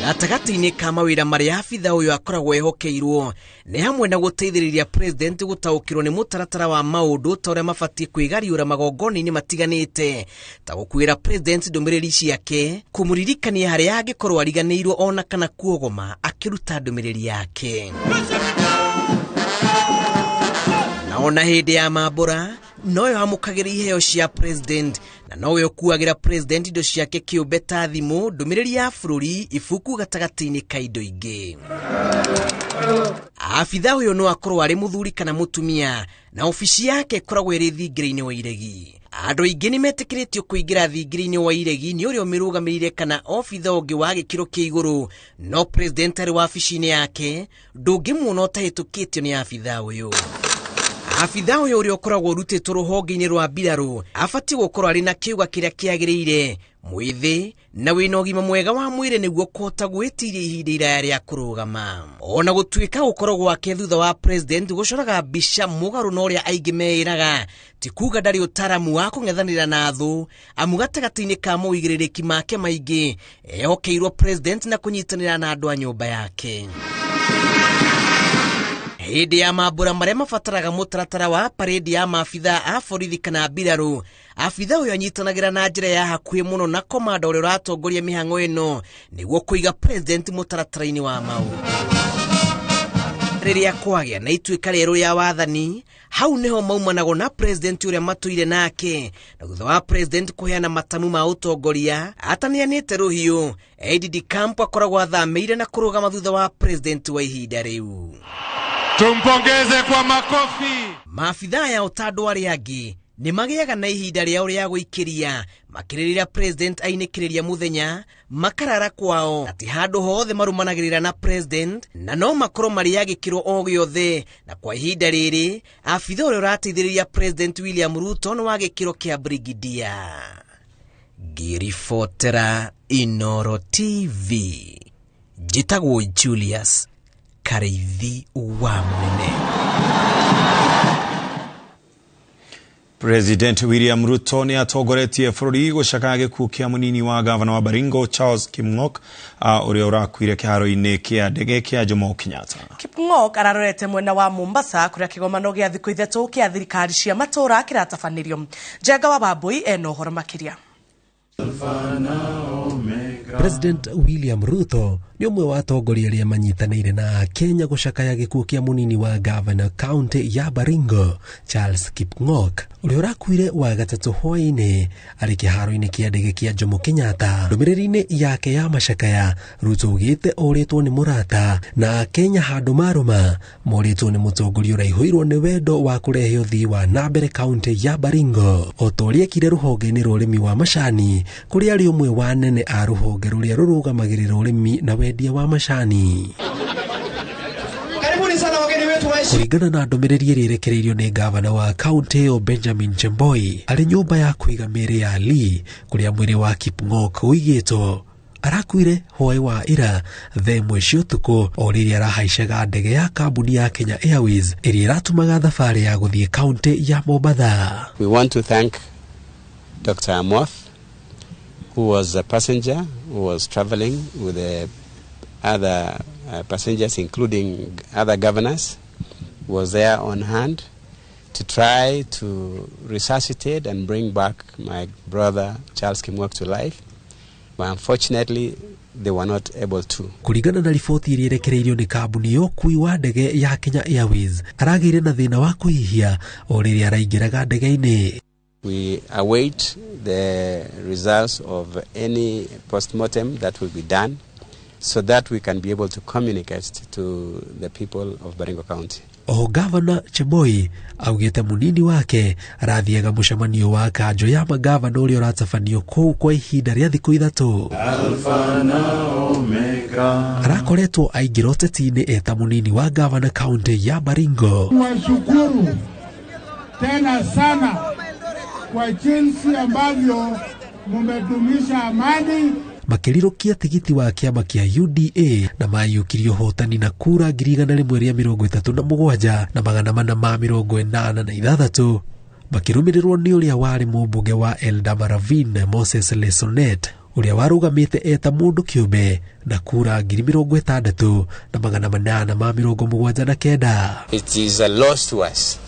Gatagati-inĩ ka mawĩra marĩa abitha ũyũ akoragwo ehokeirwo nĩ hamwe na gũteithĩrĩria president gũtaũkĩrwo nĩ mũtaratara wa maũndũ ta ũrĩa mabatiĩ kwĩgariũra magongona-inĩ matiganĩte, ta gũkuĩra president ndũmĩrĩri ciake, kũmũririkania harĩa angĩkorwo ariganĩirwo ona kana kuogoma akĩruta ndũmĩrĩri yake. Na ona hĩndĩ ya mambũra noyo amũkagĩra iheo cia president, na nowe ũkuagĩra president indo ciake kĩũmbe ta thimũ, ndũmĩrĩri ya bũrũri, ibuku gatagatĩ-inĩ ka indo ingĩ. Abitha ũyũ no akorwo arĩ mũthuri kana mũtumia, na ofici yake ĩkoragwo ĩrĩ thingĩrĩ-inĩ wa iregi. Andũ aingĩ nĩ metĩkĩrĩtio kũingĩra thingĩrĩ-inĩ wa iregi nĩ ũrĩa ũmĩrũgamĩrĩire kana obitha ũngĩ wa gĩkĩro kĩa igũrũ, no president arĩ wabici-inĩ yake ndũngĩmuona ũtahĩtũkĩtio nĩ abitha ũyũ. Abitha ũyũ ũrĩa ũkoragwo ũrutĩtwo rũhonge-inĩ rwa mbirarũ abatiĩ gũkorwo arĩ na kĩuga kĩrĩa kĩagĩrĩire, mwĩthĩ na wĩna ũgima mwega wa mwĩrĩ nĩguo kũhota gwĩtiria ihinda iraya rĩa kũrũgama. Ona gũtuĩka gũkorwo gwake thutha wa president gũcoraga mbica mũgarũ na ũrĩa aingĩ meĩraga, ti kuga ndarĩ ũtaramu wa kũng'ethanĩra na thũ, amu gatagatĩ-inĩ ka mũigĩrĩrĩki make maingĩ ehokeirwo president na kũnyitanĩra na andũ a nyũmba yake. Hĩndĩ ya mambũra marĩa mabataraga mũtaratara wa parade ya maabitha a borithi kana mbirarũ, abitha ũyũ anyitanagĩra na njĩra ya hakuhĩ mũno na komanda ũrĩa ũratongoria mĩhang'o ĩno nĩguo kũiga president mũtaratara-inĩ wa maũndũ. Rĩrĩa kwagĩa na ituĩka rĩerũ rĩa wathani, hau nĩho maumanago na president ũrĩa matũire nake, na thutha wa president kũheana matamu ma ũtongoria ataneanĩte rũhiũ, Edidi Camp akoragwo athamĩire na kũrũgama thutha wa president wa ihinda rĩu. Tumpongeze kwa makofi. Maabitha ya ũtandũ arĩa angĩ nĩ magĩaga na ihinda rĩao rĩa gũikĩria, makĩrĩrĩra president ainĩkĩrĩria mũthenya, makarara kwao, ati handũ hothe marumanagĩrĩra na president, na no makorwo marĩ agĩkĩrwo o gĩothe. Na kwa ihinda rĩrĩ abitha ũrĩa ũrateithĩrĩria president William Ruto nĩ wa gĩkĩro kĩa brigidia. Ngĩribotera Inooro TV, njĩtagwo Julius Kareithi wa Mũnene. President William Ruto nĩ atongoretie bũrũri gũcakaya gĩkuũ kĩa mũnini wa gavana wa Baringo Charles Kimng'ok ũrĩa ũrakuire kĩharo-inĩ kĩa ndege kĩa Jomo Kenyatta. Kimng'ok ararorete mwena wa Mombasa kũrĩa kĩgomano gĩa thikũ ithatũ kĩa thirikari cia matũũra kĩratabanĩrio. Njenga wa Bambui ena ũhoro makĩria. President William Ruto nĩ ũmwe wa atongoria arĩa manyitanĩire na Kenya gũcakaya gĩkuũ kĩa mũnini wa gavana kaunti ya Baringo Charles Kimng'ok ũrĩa ũrakuire wa gatatũ hwaĩ-inĩ arĩ kĩharo-inĩ kĩa ndege kĩa Jomo Kenyatta. Ndũmĩrĩri-inĩ yake ya macakaya, Ruto ugĩte orĩtwo nĩ mũrata na Kenya handũ marũma morĩtwo nĩ mũtongoria ũraihũirwo nĩ wendo wa kũrehe ũthii wa nambere kaunti ya Baringo, o ta ũrĩa ekire rũhonge-inĩ rwa ũrĩmi wa macani, kũrĩa arĩ ũmwe wa nene a rũhonge rũrĩa rũrũgamagĩrĩra ũrĩmi na wendia wa macani. Kũringana na ndũmĩrĩri ĩrĩa ĩrekereirio nĩ gavana wa kaunti ĩyo Benjamin Chemboi, arĩ nyũmba ya kũiga mĩĩrĩ ya Lee kũrĩa mwĩrĩ wa Kimng'ok ũigĩtwo. Arakuire hwaĩ wa ira thaa ĩmwe cia ũtukũ o rĩrĩa arahaicaga ndege ya kambuni ya Kenya Airways ĩrĩa ĩratumaga thabarĩ ya gũthiĩ kaunti ya Mombasa. We want to thank Dr. Amoth, who was a passenger who was traveling with the other passengers, including other governors, was there on hand to try to resuscitate and bring back my brother Charles Kimng'ok to life. But unfortunately, they were not able to. Kũringana na riboti ĩrĩa ĩrekereirio nĩ kambuni ya ũkui wa ndege ya Kenya Airways, aragĩire na thĩna wa kũhihia o rĩrĩa araingĩraga ndege-inĩ. We await the results of any postmortem that will be done so that we can be able to communicate to the people of Baringo County. O gavana Chemboi augĩte mũnini wake arathiaga mũcemanio wa kanjũ ya magavana ũrĩa ũratabanio kũu kwa ihinda rĩa thikũ ithatũ. Alpha na Omega. Arakoretwo aingĩra ũteti-inĩ eta mũnini wa gavana kaunti ya Baringo. Washukuru tena sana kwa jinsi ambavyo mumedumisha amani. Makĩrirũkia tigiti wa kĩama kĩa UDA na mayũkirio hotani na kura 137 na 486, makĩrũmĩrĩrwo nĩ ũrĩa warĩ mũmbunge wa Eldama Ravine Moses Lesonet uria warugamite eta mundu kiume na kura 60,879. It is a loss to us.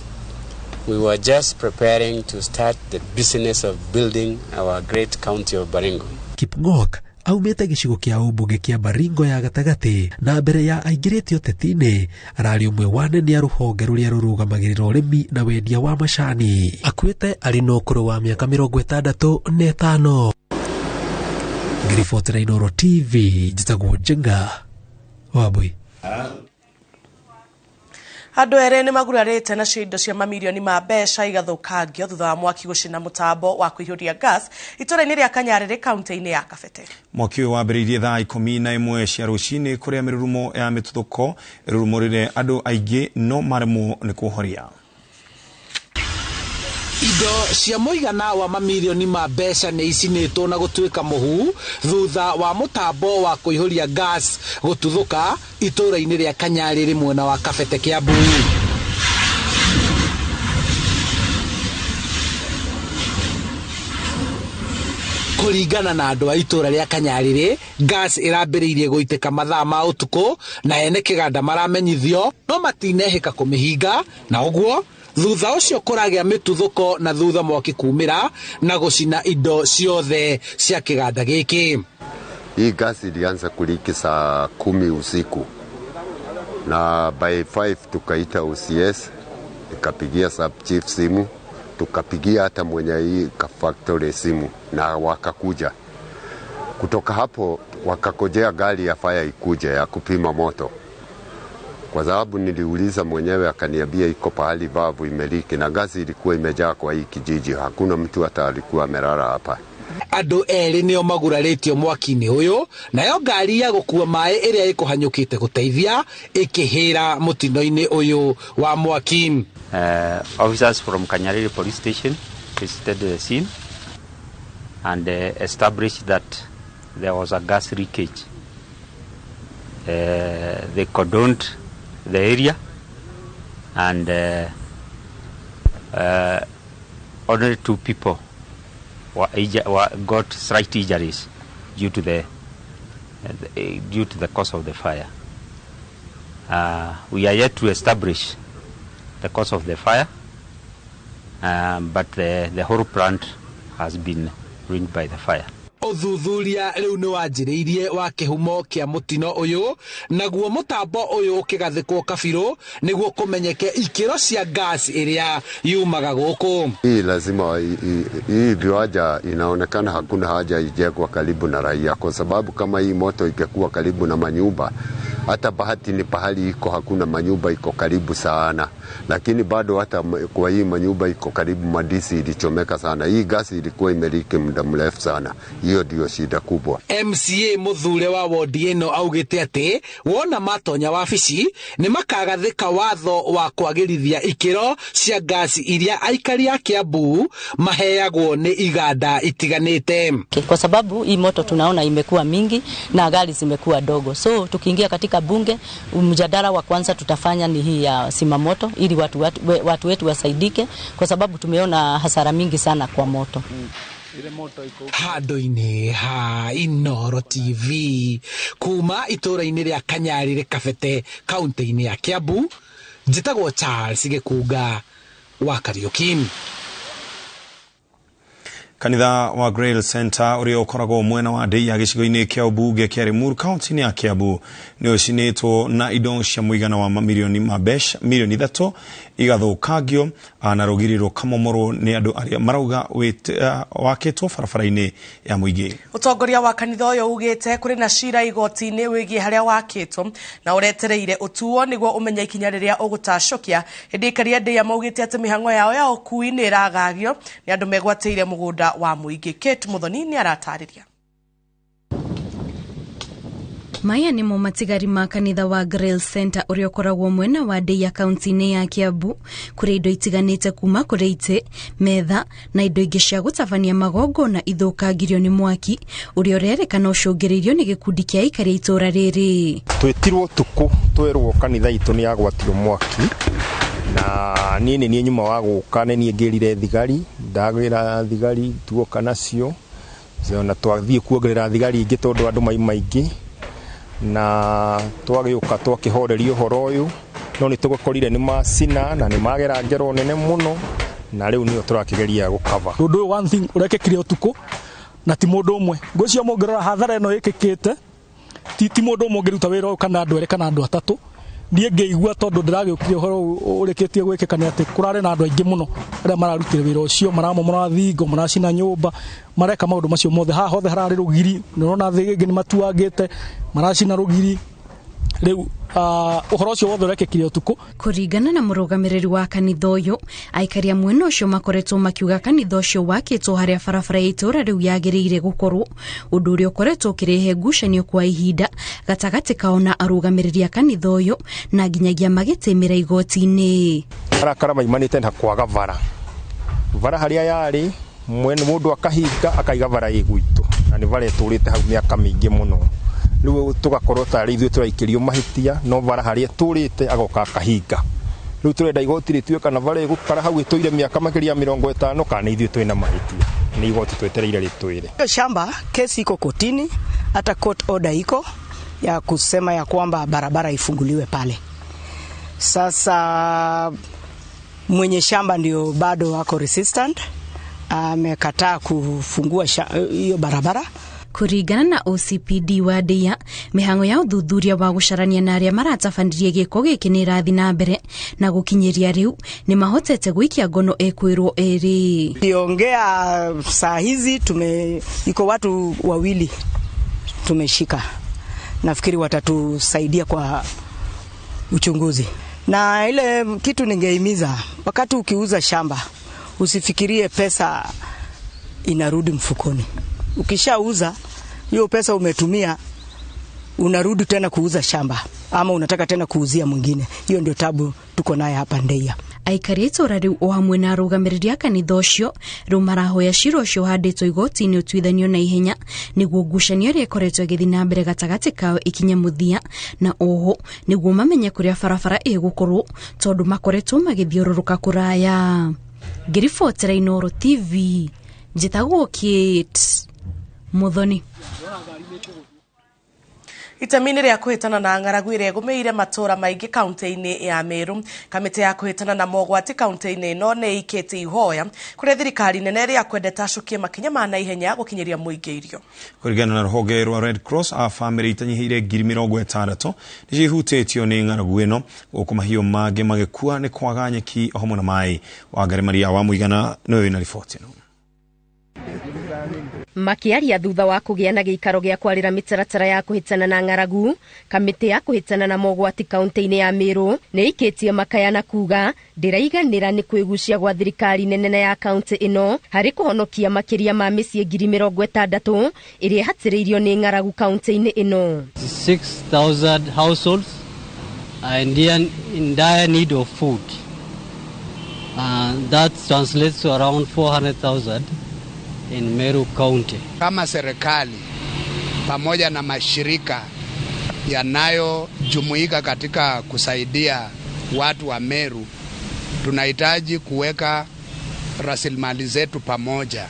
We were just preparing to start the business of building our great county of Baringo. Kipng'ok aumite gicigo kia umbunge kia Baringo ya gatagati na mbere ya aingiritio tetine arari umwe wanene ya ruhonge ruria rurugamagirira urimi na wendia wa macani. Akuite ari no ukuru wa miaka 65. Grifot na Inooro TV jitagwo Jenga Wabui. Andũ ere nĩ magurarĩte na indo cia mamirioni ma mbeca igathũkangio thutha wa mwaki gũcina mũtambo wa kũihũria gas itũra-inĩ rĩa Kanyarĩrĩ kaunti-inĩ ya Kabete. Mwaki ũyũ wambĩrĩirie thaa 11 cia rũcinĩ kũrĩa mĩrurumo ya mĩtuthũko ĩrurumũrire andũ aingĩ no maremwo nĩ kũhoria. Indo cia mũigana wa mamirioni ma mbeca nĩ icinĩtwo na gũtuĩka mũhu thutha wa mũtambo wa kũihũria gas gũtuthũka itũra-inĩ rĩa Kanyarĩrĩ mwena wa Kabete Kiambu. Kũringana na andũ a itũra rĩa Kanyarĩrĩ, gas ĩrambĩrĩirie gũitĩka mathaa ma ũtukũ na ene kĩganda maramenyithio no matinehĩka kũmĩhinga, na ũguo thutha ũcio kũragĩa mĩtuthũko na thutha mwaki kumĩra na gũcina indo ciothe cia kĩganda gĩkĩ. Hii gasi ilianza kuliki saa 10 usiku na by 5 tukaita OCS, tukapigia sub chief simu, tukapigia hata mwenye hii factory simu na wakakuja. Kutoka hapo wakakojea gari ya fire ikuje ya kupima moto. Kwa sababu niliuliza mwenyewe akaniambia iko pahali vavu imeliki na gasi ilikuwa imejaa kwa hii kijiji. Hakuna mtu hata alikuwa amelala hapa. Andũ erĩ nĩo magurarĩtio mwaki-inĩ ũyũ, nayo ngari ya gũkua maĩ ĩrĩa ĩkũhanyũkĩte gũteithia ĩkĩhĩra mũtino-inĩ ũyũ wa mwaki. Officers from Kanyarĩrĩ police station visited the scene and established that there was a gas leakage. They cordoned the area and only 2 people got slight injuries due to the cause of the fire. We are yet to establish the cause of the fire, but the whole plant has been ruined by the fire. Uthuthuria riu ni wanjiriirie wa kihumo kia mutino uyu naguo mutambo uyu ukigathikwo kabiru niguo kumenyeke ikiro cia gas iria yumaga guku. Hii lazima hii viwanja inaonekana hakuna haja ijengwa karibu na raia, kwa sababu kama hii moto ingekuwa karibu na manyumba, hata bahati ni pahali iko hakuna manyumba iko karibu sana, lakini bado hata kwa hii manyumba iko karibu madisi ilichomeka sana. Hii gasi ilikuwa imeliki muda mrefu sana. Hiyo ndio shida kubwa. MCA muthure wa wodi ĩno augĩte atĩ wona matonya wabici nĩ makagathĩka watho wa kwagĩrithia ikĩro cia gasi iria aikari a Kiambu maheagwo nĩ iganda itiganĩte. Kwa sababu hii moto tunaona imekuwa mingi na gari zimekuwa dogo, so tukiingia katika bunge mjadala wa kwanza tutafanya ni hii ya simamoto ili watu wetu wasaidike, kwa sababu tumeona hasara mingi sana kwa moto. Handũ-inĩ ha Inooro TV kuma itũra-inĩ rĩa Kanyarĩrĩ Kabete kaunti-inĩ ya Kiambu, njĩtagwo Charles Gĩkunga wa Kariuki. Kanitha wa Grail Center uria ukoragwo mwena wa Ndei ya gicigo-inĩ kia ubunge kia Limuru kaunti-inĩ ya Kiambu nĩ ũcinĩtwo na indo cia mũigana wa mamirioni ma mbeca milioni 3 igathũkangio na rũgirĩrwo kamomoro nĩ andũ arĩa marauga wakĩtwo barabara-inĩ ya mũingĩ. Ũtongoria wa kanitha ũyũ ugĩte kũrĩ na cira igoti-inĩ wĩgiĩ harĩa wakĩtwo na ũretereire ũtuo nĩguo ũmenye ikinya rĩrĩa ũgũtacũkia. Hĩndĩ aikari a Ndei maugĩte atĩ mĩhang'o yao ya ũkui nĩ ĩragagio nĩ andũ megwatĩire mũgũnda wa mũingĩ. Kate Muthoni nĩ aratarĩria. Maya nĩmo matigari ma kanitha wa Grail Center ũrĩa ũkoragwo mwena wa Ndei ya kaunti-inĩ ya Kiambu, kũrĩ indo itiganĩte kuma kũrĩ itĩ, metha na indo ingĩ cia gũtabania magongona ithũkangirio nĩ mwaki ũrĩa ũrerĩkana ũcũngĩrĩirio nĩ gĩkundi kĩa aikari a itũra rĩrĩ. Twĩtirwo tukũ twerwo kanitha itũ nĩ yagwatio mwaki na niĩ nyuma wa gũka nĩ niĩ ngĩrire thigari, ndagwĩra thigari tuoka nacio na twathie kuongerera thigari ingi tondu andu maingi na twagĩũka twakĩhoreria ũhoro ũyũ no nĩtũgũkorire nĩ macina na nĩ magera ngero nene mũno na rĩu nĩo tũrakĩgeria gũkava. Ũndũ ũyũ one thing ũrekĩkire ũtukũ na ti mũndũ ũmwe. Ngũcio mũngĩrora hathara ĩno ĩkĩkĩte ti mũndũ ũmwe ũngĩruta wĩra ũyũ kana andũ erĩ kana andũ atatũ. Niĩ ngĩigua tondũ ndĩragĩũkire ũhoro ũrĩkĩtie gwĩkĩka nĩ atĩ kũrarĩ na andũ aingĩ mũno arĩa mararutire wĩra ũcio, maramomora thingo, maracina nyũmba, mareka maũndũ macio mothe. Haha hothe hararĩ rũgiri, nĩũrona thĩ ĩngĩ nĩmatuangĩte, maracina rũgiri. Rĩu ũhoro ũcio wothe ũrekĩkire ũtukũ. Kũringana na mũrũgamĩrĩri wa kanitha ũyũ, aikaria mwena ũcio makoretwo makiuga kanitha ũcio wakĩtwo harĩa barabara ya itũra rĩu yagĩrĩire gũkorwo, ũndũ ũrĩa ũkoretwo ũkĩrehe ngucanio kwa ihinda gatagatĩ kao na arũgamĩrĩri a kanitha ũyũ na nginyagia magĩtĩmĩra igoti-inĩ. Arakara maimanĩte na kwaga vara harĩa yarĩ mũndũ akahinga akaiga vara ĩgwitũ na nĩ vara ĩtũrĩte hau mĩaka mĩingĩ mũno. Rĩu tugakorwo tarĩ ithuĩ tũraikĩrio mahĩtia no vara harĩa tũrĩte agoka akahinga. Rĩu tũrenda igoti rĩtuĩka na vara ĩgũkara hau ĩtũire mĩaka makĩria 50 kana ithuĩ twĩna mahĩtia. Nĩ igoti twetereire rĩtwĩre. Hiyo shamba kesi iko kotini, hata court order iko ya kusema ya kwamba barabara ifunguliwe pale. Sasa mwenye shamba ndio bado wako resistant, amekataa kufungua hiyo barabara. Kũringana na OCPD wa Ndeia, mĩhang'o ya ũthuthuria wa gũcarania na arĩa maratabanĩrie gĩko gĩkĩ nĩ ĩrathiĩ na mbere na gũkinyĩria rĩu nĩ mahotete gũikia ngono ekwĩrwo erĩ. Kiongea saa hizi iko watu wawili tumeshika. Nafikiri watatusaidia kwa uchunguzi. Na ile kitu ningehimiza, wakati ukiuza shamba usifikirie pesa inarudi mfukoni. Ukishauza hiyo pesa umetumia, unarudi tena kuuza shamba ama unataka tena kuuzia mwingine. Hiyo ndio tabu tuko naye hapa Ndeia. Aikari itũra rĩu o hamwe na arũgamĩrĩri a kanitha ũcio rĩu marahoya cira ũcio handĩtwo igoti-inĩ ũtuithanio na ihenya nĩguo ngucanio ĩrĩa ĩkoretwo ĩgĩthiĩ na mbere gatagatĩ kao ikinya mũthia, na oho nĩguo mamenye kũrĩa barabara ĩgũkorwo tondũ makoretwo magĩthiũrũrũka kũraya. Ngĩribotera Inooro TV, njĩtagwo Kate Muthoni. Itamini rĩa kuhitana na ng'aragu ĩrĩa ĩgũmĩire matũra maingĩ kaunti-inĩ ya Meru, kamĩtĩ ya kuhitana na mogwati kaunti-inĩ ĩno nĩ ikĩte ihoya kũrĩa thirikari nene rĩa kwendeta acukie makinya ma naihenya gũkinyĩria mũingĩ irio. Kũringana na rũhonge rwa Red Cross, bamĩrĩ itanyihĩire 60,000 nĩcihutĩtio nĩ ng'aragu ĩno, gũkũ mahiũ mangĩ magĩkua nĩ kwaga nyeki hamwe na maĩ. Wangari Maria wa Mũigana nĩwe wĩna riboti ĩno. Makiaria thutha wa kũgĩa na gĩikaro gĩa kwarĩra mĩtaratara ya kũhĩtana na ng'aragu, kamĩtĩ ya kũhĩtana na mogwati kaunti-inĩ ya Meru nĩ ikĩtie makaya na kuga ndĩraiganĩra nĩ kwĩgucia gwa thirikari nene ya kaunti ĩno harĩ kũhonokia makĩria ma mĩciĩ 60,000 ĩrĩa hatĩrĩirio nĩ ng'aragu kaunti-inĩ ĩno. 6,000 households are in dire need of food. That translates to around 400,000 in Meru County. Kama serikali pamoja na mashirika yanayojumuika katika kusaidia watu wa Meru, tunahitaji kuweka rasilimali zetu pamoja.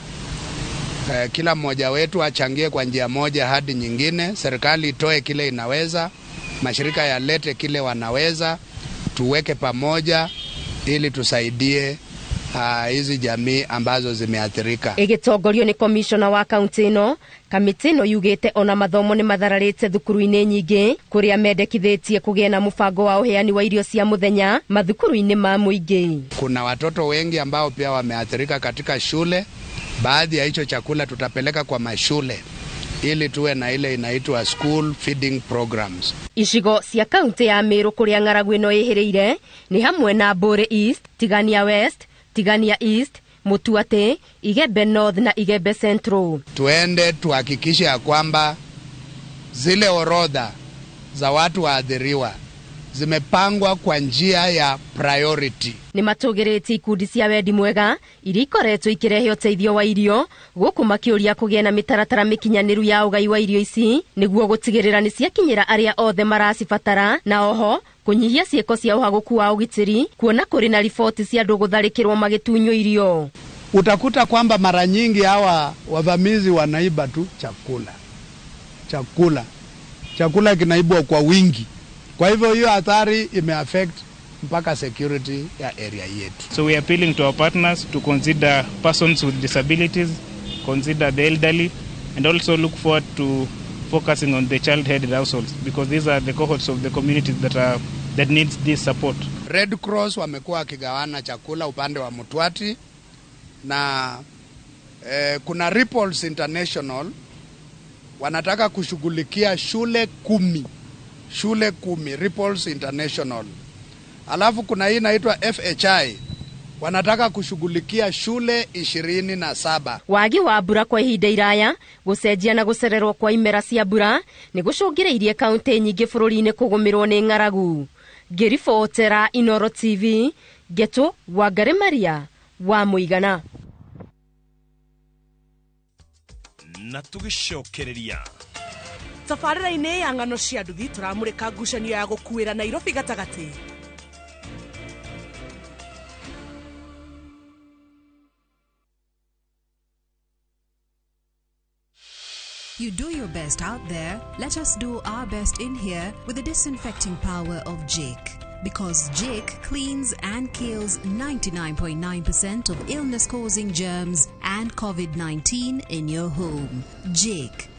Kila mmoja wetu achangie kwa njia moja hadi nyingine. Serikali itoe kile inaweza, mashirika yalete kile wanaweza, tuweke pamoja ili tusaidie hizi jamii ambazo zimeathirika. Ĩgĩtongorio nĩ komishona wa kaunti ĩno, kamĩtĩ ĩno yugĩte ona mathomo nĩ mathararĩte thukuru-inĩ nyingĩ kũrĩa mendekithĩtie kũgĩa na mũbango wa ũheani wa irio cia mũthenya mathukuru-inĩ ma mũingĩ. Kuna watoto wengi ambao pia wameathirika katika shule. Baadhi ya hicho chakula tutapeleka kwa mashule ili tuwe na ile inaitwa school feeding programs. Icigo cia kaunti ya Meru kũrĩa ng'aragu ĩno ĩhĩrĩire nĩ hamwe na Mbũrĩ East, Tigania West, Tigania East, Mutuate, Igembe North na Igembe Central. Tuende tuhakikishe ya kwamba zile orodha za watu waathiriwa zimepangwa kwa njia ya priority. Nĩ matũgĩrĩtie ikundi cia wendi mwega iria ikoretwo ikĩrehe ũteithio wa irio gũkũ makĩũria kũgĩa na mĩtaratara mĩkinyanĩru ya ũgai wa irio ici nĩguo gũtigĩrĩra nĩ ciakinyĩra arĩa othe maracibatara, na oho kũnyihia ciĩko cia ũhagũku wa ũgitĩri kuona kũrĩ na riboti cia andũ gũtharĩkĩrwo magĩtunywo irio. utakuta kwamba mara nyingi hawa wavamizi wanaiba tu chakula kinaibwa kwa wingi. Kwa hivyo hiyo athari imeaffect mpaka security ya area yetu. So we are appealing to our partners to consider persons with disabilities, consider the elderly, and also look forward to focusing on the child-headed households, because these are the cohorts of the communities that needs this support. Red Cross wamekuwa wakigawana chakula upande wa Mtwati, na kuna Ripples International wanataka kushughulikia shule 10 Ripples International. Alafu kuna hii inaitwa FHI wanataka kushughulikia shule 27. Wagi wa mbura kwa ihinda iraya, gucenjia na gucererwo kwa imera cia mbura ni gucungireirie kaunti nyingi bururi-ini kugumirwo ni ng'aragu. Ngiribotera Inooro TV, Geto Wangari Maria wa Muigana. Na tugicokereria tabarĩra-inĩ ya ng'ano cia nduthi tũramũrĩka ngucanio ya gũkuĩra Nairobi gatagatĩ. You do your best out there, let us do our best in here with the disinfecting power of Jake. Because Jake cleans and kills 99.9% of illness-causing germs and COVID-19 in your home. Jake,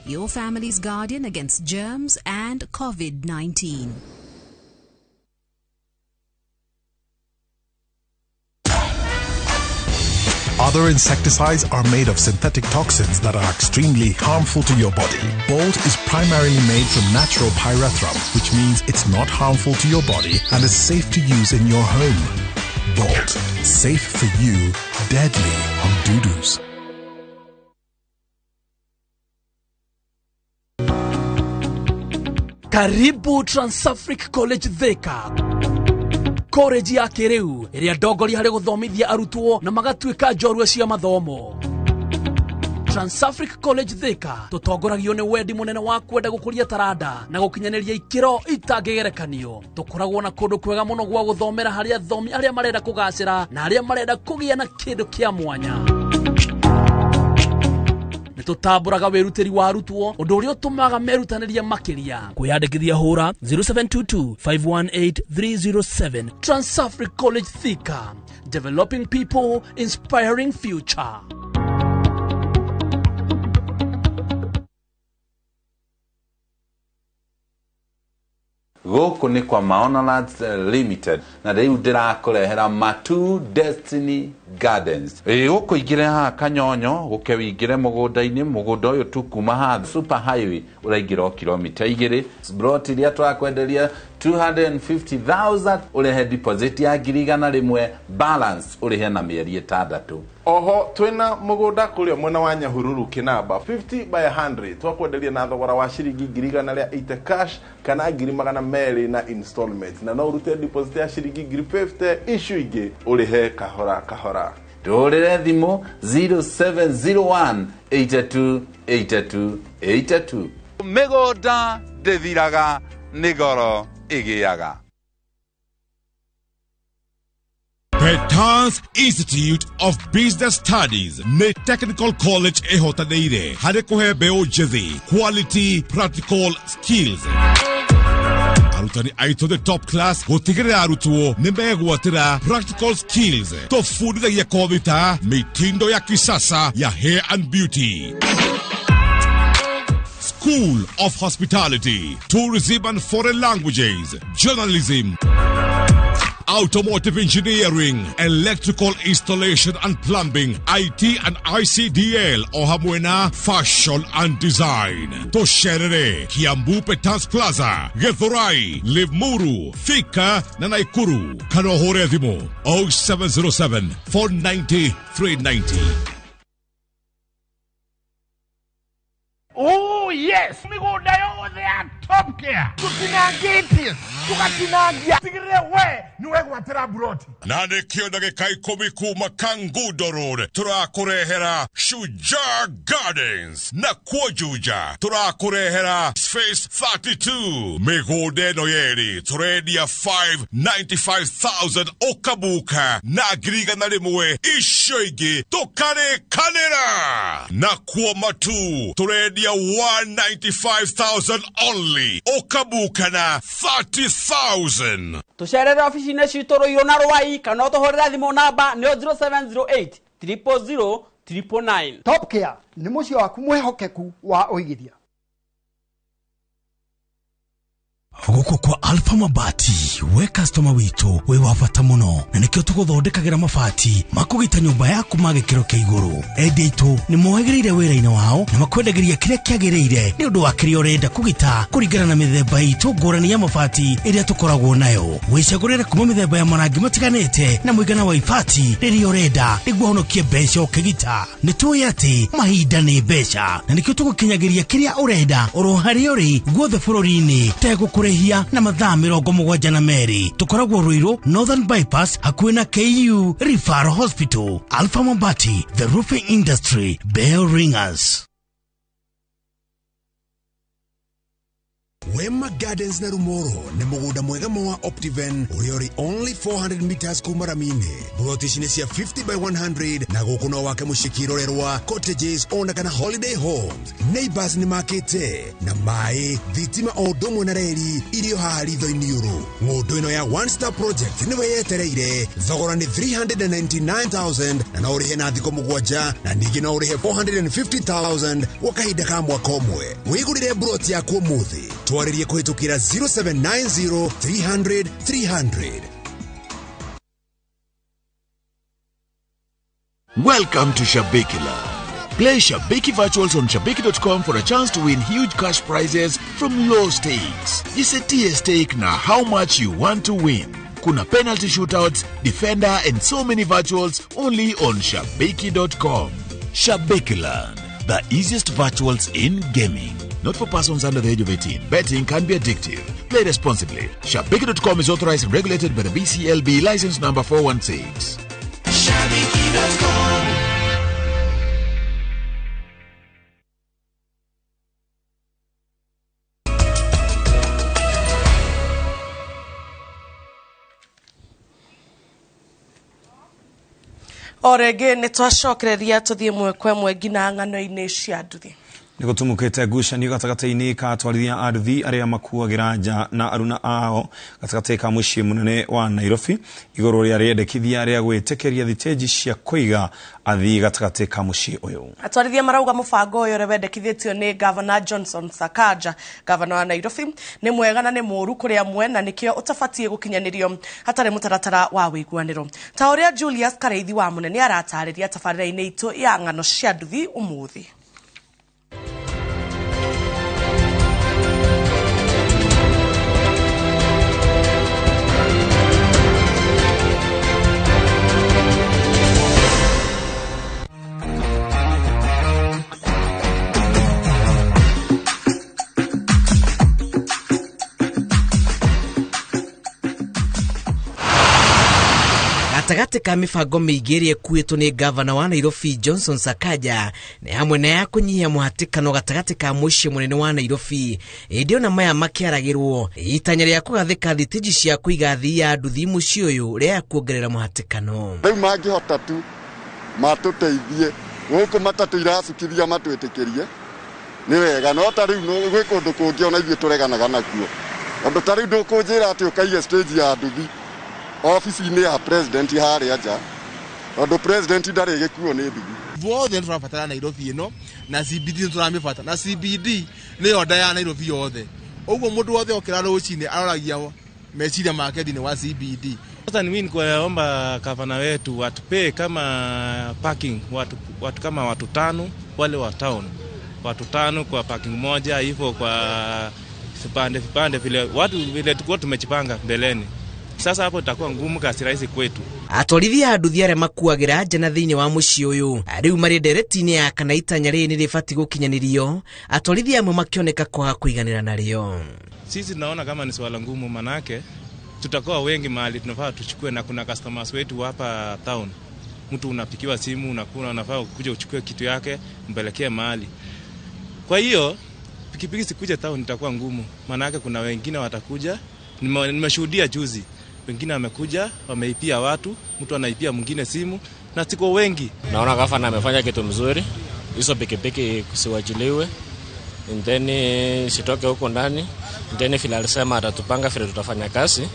your family's guardian against germs and COVID-19. Other insecticides are made of synthetic toxins that are extremely harmful to your body. Bolt is primarily made from natural pyrethrum, which means it's not harmful to your body and is safe to use in your home. Bolt, safe for you, deadly on doo-doos. Karibu Trans-Africa College Thika. College ya kiriu iria ndongori hari guthomithia arutwo na magatuika njorua cia mathomo. Trans-Africa College Thika tutongoragio ni wendi munene wa kwenda gukuria taranda na gukinyaniria ikiro itangigerekanio. Tukoragwo na kundu kwega muno gwa guthomera hari athomi aria marenda kugacira na aria marenda kugia na kindu kia mwanya. Tutamburaga wirutiri wa arutwo undu uria utumaga merutaniria makiria. Kwiyandikithia hura 0722 518 307. Trans-Africa College Thika, developing people, inspiring future. Gũkũ nĩ kwa Maonalands Limited na rĩu ndĩrakũrehera Matu Destiny Gardens. Gũkũ ingĩre haha Kanyonyo gũke wĩingĩre mũgũnda-inĩ, mũgũnda ũyũ tu kuma haha Super Highway ũraingĩra o kilomita 2. Plot iria tũrakwenderia 250,000 ũrehe deposit ya 100,000 balance ũrehe na mĩeri 6. Oho twina mugunda kuria mwena wa Nyahururu Kinamba 50 by 100 twakwenderia na thogora wa ciringi 180 cash kana 200 na installment na no urute deposit ya ciringi 50 issue ingi urihe kahora kahora. Turire thimu 0701 82 82 82. Migunda ndithiraga nigoro igiaga. Petans Institute of Business Studies ne Technical College ehotaneire hari kuhe beo jethi quality practical skills. Arutani aito the top class gutigire arutwo nimegwatira practical skills tofundithagia kovita mitindo ya kisasa ya hair and beauty. School of Hospitality, Tourism and Foreign Languages, Journalism, Automotive Engineering, Electrical Installation and Plumbing, IT and ICDL, Ohamwena, Fashion and Design. Tosherere, Kiambu Petans Plaza, Gethorai, Livmuru, Thika, Nanaikuru, Kanohore Dhimo, 0707 490 390. Oh yes, migunda yothe Top Care tutinangĩtie tugatinagia tigire we niwe gwatĩra buroti na nĩkĩo ndagĩka 10 kuma Kangundo Road tũrakũrehera Shujaa Gardens na Kuojuja tũrakũrehera Space 32 mĩgũnda ĩno yerĩ tũrendia 595,000 ũkabuka na ngirigana rĩmwe icio ingĩ tũkarĩkanĩra na Kuomatu tũrendia 195,000 only ũkabuka na 30,000 Tucerere ofisi-inĩ citũ Ruiru na Rwai kana ũtũhũrĩre thimũ namba nĩ 0708 000 999. Top Care nĩ mũciĩ waku mwehokeku wa ũigithia. Guko kwa Alpha Mabati we customer wito we wabata muno na nikio tuguthondekagira mabati makugita nyumba yaku magikiro kia iguru edito ni mohegereire wira-ini wao na makwendagiria kiria kiagiriire ni undu wa kiria urenda kugita kuringana na mithemba itu ngurani ya mabati iria tukoragwo nayo wicagurire kuma mithemba ya marangi matiganite na muigana wa ibati riria urenda niguo honokie mbeca ukigita ni tuĩ ati mahinda ni mbeca na nikio tugukinyagiria kiria urenda oro haria uri guothe bururi-ini tegukure na mathaa 72 tukoragwo Ruiru Northern Bypass hakuhĩ na KU Referral Hospital. Alpha Mabati, the roofing industry, bell ringers. Wema Gardens na Rumoro ni mugunda mwega wa Optiven uriori only 400 meters kuma Ramine. Brotishine cia 50 by 100 na gukuno wake mushikirorerwa cottages ona kana holiday homes. Neighbors ni makete na mai thitima o domo na reri irio hali Inooro. Ngundu ino ya one star project ni weyetereire thogora ni 399,000 na urihe na thiko mugwanja na ningi na urihe 450,000 wakahinda ka mwaka umwe. Wigurire broti ya muthi twaririe kuhitukira 0790 300 300. Welcome to Shabikila. Play Shabiki Virtuals on Shabiki.com for a chance to win huge cash prizes from low stakes. Jisetie stake na how much you want to win. Kuna penalty shootouts, defender and so many virtuals only on Shabiki.com. Shabikila, the easiest virtuals in gaming. Not for persons under the age of 18. Betting can be addictive. Play responsibly. Shabiki.com is authorized and regulated by the BCLB license number 416. Shabiki.com. Orege nitwacokereria tuthie mwekwe mwengina ng'ano-ini cia nduthi. Niko tumukite ngucanio gatagati-ini ka atwarithia a nduthi aria makuagira nja na aruna ao gatagati ka muciĩ munene wa Nairobi iguru ria riendekithia ria gwĩtĩkĩria thiteji cia kuiga athii gatagati ka muciĩ uyu. Atwarithia marauga mubango uyu wendekithĩtio ni Governor Johnson Sakaja. Governor wa Nairobi ni mwega na ni mũru kuri amwe na nikio utabatie gukinyanirio hatari mutaratara wa wĩiguanĩro. Ta uria Julius Kareithi wa munene aratarĩria tabarĩra-inĩ itu ya ng'ano cia nduthi umuthi. Gatagati ka mibango mĩingĩ ĩrĩa ĩkuĩtwo nĩ Governor wa Nairobi Johnson Sakaja nĩ hamwe na ya kũnyihia mũhatĩkano gatagati ka mũciĩ mũnene wa Nairobi. Ĩndĩ ona maya makĩaragĩrwo itanya rĩa kũgathĩka thitĩnji cia kũiga athii ya nduthi mũciĩ ũyũ rĩa kuongerera mũhatĩkano. Rĩu mangĩhota tu matũteithie gũkũ matatũ iracukithia matwĩtĩkĩrie nĩ wega, no ta rĩu gwĩ kũndũ kũngĩ ona ithuĩ tũreganaga nakuo. Tondũ ta rĩu ndũkũnjĩra atĩ ũkaiye stage ya nduthi ofisi-inĩ ya president harĩa nja, tondũ president ndarĩ gĩkuo nĩ nduthi. Wothe tũrabatara Nairobi ĩno na CBD tũramĩbata, na CBD nĩyo nda ya Nairobi yothe. Ũguo mũndũ wothe okĩra rũcinĩ aroragia meciria make thĩinĩ wa CBD. Sasa ni mimi kuomba gavana wetu watupe kama parking watu kama watu 5 wale wa town. Watu 5 kwa parking moja hivyo kwa vipande vile watu vile tulikuwa tumechipanga mbeleni. Sasa hapo itakuwa ngumu kasi rahisi kwetu. Atwarithia nduthi aria makuagira nja na thiini wa mucii uyu riu mari ndereti-ini ya kana itanya rii niribati gukinyanirio, atwarithia amwe makioneka kwaga kuiganira nario. Sisi tunaona kama ni swala ngumu, manake tutakuwa wengi mahali tunafaa tuchukue, na kuna customers wetu hapa town. Mtu unapikiwa simu, unafaa kuja uchukue kitu yake mpelekee mahali. Kwa hiyo pikipiki sikuje town itakuwa ngumu, manake kuna wengine watakuja. Nimeshuhudia juzi wengine wamekuja wameipia watu, mtu anaipia mwingine simu, na siko wengi. Naona gavana amefanya kitu mzuri, hizo pikipiki kusiwachiliwe, ndeni sitoke huko ndani, ndeni vile alisema atatupanga vile tutafanya kazi.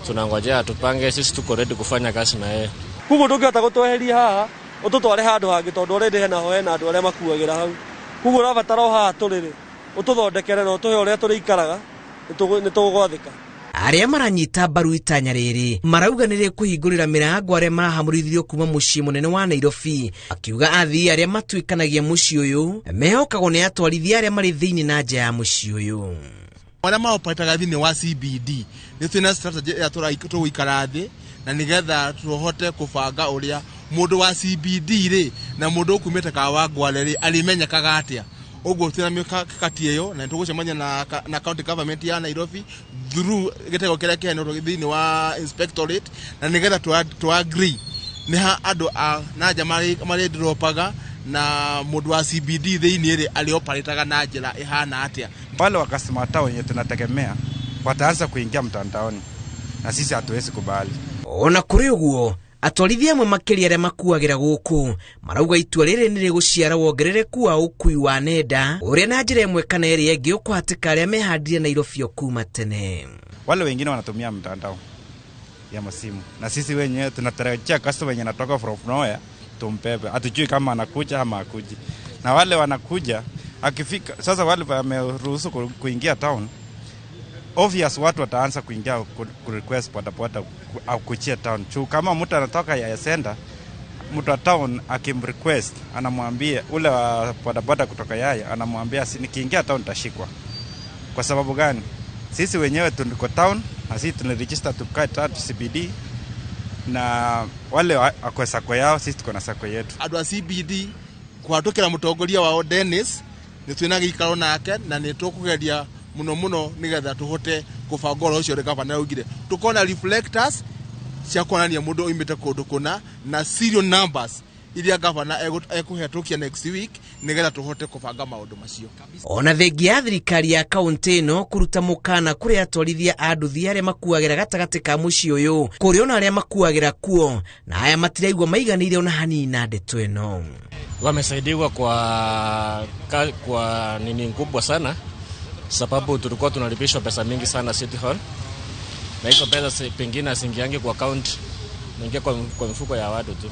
Tunangojea atupange, sisi tuko ready kufanya kazi na yeye. Kugo ndungihota gutweheria haha ututware handu hangi tondu already hena andu aria makuagira hau. Kugo urabatara o haha turire ututhondekere no tuhe uria turikaraga nitugwathika. Aria maranyita mbaru itanya riri marauga nire kuhingurira mirango aria marahamurithirio kuma mucii munene wa Nairobi, akiuga athii aria matuikanagia mucii uyu mehokagwo ni atwarithia aria mari thiini na nja ya mucii uyu. Aria maopataga thiini wa CBD ni twina strategy ya tugikara thi na nigetha tuhote kubanga uria mundu wa CBD ri na mundu ukumite Kawangware ri alimenyekaga atia. Ogo tena mikakati iyo na tugucemania na county government ya Nairobi through gitego kiria kiheno thiini wa inspectorate, na nigetha to agree ni ha andu na nja mari dropaga na mundu wa CBD thiini ri alioparetaga na njira ihana atia. Wale wa customer town yenye tunategemea wataanza kuingia mtandaoni na sisi hatuwezi kubali. Ona kuri uguo atwarithia amwe makiri aria makuagira guku marauga itua riri niri guciara wongerereku wa ukui wa nenda uria na njira imwe kana iri ingi ukwatika aria mehandire Nairobi kuma tene. Wale wengine wanatumia mtandao ya masimu na sisi wenyewe tunatarajia customer wenye natoka from nowhere tumpepe, hatujui kama anakuja ama hakuji. Na wale wanakuja akifika sasa, wale wameruhusu kuingia town, obvious watu wataanza kuingia ku request bodaboda au kuchia town. Kama mtu anatoka ya senda, mtu wa town akimrequest anamwambia ule wa bodaboda kutoka yaya anamwambia nikiingia town tashikwa. Kwa sababu gani? Sisi wenyewe tuko town na sisi tunaregister tukae tatu CBD, na wale wako sako yao, sisi tuko na sako yetu. Andu a CBD kwa tukira mutongoria wao Dennis ni twina gikaro nake na ni tukugeria muno nigetha tuhote kubanga ro ucio gavana augire tukona reflectors cia kuonania mundu oimite kundu kuna na serial numbers iria gavana ekuhetũkia next week nigetha tuhote kubanga maundu macio. Ona thengi ya thirikari ya kaunti ino kuruta mukana kuri atwarithia anduthi aria makuagira gatagati ka mucii uyu kuri ona aria makuagira kuo na aya matiraigwa maiganire ona hanini na ndeto ino. Wamesaidiwa kwa nini kubwa sana, sababu tulikuwa tunalipishwa pesa mingi sana City Hall, na hizo pesa pengine asingiange kwa account, ningia kwa mfuko ya watu tu.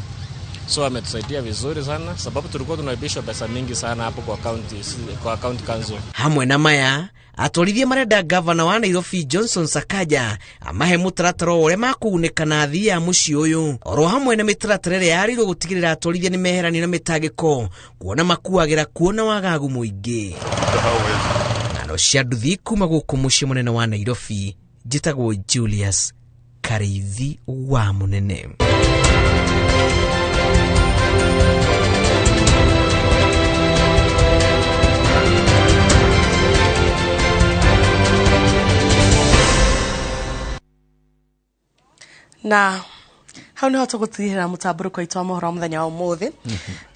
So ametusaidia vizuri sana, sababu tulikuwa tunalipishwa pesa mingi sana hapo kwa account council. Hamwe na maya atwarithia marenda gavana wa Nairobi Johnson Sakaja amahe mutaratara uria makuguneka na athii a mucii uyu, oro hamwe na mitaratara iria yarirwo gutigirira atwarithia ni meherani na mitagiko kuona makuagira kuona wagagu muingi. Nano cia nduthi kuma guku mucii munene wa Nairobi, njitagwo Julius Kareithi wa Munene. Na hau niho tugutihira mutamburuko witũ wa mohoro muthenya wa umuthi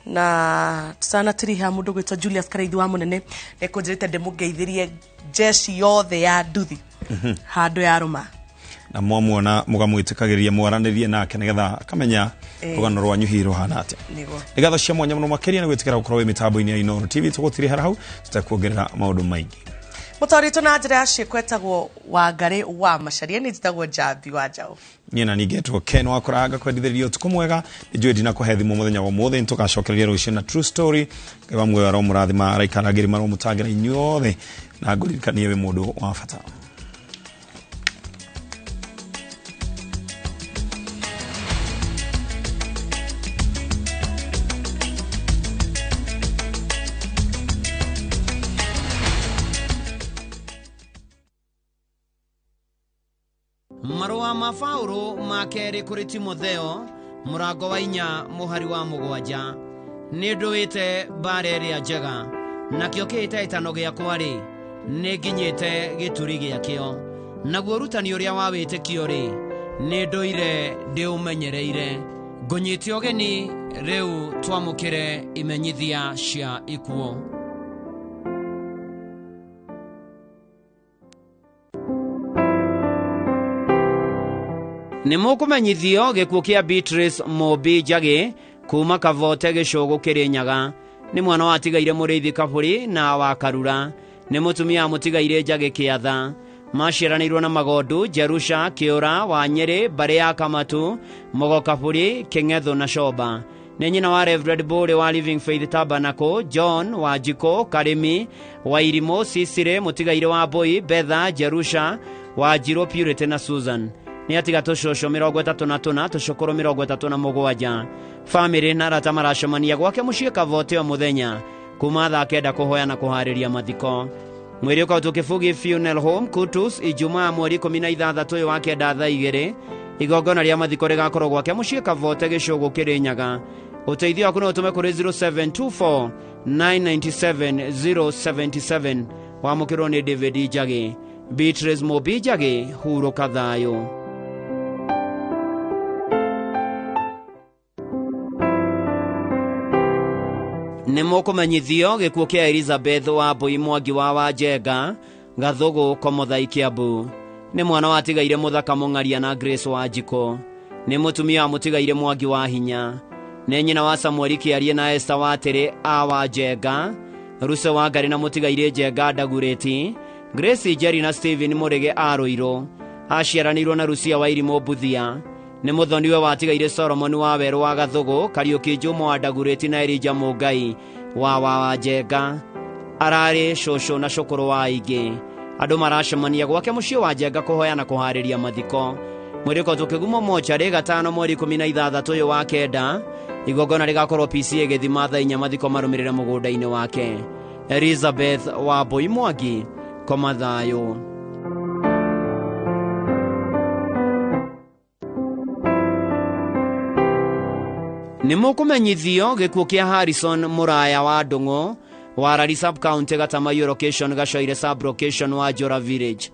na tutanatiriha mundu gwitwa Julius Kareithi wa Munene nekunjirite ndimungeithirie jeshi yothe ya nduthi handu ya ruma na mwamuona mugamwitikagiria mwaranirie nake nigetha akamenya rugano rwa nyuhiro hana atia. Nigatho cia mwanya muno makeria na gwitikira gukorwo mitambo-ini ya Inooro TV tugutiriha hau tutakuongerera maundu maingi. Mutorito na njira ya cikwetagwo Wangari wa Macharia ni njitagwo Njambi wa Njau. Niena ningetwo Ken wa Kuraga kwendithĩrio tuko mwega nijue dina kuhethi muthenya wa mothe ntugacokereria rucio na true story kwa mwe wa murathima araikaragiri maro mutagira inyothe na ngurikanie we mundu wa bata. Marua ma Paulo ma keri kuri Timotheo murango wa 4 muhari wa 7 ni nduite bare ria njega nakio kiite itano giakwa ri ni nginyite gituri giakio naguo rutani uria wa witikio ri ni nduire ndi umenyereire ngunyite ogeni riu twamukire imenyithia cia ikuo. Nimukumenyithio gikuo kia Beatrice Mobi Njagi kuma Kavote Gicogo Kirinyaga ni mwana watigaire muriithi Kaburi na wa Karura ni mutumia mutigaire Njagi Kiatha maciaranirwo na Magondu Jerusha Kiura wa Nyeri Bare ya Kamatu Mogo Kaburi Kingetho na Shoba ni nyina wa Reverend Bore wa Living Faith Tabernacle John wa Jiko Karimi wa Irimo Sisire mutigaire wa Boy Betha Jerusha wa Jiro Purity na Susan ni atiga tushosho 33 tushukuru 37 family na rata maracemania gwake mucie Kavote o muthenya kuma thaa 9 kuhoya na kuhariria mathiko mwiri ukautu Kifugi Funeral Home Kutus Ijumaa mweri 16 wa 9 thaa 2 igongona ria mathiko rigakorwo gwake mucie Kavote Gicogo Kirinyaga uteithio waku no utume kuri 0724 997 077 wamukirwo ni David Njagi. Beatrice Mobi Njagi huruka thayo. Nimukumenyithio gikuo kia Elizabeth wa Mbui Mwangi wa Wanjenga Gathugu Komothai Kiambu ni mwana watigaire muthaka Mung'aria na Grace wa Jiko ni mutumia wa mutigaire Mwangi wa Hinya ni nyina wa Samuel Kiarie na Esther Watiri a Wanjenga Ruse wa Ngari na mutigaire Njenga Ndagureti Grace Jerry na Steven Murege a Ruiro aciaranirwo na Rusia wa Irimo Buthia ni muthoni we watigaire Solomon wa Weru wa Gathugu Kariuki Jumo wa Ndagureti na Elijah Mugai wa Wanjenga arari shosho na shukuru wa ingi andu maracemania gwake mucie wa Njenga kuhoya na kuhariria mathiko mwiriko tukigumo mocha ri 5 mweri 16 wa 9 igongona rigakorwo PCA Githima thaa 4 mathiko marumirire mugunda-ini wake. Elizabeth wa Mbui Mwangi koma thayo. Nimukumenyithio gikuo kia Harrison Muraya wa Ndung'u wa Rari Sub County Gatamayo Location Gacoire Sub Location wa Jora Village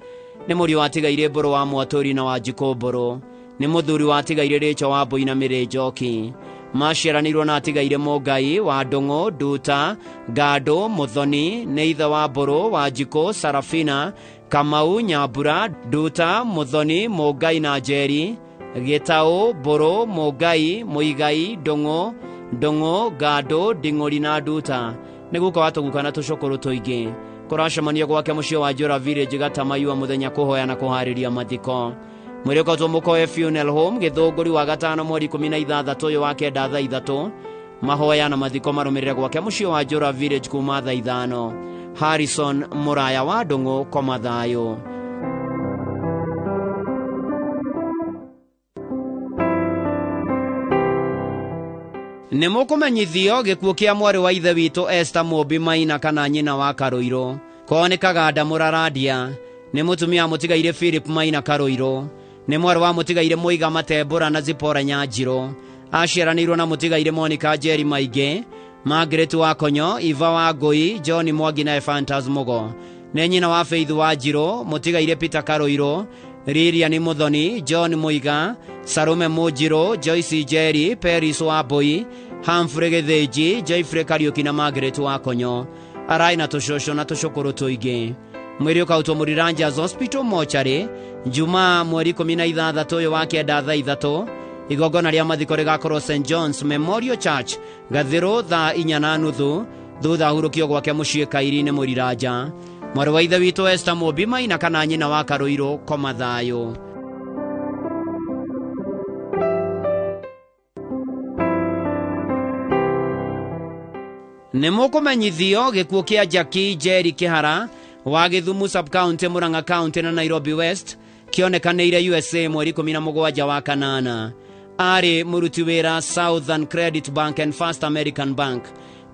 ni muri watigaire Mburu wa Mwaturi na wa Jiko Mburu ni muthuri watigaire Richo wa Mbui na Miri Njoki maciaranirwo na atigaire Mugai wa Ndung'u Nduta Gado Muthoni ni ithe wa Mburu wa Jiko Sarafina Kamau Nyambura Nduta Muthoni Mugai na Njeri Gitau Mburu Mugai Muigai Ndung'u Gado Nding'uri na Nduta niguka watugukana tucukuru tuingi kuracemania gwake mucie wa Jora Village Gatamayo muthenya kuhoya na kuhariria mathiko mwiriko tumukoe Funeral Home Githunguri wa 5 mweri 16 wa 9 thaa 3 mahoya na mathiko marumirire gwake mucie wa Jora Village kuma thaa 5. Harrison Muraya wa Ndung'u koma thayo. Nimukumenyithio gikuo kia mwari wa ithe witu Esther Mobi Maina kana nyina wa Karuiro konekaga Ndamuraradia ni mutumia mutigaire Philip Maina Karuiro ni mwari wa mutigaire Muiga Matembura na Zipora Nyanjiro aciaranirwo na mutigaire Monica Njeri Maige Margaret wa Konyo Iva wa Ngui John Mwangi na Ephantas Mugo ni nyina wa Faith wa Njiro mutigaire Peter Karuiro Lilian Muthoni John Muiga Sarume Mujiro Joyce Njeri Peris wa Mbui Humphrey Githĩnji Joyfrey Kariuki na Margaret wa Konyo arai na tushosho na tushukuru tuingi mwiri ukautwo muri Rangers Hospital mochari Jumaa mweri 16 wa 9 thaa 3 igongona ria mathiko rigakorwo St John's Memorial Church Gathiru thaa 4:30 thutha hurukio gwake mucie Kairi ni Muriranja mwari wa ithe witu Esther Mobi Maina kana nyina wa Karuiro koma thayo. Nimukumenyithio gikuo kia Jackie Njeri Kihara wa Githumu Sub County Murang'a County na Nairobi West kionekanire USA mweri 17 wa 8 ari muruti wira Southern Credit Bank and First American Bank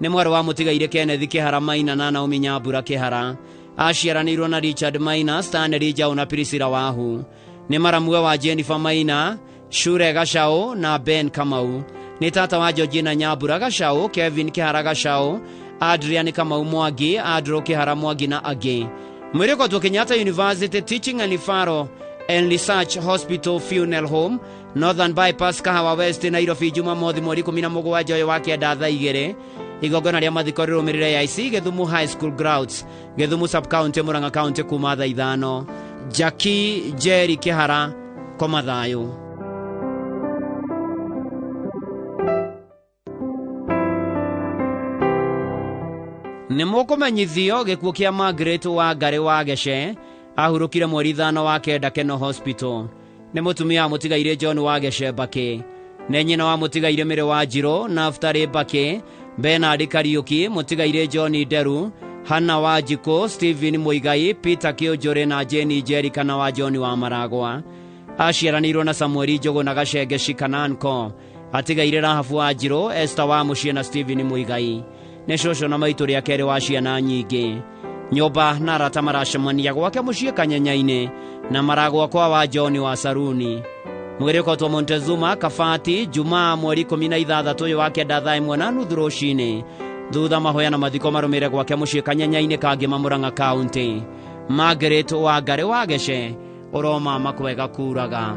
ni mwari wa mutigaire Kenneth Kihara Maina na Naomi Nyambura Kihara aciaranirwo na Richard Maina Stanley Jau na Priscilla Wahu nĩ maramue wa Jennifer Maina, Shure Gacau na Ben Kamau. Nĩ tata wa Georgina Nyambura Gacau, Kevin Kĩhara Gacau, Adrian Kamau Mwangi, Andrew Kĩhara Mwangi na angĩ. Mwĩrĩko Kenyatta University Teaching and Research Hospital Funeral Home, Northern Bypass Kahawa West, Nairobi, Jumamothi mweri 17 wa kenda thaa 2. Igongona rĩa mathiko rĩrũmĩrĩre ya IC Gĩthumu High School Grounds, Gĩthumu Sub County, Murang'a County kuma thaa 5. Jackie Jerry Kĩhara koma thayũ. Nĩ mũkũmenyithio gĩkuũ kĩa Margaret wa Ngari wa Gece ahurũkire mweri 5 wa kenda Keno Hospital. Nĩ mũtumia wa mũtigaire John wa Gece Mbake, nĩ nyina wa mũtigaire Mĩrĩ wa Njirũ na Naftali Mbake, Bernard Kariuki, mũtigaire John Nderu, Hannah wa Njiko, Stephen Muigai, Peter Kĩũnjũrĩ na Jane Njeri kana wa John wa Maragwa. Aciaranĩirwo na Samuel Njogu na Gacenge Shikananko, atigaire Rahabu wa Njirũ, Esther wa Mũciĩ na Stephen Muigai. Nĩ cũcũ na maitũ rĩa kerĩ wa ciana nyingĩ. Nyũmba na arata maracemania gwake mũciĩ Kanyanya-inĩ na Maragwa kwa wa John wa Saruni. Mwĩrĩko Montezuma Kabati Jumaa mweri 16 wa kenda thaa 1:30 rũcinĩ. Thutha mahoya na mathiko marũmĩrĩre gwake mũciĩ Kanyanya-inĩ Kangĩma, Murang'a County. Margaret wa Ngari wa Gece ũroma makwega kuraga.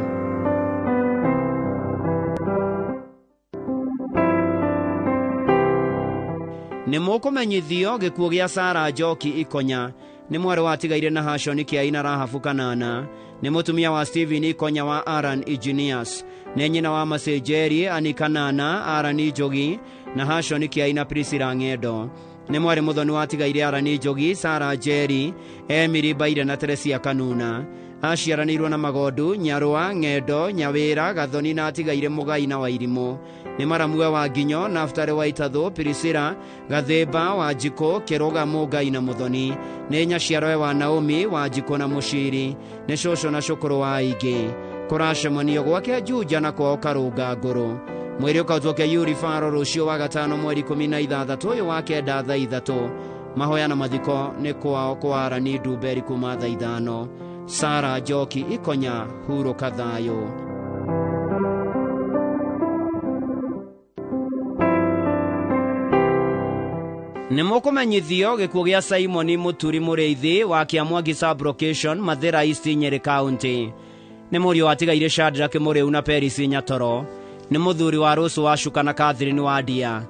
Nĩ mũkũmenyithio gĩkuũ gĩa Sarah Njoki Ikonya, nĩ mwarĩ watigaire na Hashoni Kĩai Rahabu Kanana. Nĩ mũtumia wa Stephen Ikonya wa Aran Engineers, nĩ nyina wa Masejeri Ani Kanana, Aran Njogi na Hashoni Kĩai na Priscilla Ng'endo. Nĩ mwarĩ mũthoni watigaire Aran Njogi, Sarah Njeri, Emily Baire na Teresia Kanuna. Aciaranĩirwo na Magondu, Nyarũa, Ng'endo, Nyawĩra, Gathoni na atigaire Mũgai na Wairimũ. Nĩ maramue wa Nginyo, Naftali wa Itathu, Priscilla Gathĩmba wa Njiko, Kĩrũga, Mũgai na Mũthoni. Nĩ nyaciarwe wa Naomi wa Njiko na Mũciri. Nĩ cũcũ na cũkũrũ wa aingĩ. Kũracemanio gwake Juja na kwao Karũnga Ngũrũ. Mwĩrĩ ũkaũtuoke Yuri Faro rũciũ wa gatano mweri 16 wa kenda thaa 3. Mahoya na mathiko nĩ kwao kwa Arani Nduberi kuma thaa 5. Sarah Njoki Ikonya hurũka thayũ. Nĩ mũkũmenyithio gĩkuũ gĩa Simon Mũturi Mũrĩithi wa Kĩamwangi Sub Location, Mathĩra East, Nyeri County. Nĩ mũriũ watigaire Shadrack Mũrĩu na Peris Nyatoro. Nĩ mũthuri wa Rũsũ wa Cuka na Catherine wa Ndia.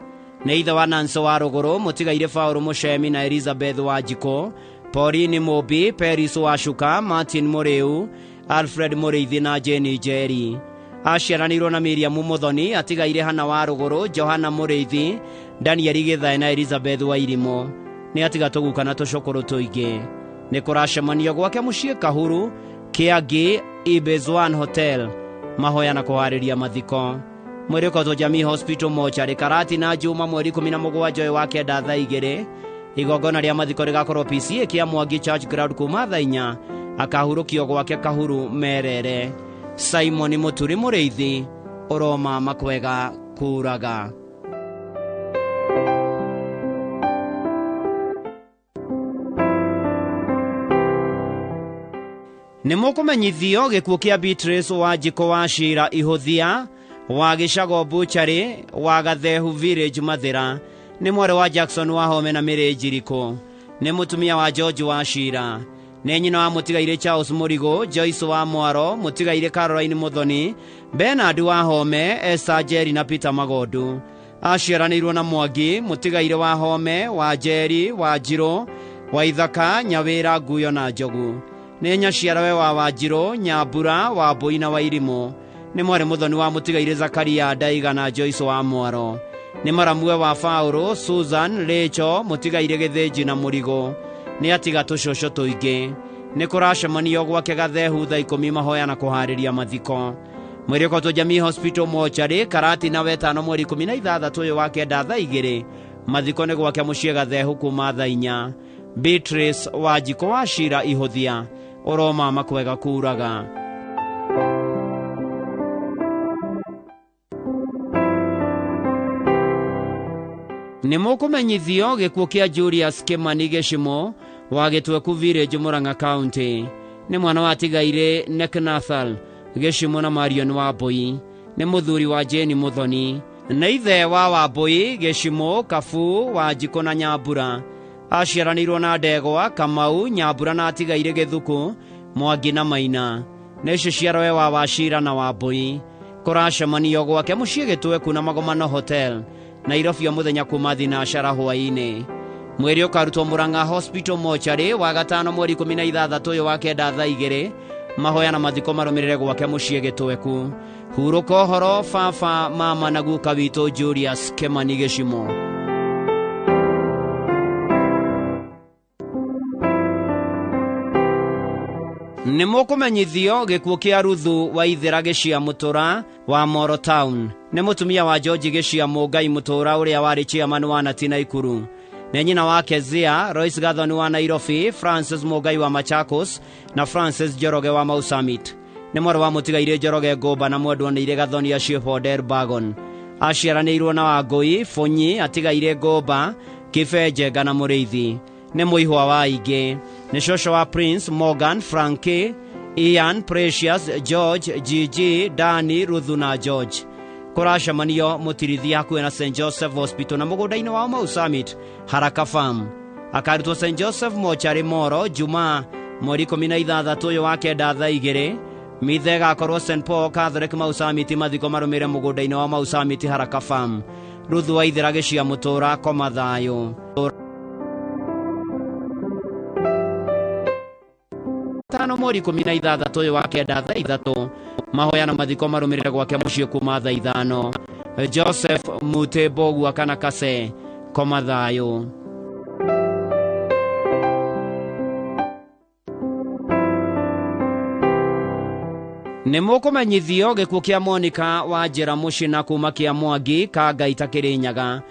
Nĩ ithe wa Nancy wa Rũgũrũ, mũtigaire Paul Mũcemi na Elizabeth wa Njiko, Pauline Mũmbi, Peris wa Cuka, Martin Mũrĩu, Alfred Mũrĩithi na Jane Njeri. Aciaranĩirwo na Miriam Mũthoni, atigaire Hannah wa Rũgũrũ, Johana Mũrĩithi, Daniel Gĩthae na Elizabeth wa Irimũ. Nĩ atiga tũguka na tũcũkũrũ tũingĩ. Nĩ kũracemanio gwake mũciĩ Kahuru, Kĩangĩ, Ibis One Hotel. Mahoya na kũharĩria mathiko. Mwĩrĩ ũkaũtwo Jamii Hospital Mortuary, Karati na Juma mweri 17 wa kenda thaa 2. Igongona rĩa mathiko rĩgakorwo PCA Kĩamwangi Church Ground kuma thaa 4. Akahurũkio gwake Kahuru Merere. Simon Mũturi Mũrĩithi ũroma makwega kuraga. Nĩ mũkũmenyithio gĩkuũ kĩa Beatrice wa Njiko wa Shira Ihũthia wa Gĩcago Butchery wa Gathehu Village Mathĩra. Nĩ mwarĩ wa Jackson wa Home na Mĩrĩ Njiriko. Nĩ mũtumia wa George wa Shira. Nĩ nyina wa mũtigaire Charles Mũrigo, Joyce wa Mwaro, mũtigaire Caroline Mũthoni, Bernard wa Home, Esther Njeri na Peter Magondu. Aciaranĩirwo na Mwangi, mũtigaire wa Home, wa Njeri, wa Njirũ, wa Ithaka, Nyawĩra, Nguyo na Njogu. Nĩ nyaciarwe wa Wanjirũ, Nyambura, wa Mbũi na wa Irimũ. Nĩ mwarĩ mũthoni wa mũtigaire Zakaria Ndaiga na Joyce wa Mwaro. Nĩ maramue wa Faũrũ, Susan, Rachel, mũtigaire Gĩthĩnji na Mũrigo. Nĩ atiga tũcũcũ tũingĩ. Nĩ kũracemanio gwake Gathehu thaa 10 mahoya na kũharĩria mathiko. Mwĩrĩ ũkaũtwo Jamii Hospital Mortuary, Karati na wetano mweri 16 wa kenda thaa 2. Mathiko nĩ gwake mũciĩ Gathehu kuma thaa 4. Beatrice wa Njiko wa Shira Ihũthia ũroma makwega kuraga. Nĩ mũkũmenyithio gĩkuũ kĩa Julius Kimani Gĩcimo wa Gĩtweku Village, Murang'a County. nĩ mwana wa tigaire Neknathal Gĩcimo na Marion Wambui, nĩ mũthuri wa Jane Muthoni, na ithe wa Wambui Gĩcimo Kabu wa Njiko na Nyambura. Aciaranĩirwo na Ndegwa Kamau Nyambura na atigaire Gĩthuku Mwangi na Maina. Nĩ ciciarwe wa Wachira na Wambui. Kũracemanio gwake mũciĩ Gĩtweku na Magomano Hotel Nairobi mũthenya kuma thinacara hwaĩ-inĩ. Mwĩrĩ ũkarutwo Murang'a Hospital Mortuary wa gatano mweri 16 ũyũ wa kenda thaa 2. Mahoya na mathiko marũmĩrĩre gwake mũciĩ Gĩtweku. Hurũka ũhoro baba mama na guka witũ Julius Kemani Gĩcimo. Nĩ mũkũmenyithio gĩkuũ kĩa Ruthu wa Ithera Gĩciamũtũra wa Moro Town. Nĩ mũtumia wa George Gĩciamũ Mũtũra ũrĩa warĩ chairman wa Nati Naikuru. Nĩ nyina wa Kezia, Royce Gathoni wa Nairobi, Francis Mũgai wa Machakos na Francis Njoroge wa Mau Summit. Nĩ mwarĩ wa mũtigaire Njoroge Ngũmba na mwendwanĩire Gathoni acio Fodel Bagon. Aciaranĩirwo na Wangũi Fonyi atigaire Ngũmba, Kĩbenjenga na Mũrĩithi. Nĩ mũihwa wa aingĩ. Nĩ cũcũ wa Prince Morgan, Frankie, Ian, Precious, George, Gigi, Dani, Ruthu na George. Kũracemanio Mũtirithi hakuhĩ na St Joseph Hospital na mũgũnda-inĩ wa Mau Summit, Haraka Farm. Akarutwo St Joseph Mortuary Moro Jumaa mweri 16 ũyũ wa kenda thaa 2. Mithe gakorwo St Paul Catholic Mau Summit mathiko marũmĩrĩre mũgũnda-inĩ wa Mau Summit, Haraka Farm. Ruthu wa Ithera Gĩciamũtũra koma thayũ. Tano mweri 16 ũyũ wa kenda thaa 3. Mahoya na mathiko marũmĩrĩre gwake mũciĩ kuma thaa 5. Joseph Mutebogua kana Kase koma thayũ. Nĩ mũkũmenyithio gĩkuũ kĩa Monica wa Njĩra Mũcina kuma kĩa Mwangi ka Ngaita Kĩrĩnyaga.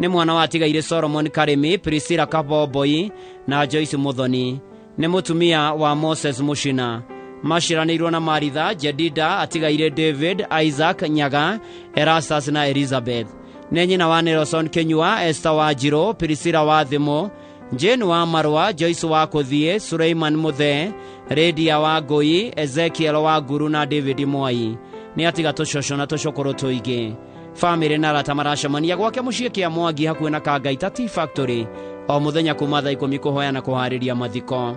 Nĩ mwana wa tigaire Solomon Karĩmi, Priscilla Kabomboi na Joyce Muthoni. Nĩ mũtumia wa Moses Mũcina. Maciaranĩirwo na Maritha Jedida atigaire David Isaac Nyaga, Erastus na Elizabeth. Nĩ nyina wa Nelson Kenyua, Esther Wanjirũ, Priscilla wa Thimo, Jane wa Marwa, Joyce wa Kũthiĩ, Suleiman Mũthee, Lydia wa Ngũi, Ezekiel wa Nguru na David Mwai. Nĩ atiga tũcũcũ na tũcũkũrũ tũingĩ. Famĩlĩ na arata maracemania gwake mũciĩ kĩa Mwangi hakuhĩ na Kangaita Tea Factory o mũthenya kuma thaa 10 kũhoya na kũharĩria mathiko.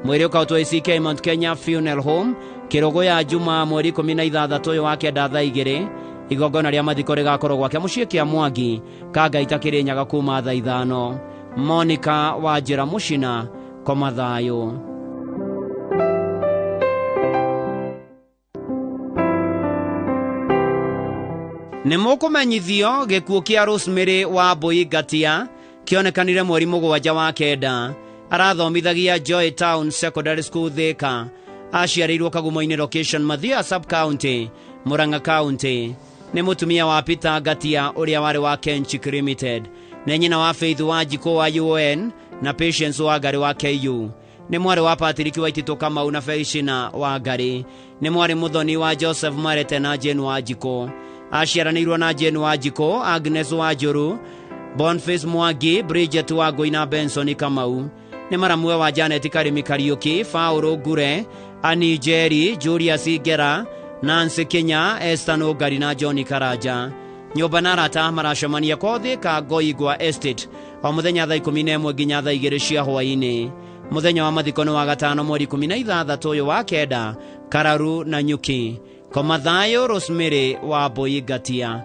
Mwĩrĩ ũkautwo ACK Mount Kenya Funeral Home Kĩrũgũ ya Jumaa mweri 16 ũyũ wa kenda thaa 2. Igongona rĩa mathiko rĩgakorwo gwake mũciĩ kĩa Mwangi Kangaita Kĩrĩnyaga kuma thaa 5. Monica wa Njĩra Mũcina koma thayũ. Nĩ mũkũmenyithio gĩkuũ kĩa Rosemary wa Mbũi Ngatia kĩonekanire mweri 7 wa kenda. Arathomithagia Joy Town Secondary School Thika. Aciarĩirwo Kagumo-inĩ location Mathia Sub County, Murang'a County. Nĩ mũtumia wa Peter Ngatia ũrĩa warĩ wa Kenchic Limited. Nĩ nyina wa Faith wa Njiko wa UN na Patience wa Ngari wa KU. Nĩ mwarĩ wa Patrick wa Itito Kamau na Feliciana wa Ngari. Nĩ mwarĩ Muthoni wa Joseph Marete na Jane wa Njiko. Aciaranĩirwo na Jane wa Njiko, Agnes wa Njũru, Boniface Mwangi, Bridget wa Ngũi na Benson Kamau. Nĩ maramwe wa Janet Karĩmi Kariuki, Faũrũ Ngure, Annie Jerry, Julius Ngera, Nancy Kenya, Esther Nũngari na John Karanja. Nyũmba na arata maracemania kwa Thika Ngoigwa Estate o mũthenya thaa 11 nginya thaa 2 cia hwaĩ-inĩ. Mũthenya wa mathiko nĩ wa gatano mweri 16 ũyũ wa kenda, Kararu na Nyuki. Koma thayũ Rosemary wa Mbũi Ngatia.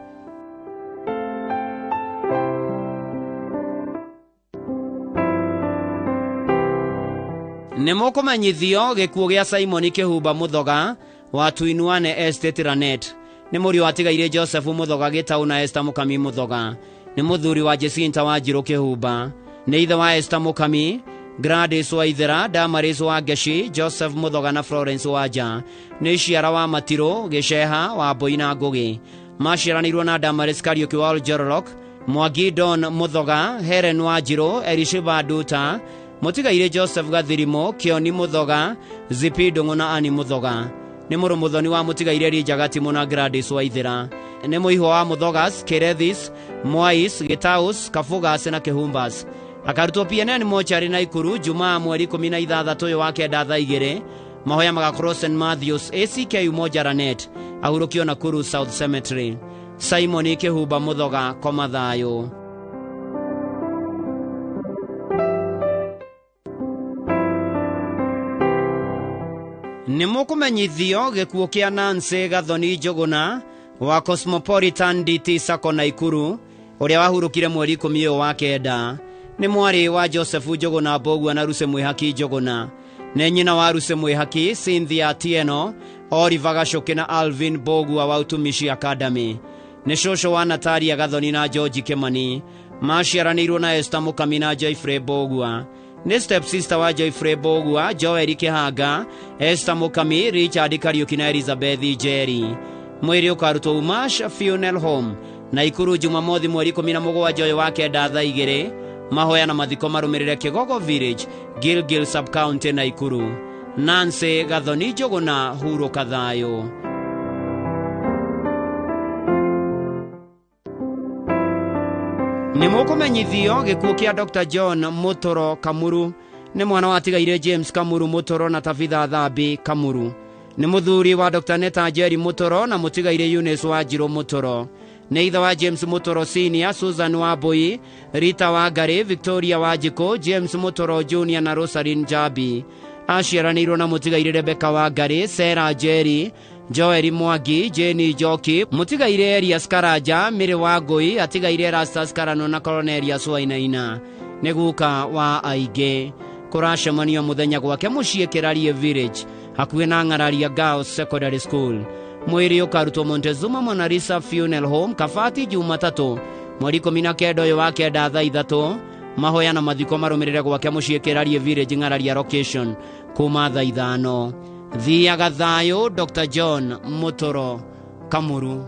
Nĩ mũkũmenyithio gĩkuũ gĩa Simon Kĩhumba Mũthoga wa Tuinuane Estate Ranet. Nĩ mũriũ watigaire Joseph Mũthoga Gĩtaũ na Esther Mũkami Mũthoga. Nĩ mũthuri wa Jacinta wa Njirũ Kĩhumba. Nĩ ithe wa Esther Mũkami, Gladys wa Ithera, Damaris wa Ngeci, Joseph Mũthoga na Florence Wanja. Nĩ ciara wa Matirũ, Gĩceha wa Mbũi na Ngũgĩ. Maciaranĩirwo na Damaris Kariuki wa Oljororok, Mwangi Don Mũthoga, Helen wa Njirũ, Elishiba Nduta, mũtigaire Joseph Gathirimo, Kĩoni Mũthoga, Zipi Ndũng'ũ na Ani Mũthoga. Nĩ mũrũ mũthoni wa mũtigaire Elijah Timo na Gladys wa Ithera. Nĩ mũihwo wa Mũthogas, Kerethis, Mwais, Gĩtaus, Kafugas na Kĩhumbas. Akarutwo PNN Mortuary Naikuru Jumaa mweri 16 ũyũ wa kenda thaa 2. mahoya magakorwo St Matthews ACK Umoja Ranet ahurukio Nakuru South Cemetery. Simon Kihumba Muthoga Komathayo. Nimukumenyithio gikuo kia Nancy Gathoni Njuguna wa Cosmopolitan DT Sacco Naikuru uria wahurukire mweri 10 wa kenda. Ni mwari wa Joseph Njuguna Mbogua na Ruse Mwihaki Njuguna. Ne nyina wa Ruse Mwihaki Cynthia Tieno, Oliver Gacoki na Alvin Mbogua wa Utumishi Academy. Ni shosho wa Natalia Gathoni na George Kimani. Maciaranirwo na Esther Mukami na Joyfrey Mbogua. Ni step sister wa Joyfrey Mbogua, Joel Kihanga, Esther Mukami, Richard Kariuki na Elizabeth Jerry. Mwiri ukarutwo Umash Funeral Home Naikuru Jumamothi mweri 17 wa kenda thaa 2. Mahoya na mathiko marumirire Kigogo Village, Gilgil Sub County Naikuru. Nancy Gathoni Njuguna huruka thayo. Nimukumenyithio gikuo kia Dr. John Mutoro Kamuru. Ni mwana wa tigaire James Kamuru Mutoro na Tabitha Thambi Kamuru. Ni muthuri wa Dr. Neta Jerry Mutoro na mutigaire Eunice Wanjiru Mutoro. Ni itha wa James Mutoro Senior, Susan Wambui, Rita Wangari, Victoria Wanjiku, James Mutoro Junior na Rosalyn Jabi. Aciaranirwo na mutigaire Rebecca Wangari, Sarah Jerry, Joel Mwangi, Jenny Joki, mutigaire Elias Karanja, Miri Wangui, atigaire Rastas Karano na Cornelius Wainaina. Ni guka wa aige. Kuracemanio muthenya gwake muciĩ Kĩrarie Village hakuhĩ na Ng'araria Girls Secondary School. Mwĩrĩ ũkarutwo Montezuma Mona Lisa Funeral Home Kabati Jumatatu mweri 19 wa kenda thaa 3. Mahoya na mathiko marũmĩrĩre gwake muciĩ Kĩrarie Village Ng'araria location kuma thaa 5. Thiaga thayo Dr. John Mutoro Kamuru.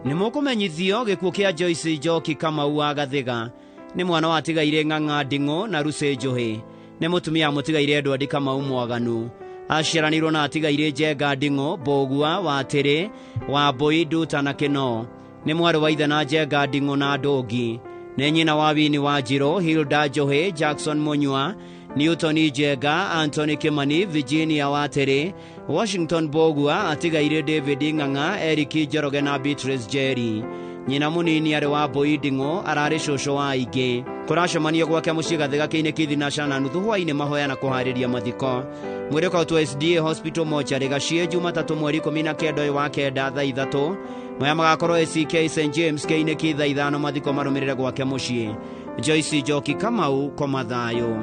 Nimukumenyithio gikuo kia Joyce Njoki Kamau wa Gathiga. Ni mwana wa tigaire Ng'ang'a Nding'u na Ruse Njuhi. Ni mutumia mutigaire Edward Kamau Mwaganu. Aciaranirwo na atigaire Njenga Nding'u, Mbogua, Watiri, Wambui, Nduta na Kino. Ni mwari wa ithe na Njenga Nding'u na Ndongi. Ni nyina wa Wini Wanjiru, Hilda Njuhi, Jackson Munywa, Newton Njenga, Anthony Kimani, Virginia Watiri, Washington Mbogua, atigaire David Ng'ang'a, Eric Njoroge na Beatrice Jerry. Nyina munini ari wa Mbui Nding'u arari shosho wa aingĩ. Kũracemanio gwake muciĩ Gathiga Kĩinĩki thinacara na nuthu hwainĩ mahoya na kũharĩria mathiko. Mwĩrĩ ũkarutwo SDA Hospital Mortuary Gaciĩ Jumatatu mweri 19 wa kenda thaa 3. Moya magakorwo ACK St James Kĩinĩki thaa 5 mathiko marũmĩrĩre gwake muciĩ. Joyce Njoki Kamau Komathayo.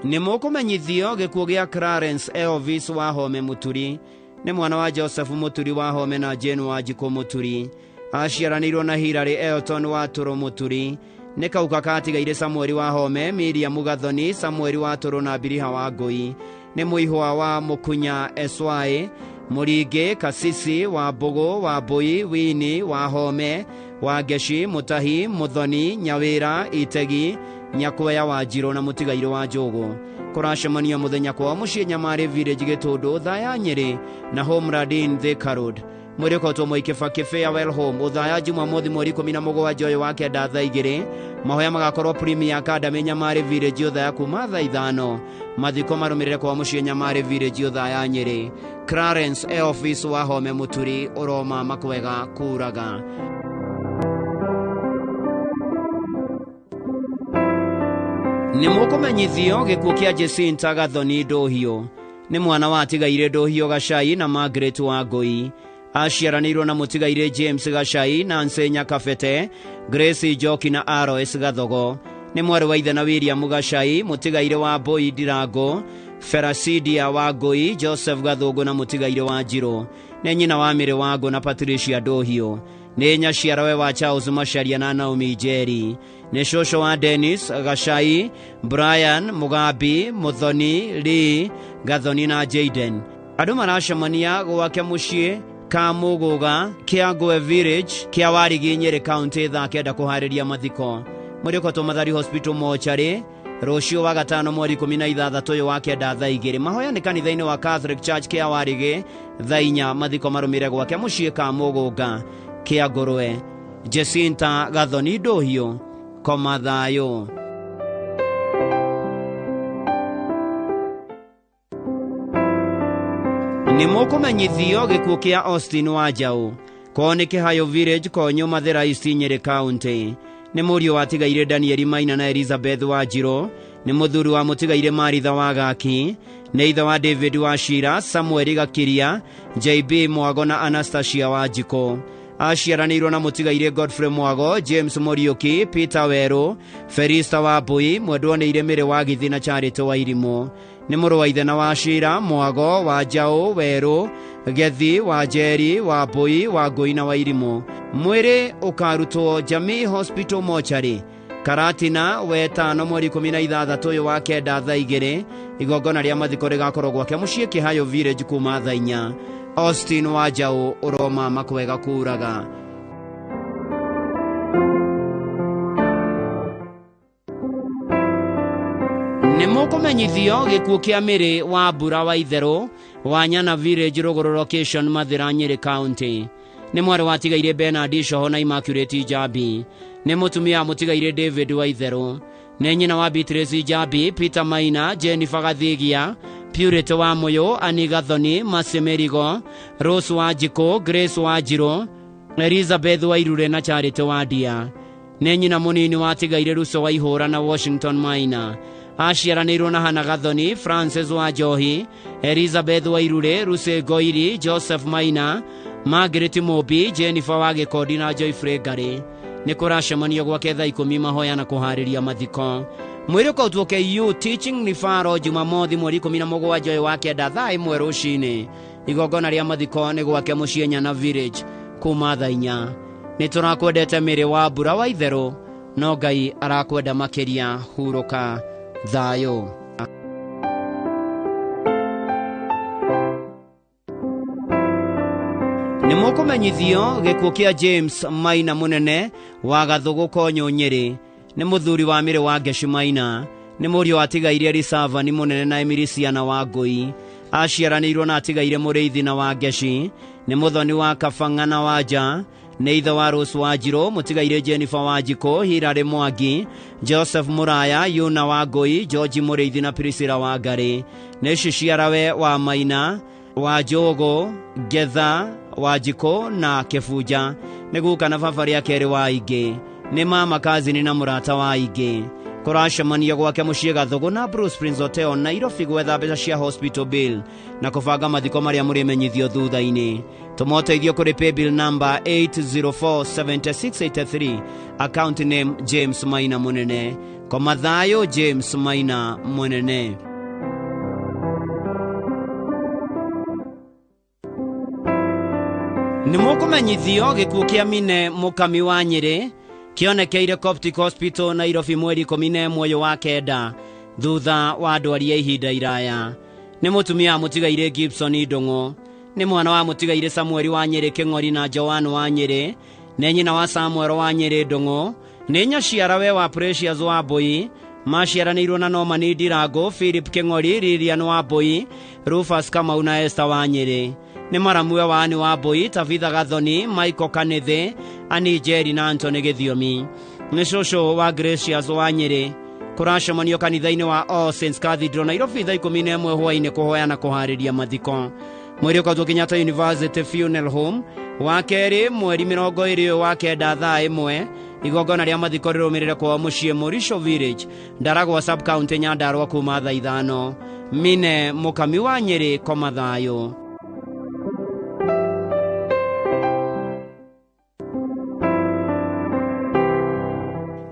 Nimukumenyithio gikuo gia Clarence Elvis Wahome Muturi. Ni mwana wa Joseph Muturi Wahome na Jane Wanjiku Muturi. Aciaranirwo na Hilary Elton Watũrũ Muturi. Ni kauka katigaire Samuel Wahome, Miriam Gathoni, Samuel Watũrũ na Biriha Wangui. Ni muihwa wa Mukunya Eswai, Muringi Kasisi wa Mbogo wa Mbui, Wini Wahome, Wangeshi Mutahi, Muthoni Nyawira Itegi, Nyakwea Wanjiru na mutigaire wa Njogu. Kũracemanio muthenya kwa muciĩ Nyamare Village Gĩtũndũ thaya Nyeri na Homeland Thika Road. Mwĩrĩ ũkarutwo Moi Kibaki Farewell Home uthaya Jumamothi mweri 17 wa kenda thaa 2. Mahoya magakorwo Premier Academy Nyamare Village uthaya kuma thaa 5. Mathiko marũmĩrĩre kwa muciĩ Nyamare Village uthaya Nyeri. Clarence Elvis Wahome Muturi uroma makwega kuraga. Nimukumenyithio gikuo kia Jacinta Gathoni Ndohio. Ni mwana wa tigaire Ndohio Gacai na Margaret Wangui. Aciaranirwo na mutigaire James Gacai na Nsenya Kafete, Grace Njoki na Alois Gathogo. Ni mwari wa ithe na William Gacai, mutigaire wa Mbui Ndirango, Ferasidia Wangui, Joseph Gathũngũ na mutigaire wa Njirũ. Ni nyina wa Mĩrĩ Wangũ na Patricia Ndohio. Ni nyaciarawe wa Charles Macharia na Naomi Njeri. Ni shosho wa Dennis Gacai, Brian Mugambi, Muthoni Lee Gathoni na Jaden. Andũ maracemania gwake muciĩ ka Mũgũga kia Ngũe Village kia Warigi Nyeri County thaa 9 kũharĩria mathiko. Mwĩrĩ ũkarutwo Mathari Hospital Mortuary rũciũ wa gatano mweri 16 wa kenda thaa 2 mahoya nĩ kanitha-inĩ wa Catholic Church kĩa Warĩgĩ thaa 4 mathiko marũmĩrĩre gwake mũciĩ ka Mũgũnga kĩa Ngũrwe. Jacinta Gathoni Ndũhiũ, koma thayũ. Nĩ mũkũmenyithio gĩkuũ kĩa Austin Wanjaũ kwao nĩ Kĩhayo Village Konyo Mathĩra East Nyĩrĩ County. Nĩ mũriũ watigaire Daniel Maina na Elizabeth Wanjirũ, nĩ mũthuri wa mũtigaire Maritha Wagaki, nĩ ithe wa David Wachira, Samuel Gakiria, JB Mwago na Anastasia Wanjikũ. Aciaranĩirwo na mũtigaire Godfrey Mwago, James Muriuki, Peter Werũ, Felista Wambui, mwendwa nĩ Iremere wa Githi na Charity wa Irimũ. Nĩ mũrũ wa ithe na Wachira, Mwago, Wanjaũ, Werũ, Gethi, Wanjeri, Wambui, Wangũi na wa Irimũ. Mwĩrĩ ũkarutwo Jamii Hospital Mortuary, Karatina, wetano mweri 16 wa kenda thaa 2. Igongona rĩa mathiko rĩgakorwo gwake mũciĩ Kĩhayo Village kuma thaa 4. Austin Wanjaũ, ũroma makwega kuraga. Nĩ mũkũmenyithio gĩkuũ kĩa Mĩrĩ wa Mbura wa Itherũ wa Nyana Village Rũgũrũ Location Mathĩra Nyĩrĩ County. Nĩ mwarĩ watigaire Bernard Coho na Immaculate Njambi. Nĩ mũtumia mũtigaire David wa Itherũ. Nĩ nyina wa Beatrice Njambi, Peter Maina, Jennifer Gathigia, Purity wa Mũyũ, Annie Gathoni, Mercy Merigo, Rose Wanjikũ, Grace Wanjirũ, Elizabeth Wairure na Charity Wandia. Nĩ nyina mũnini watigaire Russo wa Ihũra na Washington Maina. Aciaranĩirwo na Hannah Gathoni, Francis Wanjohi, Elizabeth Wairure, Ruse Ngoiri, Joseph Maina, Margaret Mobi, Jennifer Wagĩkondi na Joyfrey Ngari. Nĩ kũracemanio gwake thaa 10 mahoya na kũharĩria mathiko. Mwĩrĩ ũkautwo KU Teaching nĩ Faro Jumamothi mweri 17 wa kenda thaa 1 rũcinĩ. Igongona rĩa mathiko nĩ gwake mũciĩ Nyana Village kuma thaa 4. Nĩ tũrakwendete Mĩrĩ wa Mbura wa Itherũ, no Ngai arakwenda makĩria. Hurũka thayũ. Nĩ mũkũmenyithio gĩkuũ kĩa James Maina mũnene wa Gathũgũ Konyo Nyĩrĩ. Nĩ mũthuri wa Mĩrĩ wa Ngeci Maina. Nĩ mũriũ atigaire Risava nĩ mũnene na Emilisiana wa Ngũi. Aciaranĩirwo na atigaire Mũrĩithi na wa Ngeci. Nĩ mũthoni wa Kabanga na Wanja. Nĩ ithe wa Rose Wanjirũ, mũtigaire Jennifer Wanjikũ, Hilary Mwangi, Joseph Muraya, Yuna wa Ngũi, George Mũrĩithi na Priscilla wa Ngari. Nĩ ciciarawe wa Maina, wa Njogo, Getha, Wanjikũ na Kĩbunja. Nĩ guka na baba rĩa kerĩ wa Ingĩ. Nĩ mama kazini na mũrata wa Ingĩ. Kũracemania gwake mũciĩ Gathũgũ na Bruce Prince Hotel Nairobi gwetha mbeca cia hospital bill na kũbanga mathiko marĩa mũrĩmenyithio thutha-inĩ. Tũmoteithio kũrĩ paybill number 8047683, account name James Maina Mũnene. Koma thayũ James Maina Mũnene. Nĩ mũkũmenyithio gĩkuũ kĩa Mine Mũkami wa Nyĩrĩ kĩonekeire Coptic Hospital Nairobi mweri 11 wa kenda thutha wa ndwari ya ihinda iraya. Nĩ mũtumia mũtigaire Gibson Ndũng'ũ. Nĩ mwana wa mũtigaire Samuel wa Nyĩrĩ Kĩng'ori na Joan wa Nyĩrĩ. Nĩ nyina wa Samuel wa Nyĩrĩ Ndũng'ũ. Nĩ nyaciarawe wa Precious wa Mbũi. Maciaranĩirwo na Norman Ndirango, Philip Kĩng'ori, Lilian wa Mbũi, Rufus Kamau na Esther wa Nyĩrĩ. Nĩ maramue wa Ani wa Mbũi, Tabitha Gathoni, Michael Kanithe, Ani Njeri na Anthony Gĩthiomi. Nĩ cũcũ wa Gracious wa Nyĩrĩ. Kũracemanio kanitha-inĩ wa All Saints Cathedral Nairobi thaa 11 hwaĩ-inĩ kũhoya na kũharĩria mathiko. Mwĩrĩ ũkautwo Kenyatta University Funeral Home wa kerĩ mweri 20 wa kenda thaa 1. Igongona rĩa mathiko rĩrũmĩrĩre kwa mũciĩ Morisho Village, Ndaragwa Sub County Nyandarua kuma thaa 5. Mine Mũkami wa Nyĩrĩ, koma thayũ.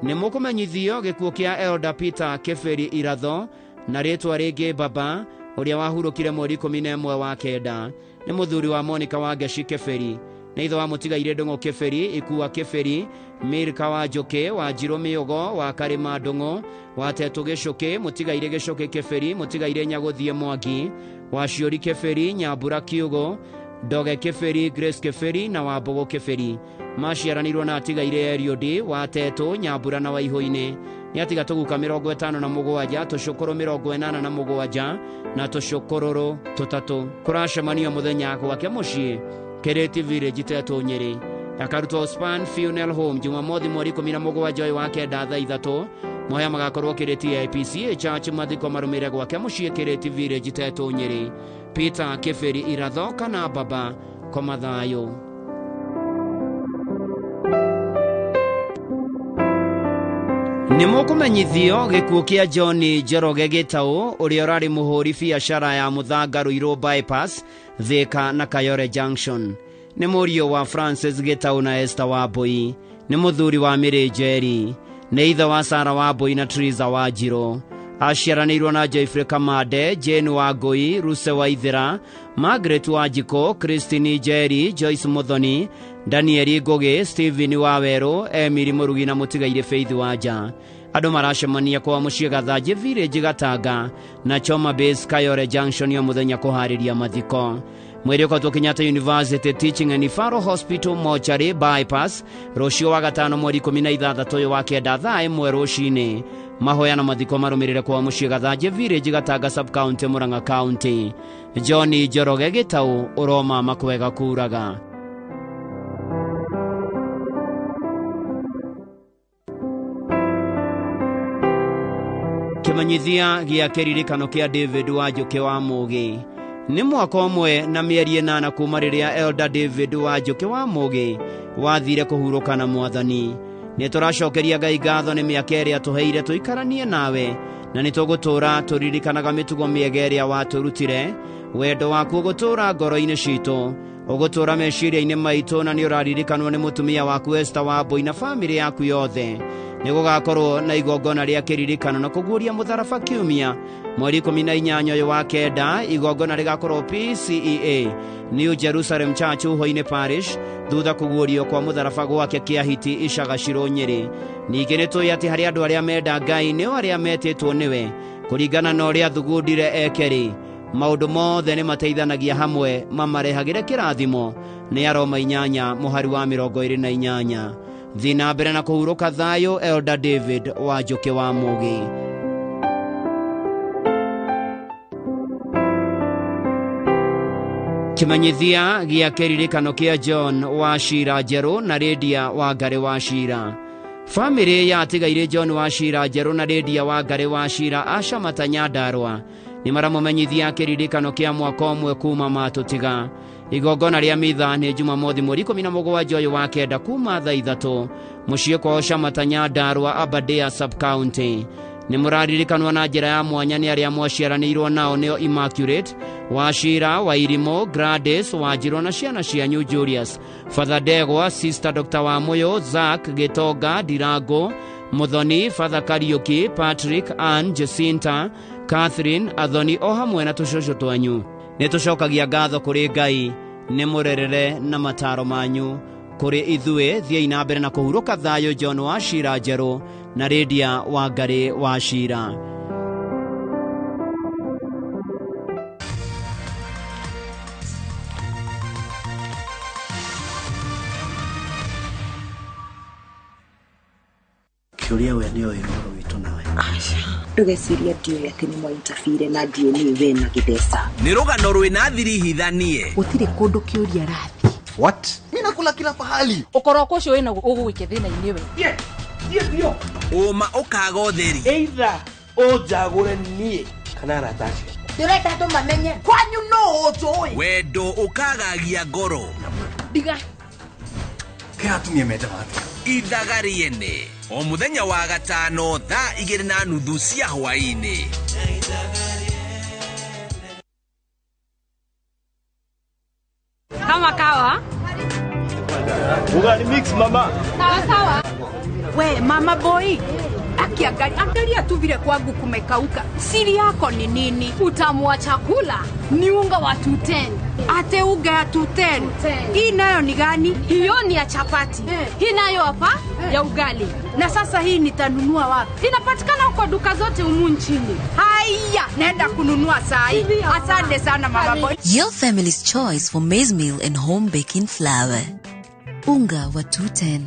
Nĩ mũkũmenyithio gĩkuũ kĩa Elder Peter Kĩbĩri Iratho na rĩtwa rĩngĩ Baba, ũrĩa wahurũkire mweri 11 wa kenda. Nĩ mũthuri wa Monica wa Ngeci Kĩbĩri. Nĩ ithe wa mũtigaire Ndũng'ũ Kĩbĩri, Ikua Kĩbĩri, Milka wa Njũkĩ, wa Njirũ Mĩogo, wa Karĩma Ndũng'ũ, wa Tetũ Gĩcũkĩ, mũtigaire Gĩcũkĩ Kĩbĩri, mũtigaire Nyagũthiĩ Mwangi, wa Ciũri Kĩbĩri, Nyambura Kiugo, Ndoge Kĩbĩri, Grace Kĩbĩri na wa Mbũgũ Kĩbĩri. Maciaranĩirwo na atigaire Eriodi, wa Tetũ, Nyambura na wa Ihũinĩ. nĩ atiga tũguka 57 tũcũkũrũ 87 na tũcũkũrũrũ 3 kũracemanio mũthenya gwake mũciĩ Kereti Village Teto Nyeri akarutwo Span Funeral Home Jumamothi mweri 17 wa kenda thaa 3 moya magakorwo Kereti IPC Church mathiko marumire gwake mũciĩ Kereti Village Teto Nyeri Peter Keferi Iratho kana baba komathayo. Nimukumenyithio gikuo kia John Njoroge Gitau uria urari muhuri biashara ya Muthanga Ruiru bypass Thika na Kayore Junction. Ni murio wa Francis Gitau na Esther Wambui. Ni muthuri wa Mirejeri. Ni ithe wa Sara Wambui na Triza Wajiro. Aciaranĩirwo na Joyfrey Kamande, Jane Wangui, Ruse Waithira, Margaret Wajiko, Christine Njeri, Joyce Muthoni, Danieli Ngogi, Stephen Waweru, Emily Murugi na Mutigaire Faith Wanja. Andũ maracemania kwa mũciĩ Gathanjĩ Village Gatanga na Choma Base Kayore Junction ya mũthenya kũharĩria mathiko. Mweri ũkotwo Kenyatta University Teaching and Referral Hospital Mortuary bypass rũciũ wa gatano mweri 16 wa kenda thaa 1 rũcinĩ. Mahoya na mathiko marũmĩrĩre kwa mũciĩ Gathanjĩ Village Gatanga Sub County Murang'a County. John Njoroge Gitau ũroma makwega kuraga. Kĩmenyithia gĩa kĩririkano kĩa David Wanjũkĩ wa Mũgĩ. Nĩ mwaka ũmwe na mĩeri 8 kuma rĩrĩa Elder David Wanjũkĩ wa Mũgĩ wathire kũhurũka na Mwathani. Nĩ tũracokeria Ngai ngatho nĩ mĩaka ĩrĩa tũheire tũikaranie nawe na nĩ tũgũtũũra tũririkanaga mĩtugo mĩega ĩrĩa watũrutire. Wendo waku ũgũtũũra ngoro-inĩ citũ, ũgũtũũra meciria-inĩ maitũ na nĩ ũraririkanwo nĩ mũtumia waku Esther Wambui na bamĩrĩ yaku yothe. Nĩ gũgakorwo na igongona rĩa kĩririkano na kũguũria mũtharaba kiumia mweri 18 wa kenda. Igongona rĩgakorwo PCEA New Jerusalem Church Uhoini Parish thutha kũguũrio kwa mũtharaba gwake Kĩahiti Icagacirũ Nyeri. Ningĩ nĩ tũĩ atĩ harĩ andũ arĩa menda Ngai nĩo arĩa metĩtwo nĩwe kũringana na ũrĩa thugundire ekerĩ. Maũndũ mothe nĩ mateithanagia hamwe mamarehagĩre kĩrathimo. Nĩ Aroma 8 mũhari wa 28. Thiĩ na mbere na kũhurũka thayũ Elder David Wanjũkĩ wa Mũgĩ. Kĩmenyithia gĩa kĩririkano kĩa John Wachira Njerũ na Lydia Wangari Wachira. Bamĩrĩ yatigaire John Wachira Njerũ na Lydia Wangari Wachira acamata Nyandarua nĩ maramũmenyithia kĩririkano kĩa mwaka ũmwe kuma matũtiga. Igongona rĩa mitha nĩ Jumamothi mweri 17 wa kenda kuma thaa 3 mũciĩ kwao Camata Nyandarua Aberdare Sub County. Nĩ mũraririkanwo na njĩra ya mwanya nĩ arĩa mwaciaranĩirwo nao nĩo Immaculate Wachira, Wairimo, Gladys, Wanjirũ na ciana cianyu Julius, Father Ndegwa, Sister Dr. Wamuyo, Zack Gĩtonga, Ndirango, Muthoni, Father Kariuki, Patrick, Ann, Jacinta, Catherine, Athoni o hamwe na tũcũcũ twanyu. Nĩ tũcokagia ngatho kũrĩ Ngai nĩ mũrerere na mataro manyu. Kũrĩ ithuĩ thiĩi na mbere na kũhurũka thayũ John Wachira Njerũ na Lydia Wangari Wachira. Kĩũria we nĩyo Inooro witũ nawe. Ndũgecirie atĩ atĩ nĩ mwaintabire na ndioni we na Gĩtheca. Nĩ rũgano rwĩna thiri hithanie. Gũtirĩ kũndũ kĩũria rathi. What? Mimi nakula kila pahali. Ũkoroko ũcio wĩna ũgũgwĩke thĩna-inĩ we. Ndio. Ũma ũkaga ũtheri. Either ũnjagũre niĩ kana arataci. Ndĩrenda andũ mamenye kwanyu no ũtũĩ. Wendo ũkagagia ngoro. Ndiga. Kĩratumia menda mate. Ithagariene. O muthenya wa gatano thaa 2:30 cia hwaĩ-inĩ. Kama kawa? Ugali mix mama. Sawa sawa. We mama boy. Angalia tu vile kwangu kumekauka. Siri yako ni nini? Utamu wa chakula ni unga wa 210. Ate unga ya 210. Hii nayo ni gani? Hiyo ni ya chapati. Hii nayo hapa ya ugali. Na sasa hii nitanunua wapi? Inapatikana huko duka zote humu nchini. Haya, naenda kununua saa hii. Asante sana mama boy. Your family's choice for maize meal and home baking flour. Unga wa 210.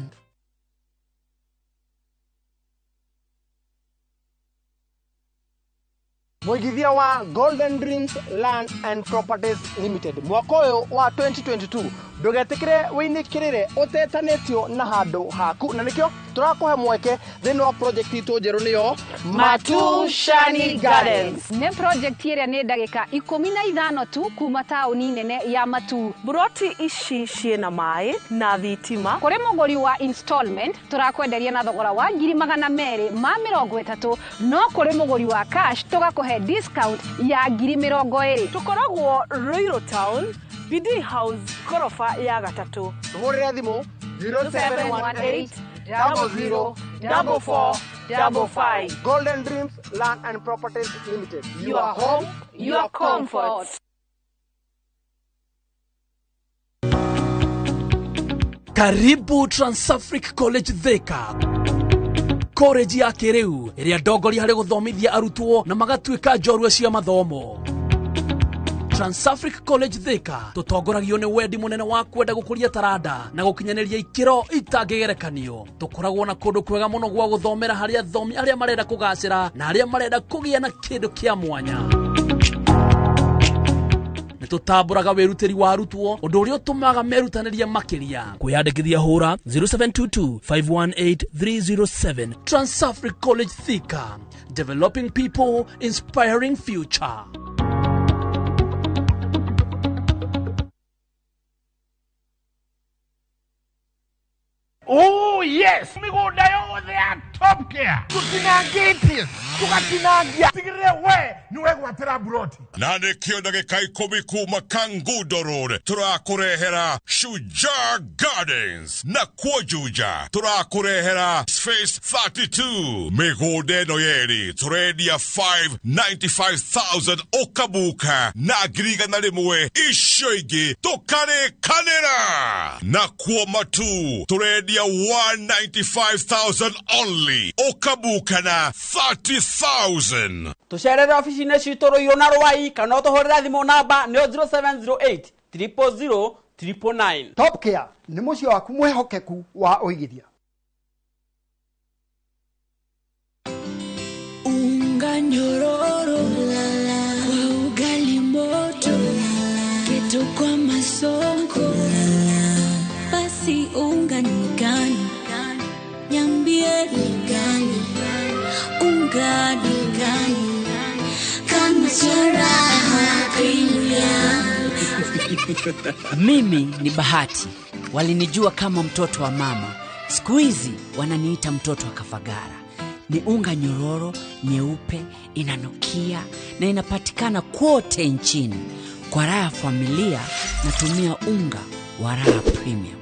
Muigithia wa Golden Dreams Land and Properties Limited mwaka uyu wa 2022 ndugetikire winikirire utetanitio na handu haku na nikio turakuhe mweke thini wa project itu njeru niyo Matu Shani Gardens. Ne project iria ni ndagika 15 tu kuma tauni nene ya Matu. Buroti ici ciena mai na thitima. Kuri muguri wa installment turakwenderia na thogora wa 230 no kuri muguri wa cash tugakuhe discount ya 20,000. Tukoragwo Ruiru Town, BD House, korofa ya gatatu. Tuhurire thimu 0718 004455. Golden Dreams Land and Properties Limited. Your home, your comfort. Karibu Transafric College Thika. College ya kiriu iria ndongori hari guthomithia arutwo na magatuika njorua cia mathomo. Transafric College Thika tutongoragio ni wendi munene wa kwenda gukuria taranda na gukinyaniria ikiro itangigerekanio. Tukoragwo na kundu kwega muno gwa guthomera haria athomi aria marenda kugacira na aria marenda kugia na kindu kia mwanya. Tutamburaga wirutiri wa arutwo undu uria utumaga merutaniria makiria. Kwiyandikithia hura 0722 518 307. Transafric College Thika, developing people, inspiring future. Oh yes, migunda yothe ya Top Care tutinangĩtie tugatinagia tigire we niwe gwatĩra buroti na nĩkĩo ndagĩka 10 kuma Kangundo Road tũrakũrehera Shujaa Gardens na Kuojuja tũrakũrehera Space 32 mĩgũnda ĩno yerĩ tũrendia 595,000 ũkabuka na 1,000 icio ingĩ tũkarĩkanĩra na kuo Matu tũrendia 195,000 only ũkabuka na 30,000. Tucerere ofisi-inĩ citũ Ruiru na Rwai kana ũtũhũrĩre thimũ namba nĩ 0708 000 999. Top Care nĩ mũciĩ waku mwehokeku wa ũigithia. Unga nyororo kwa ugali moto kitu kwa masongo basi unga ni gani niambie ni gani unga ni gani kama charaha pia. Mimi ni Bahati, walinijua kama mtoto wa mama, siku hizi wananiita mtoto wa Kafagara. Ni unga nyororo, nyeupe, inanukia na inapatikana kote nchini. Kwa raha ya familia natumia unga wa Raha Premium.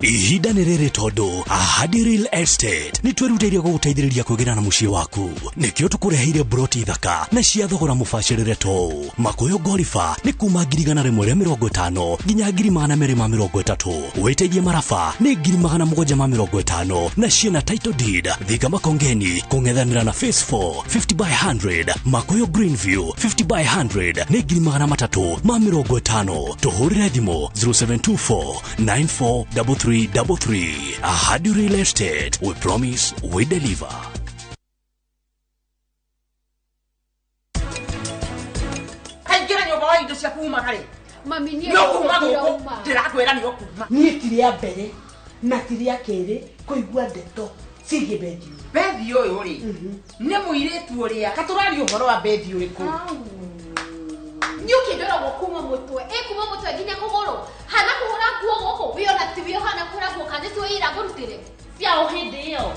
Ihinda nĩ rĩrĩ tondu Ahadi Real Estate nĩ twĩrutĩire gũgũteithĩrĩria kwĩgĩra na mũciĩ waku. Nĩkĩo tũkũreheire buroti thaka na cia thogora mũbacĩrĩre to. Makoyo Gorifa nĩ kuma 150 nginya 230. Wĩteithie maraba nĩ 750 na ciena title deed. Thika Makongeni kũng'ethanĩra na Phase 4 50 by 100. Makoyo Greenview 50 by 100 nĩ 350. Tũhũrĩre thimũ 0724 943333. Ahadi Real Estate, we promise, we deliver. Kaingira nyoba wa indo cia kuma kare. Mami ni no kuma guko ndirakwira ni okuma. Ni tiria mbere na tiria kere kuigua ndeto cigie bethi. Bethi uyu ri. Ni muiretu uria katurari uhoro wa bethi uriku. Nyuki ndora gukuma mutwe kuma mutwe nginya kuguru hana kuhura nguo goko wio na tibio hana kuhura nguo kana tu ira ngurutire cia uhindi iyo.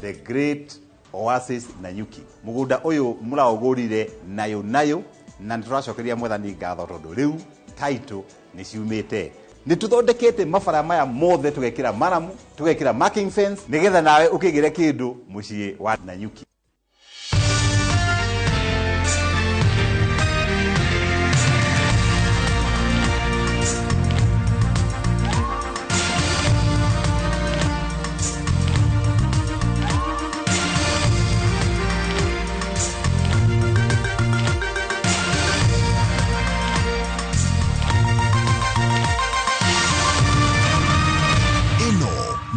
The Great Oasis Nanyuki mugunda uyu muraugurire nayo na nituracokeria mwathani ngatho tondu riu title ni ciumite ni tuthondekete mabara maya mothe tugekira maramu tugekira marking fence nigetha nawe ukigire kindu mucii wa Nanyuki.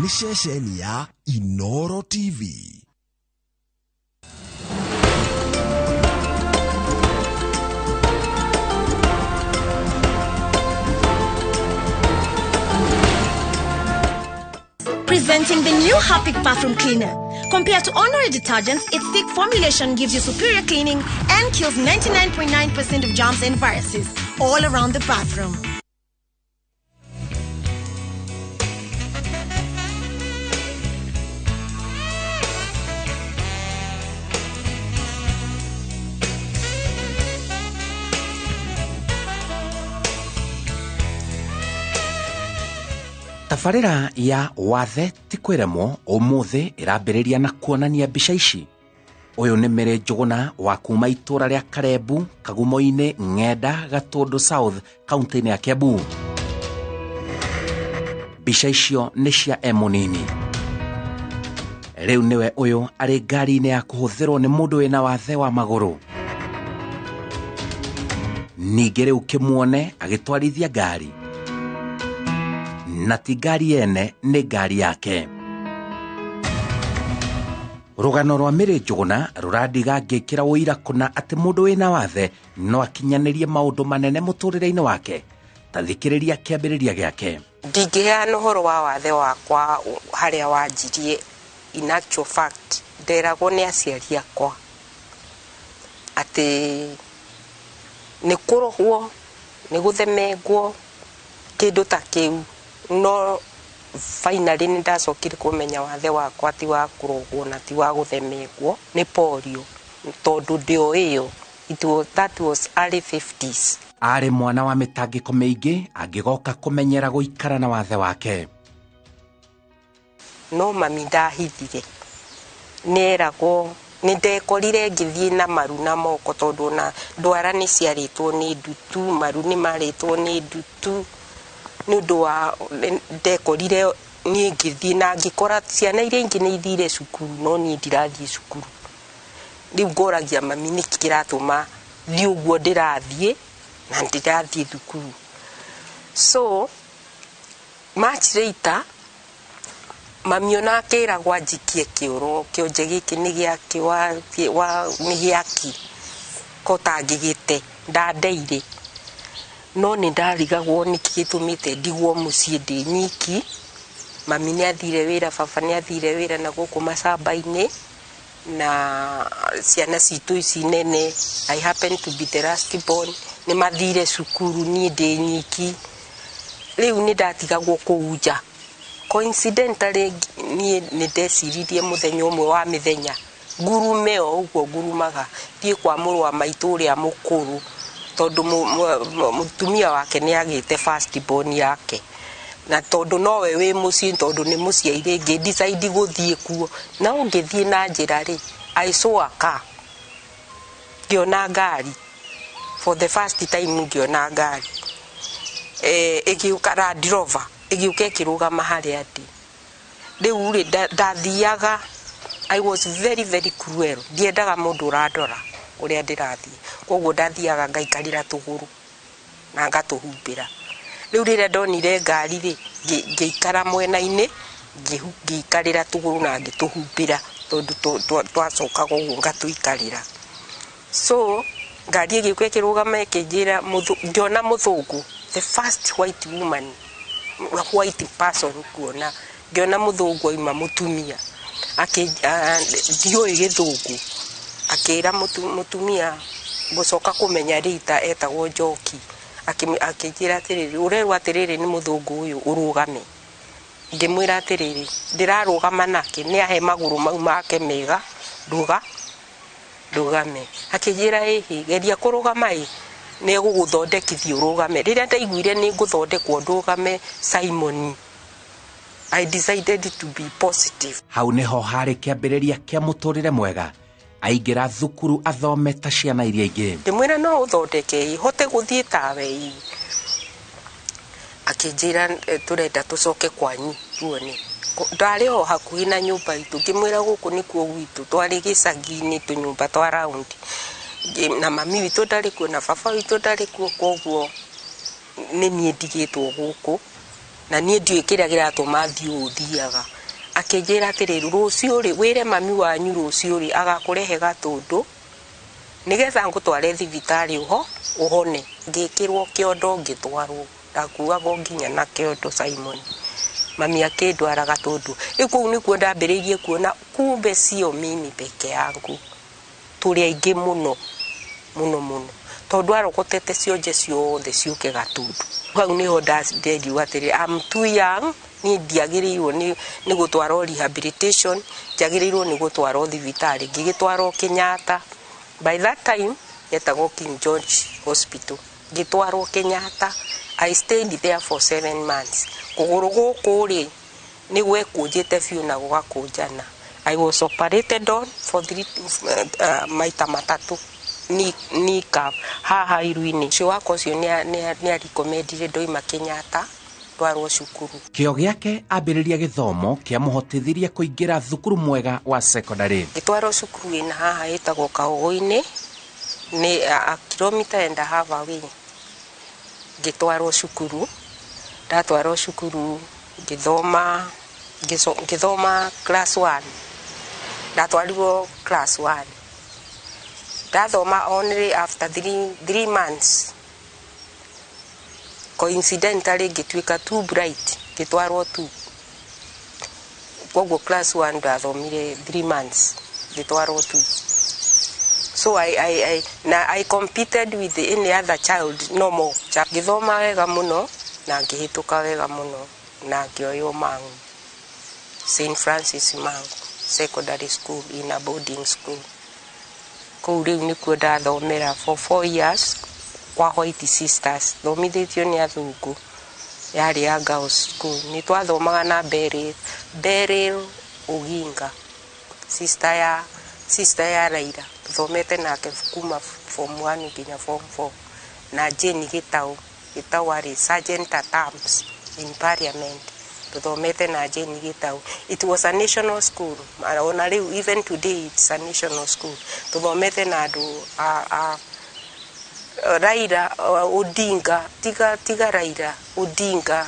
nĩ ceceni ya Inooro TV. Presenting the new Harpic bathroom cleaner. Compared to ordinary detergents, its thick formulation gives you superior cleaning and kills 99.9% of germs and viruses all around the bathroom. Tabarĩra ya wathe ti kwĩremwo ũmũthĩ ĩrambĩrĩria na kuonania mbica ici. Ũyũ nĩ Mĩrĩ Njũgũna wa kuma itũra rĩa Karebu, Kagumo-inĩ, Ng'enda, Gatũndũ South, kaunti-inĩ ya Kiambu. Mbica icio nĩ cia mũnini. Rĩu nĩwe ũyũ arĩ ngari-inĩ ya kũhũthĩrwo nĩ mũndũ wĩna wathe wa magũrũ. Ningĩ rĩu kĩmuone agĩtwarithia ngari. Na ti ngari yene, nĩ ngari yake. Rũgano rwa Mĩrĩ Njũgũna rũrandiga ngĩkĩra ũira kũna atĩ mũndũ wĩna wathe no akinyanĩrie maũndũ manene mũtũrĩre-inĩ wake. Ta thikĩrĩria kĩambĩrĩria gĩake. Ndingĩheana ũhoro wa wathe wakwa harĩa wanjirie. In actual fact, nderagwo nĩ aciari akwa atĩ nĩ kũrohwo, nĩ gũthemengwo, kĩndũ ta kĩu. No finally nĩ ndacokire kũmenya wathe wakwa ti wa kũrogwo na ti wa gũthemengwo, nĩ polio, tondũ ndio ĩyo. That was early 50s. Arĩ mwana wa mĩtangĩko mĩingĩ angĩgoka kũmenyera gũikara na wathe wake. No mami ndahithire. Nĩeragwo nĩ ndekorire ngĩthiĩ na maru na moko tondũ na ndwara nĩ ciarĩtwo nĩ ndutu, maru nĩ marĩtwo nĩ ndutu. Nĩ ũndũ wa ndekorire niĩ ngĩthiĩ na ngĩkora ciana iria ingĩ nĩ ithire cukuru no niĩ ndirathiĩ cukuru. Rĩu ngoragia mami nĩkĩ kĩratũma thiĩ ũguo ndĩrathiĩ na ndirathiĩ thukuru. So much later mami ona akĩragwo anjikie kĩoro, kĩonje gĩkĩ nĩ gĩake nĩ gĩaki ko tangĩgĩte ndandeire. No nĩ ndarigagwo nĩkĩ gĩtũmĩte ndigwo mũciĩ ndĩ nyiki. Mami nĩ athire wĩra, baba nĩ athire wĩra na gũkũ macamba-inĩ, na ciana citũ ici nene, I happen to be the last born, nĩ mathire cukuru, niĩ ndĩ nyiki. Rĩu nĩ ndatigagwo kũu nja. Coincidentally niĩ nĩ ndeciririe mũthenya ũmwe wa mĩthenya ngurume o ũguo ngurumaga thiĩ kwa mũrũ wa maitũ ũrĩa mũkũrũ, tondũ mũtumia wake nĩ agĩte first born yake, na tondũ nowe wĩ mũciĩ, tondũ nĩ mũciari, ngĩ decide gũthiĩ kuo. Na ũngĩthiĩ na njĩra rĩ, I saw a car, ngĩona ngari for the first time, ngĩona ngari ĩgĩũka Land Rover ĩgĩũka ĩkĩrũgama harĩa ndĩ. Rĩu rĩ ndathiaga, I was very very cruel, ndiendaga mũndũ ũrandora ũrĩa ndĩrathiĩ, koguo ndathiaga ngaikarĩra tũgũrũ na ngatũhumbĩra. Rĩu rĩrĩa ndonire ngari rĩ, ngĩikara mwena-inĩ, ngĩikarĩra tũgũrũ na ngĩtũhumbĩra, tondũ twacokaga ũguo ngatũikarĩra. So ngari ĩgĩũka ĩkĩrũgama ĩkĩnjĩra, ngĩona mũthũngũ, the first white woman, white person kuona, ngĩona mũthũngũ oima mũtumia ndiũĩ gĩthũngũ, akĩra mũtumia gũcoka kũmenya rĩta etagwo Njoki, akĩnjĩra atĩrĩrĩ, ũrerwo atĩrĩrĩ nĩ mũthũngũ ũyũ ũrũgame. Ngĩmwĩra atĩrĩrĩ, ndĩrarũgama nake, nĩ ahe magũrũ mau make mega, ndũgame. Akĩnjĩra ĩhĩ, geria kũrũgama ĩ, nĩ gũgũthondekithia ũrũgame. Rĩrĩa ndaiguire nĩ ngũthondekwo ndũgame, Simon, I decided to be positive. Hau nĩho harĩ kĩambĩrĩria kĩa mũtũrĩre mwega, aingĩra thukuru athome ta ciana iria ingĩ. Ndĩmwĩra no ũthondeke, hote gũthiĩ tawe. Akĩnjĩra tũrenda tũcoke kwanyu tuone. Ndarĩ ho hakuhĩ na nyũmba itũ, ngĩmwĩra gũkũ nĩkuo gwitũ, twarĩ gĩcagi-inĩ tũnyũmba twa round. Na mami witũ ndarĩ kuo na baba witũ ndarĩ kuo, koguo nĩ niĩ ndigĩtwo gũkũ na niĩ ndiũĩ kĩrĩa kĩratũma thiĩ ũthiaga. Akĩnjĩra atĩrĩrĩ, rũciũ rĩ wĩre mami wanyu rũciũ rĩ agakũrehe gatũndũ nĩgetha ngũtware thibitarĩ ũhone. Ngĩkĩrwo kĩondo ngĩtwarwo, ndakuagwo nginya na kĩondo Simon. Mami akĩndwara gatũndũ. Rĩu kũu nĩkuo ndambĩrĩirie kuona kumbe sio mimi peke yangu, tũrĩ aingĩ mũno mũno mũno, tondũ arogotete cionje ciothe ciũke gatũndũ. Hau nĩho ndendiuga atĩrĩ I'm too young, niĩ ndiagĩrĩirwo nĩ gũtwarwo rehabilitation, ndiagĩrĩirwo nĩ gũtwarwo thibitarĩ. Ngĩgĩtwarwo Kenyatta. By that time yetagwo King George Hospital. Ngĩtwarwo Kenyatta. I stayed there for 7 months. Kũgũrũ gũkũ rĩ nĩ gwekũnjĩte biũ na gũgakũnjana. I was operated on for 3 maita matatũ. Nika haha iru-inĩ. Ũcio wakwa ũcio nĩ arĩkomendire ndoima Kenyatta ndwarwo cukuru. Kĩo gĩake ambĩrĩria gĩthomo kĩamũhotithirie kũingĩra thukuru mwega wa secondary. Ngĩtwarwo cukuru ĩna haha ĩtagwo Kaũgũ-inĩ, nĩ a kilomita and a half away. Ngĩtwarwo cukuru, ndatwarwo cukuru ngĩthoma class 1. Ndatwarirwo class 1. Ndathoma only after 3 months. Coincidentally ngĩtuĩka too bright, ngĩtwarwo 2. Koguo class 1 ndathomire 3 months, ngĩtwarwo 2. So I competed with any other child no more. Ngĩthoma wega mũno na ngĩhĩtũka wega mũno na ngĩoywo Mangu, St. Francis Mangu Secondary School in a boarding school. Kũu rĩu nĩkuo ndathomera for 4 years kwa White Sisters, thomithĩtio nĩ athũngũ, yarĩ ya girls school. Nĩ twathomaga na Beryl Oginga, sister ya Raila, tuthomete nake kuma form 1 nginya form 4. Na Jane Gitau arĩ sergeant at arms in parliament, tuthomete na Jane Gitau. It was a national school, ona rĩu even today it's a national school. Tuthomete na andũ Raila Odinga, tiga Raila Odinga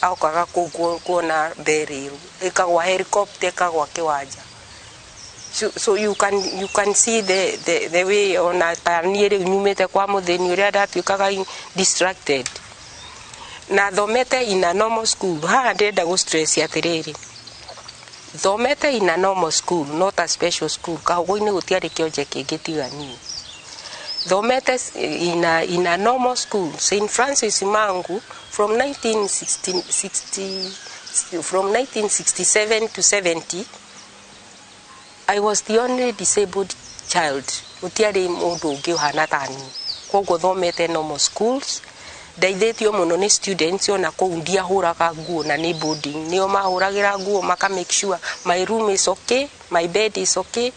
aukaga kuona Beryl, ikagwa helicopter ikagwa kiwanja. So you can see the way ona niĩ rĩu nyumĩte kwa mũthĩni ũrĩa ndatuĩkaga distracted. Na thomete in a normal school. Haha ndĩrenda gũ-stress atĩrĩrĩ, thomete in a normal school, not a special school. Kaũgũ-inĩ gũtiarĩ kĩonje kĩngĩ tiga niĩ. Thomete in a normal school, St. Francis Mangu, from 1967 to 70. I was the only disabled child. Gũtiarĩ mũndũ ũngĩ ũhana ta niĩ. Koguo thomete normal schools. Ndaithĩtio mũno nĩ students, ona kũu ndiahũraga nguo na nĩ boarding. Nĩo mahũragĩra nguo maka make sure my room is okay, my bed is okay,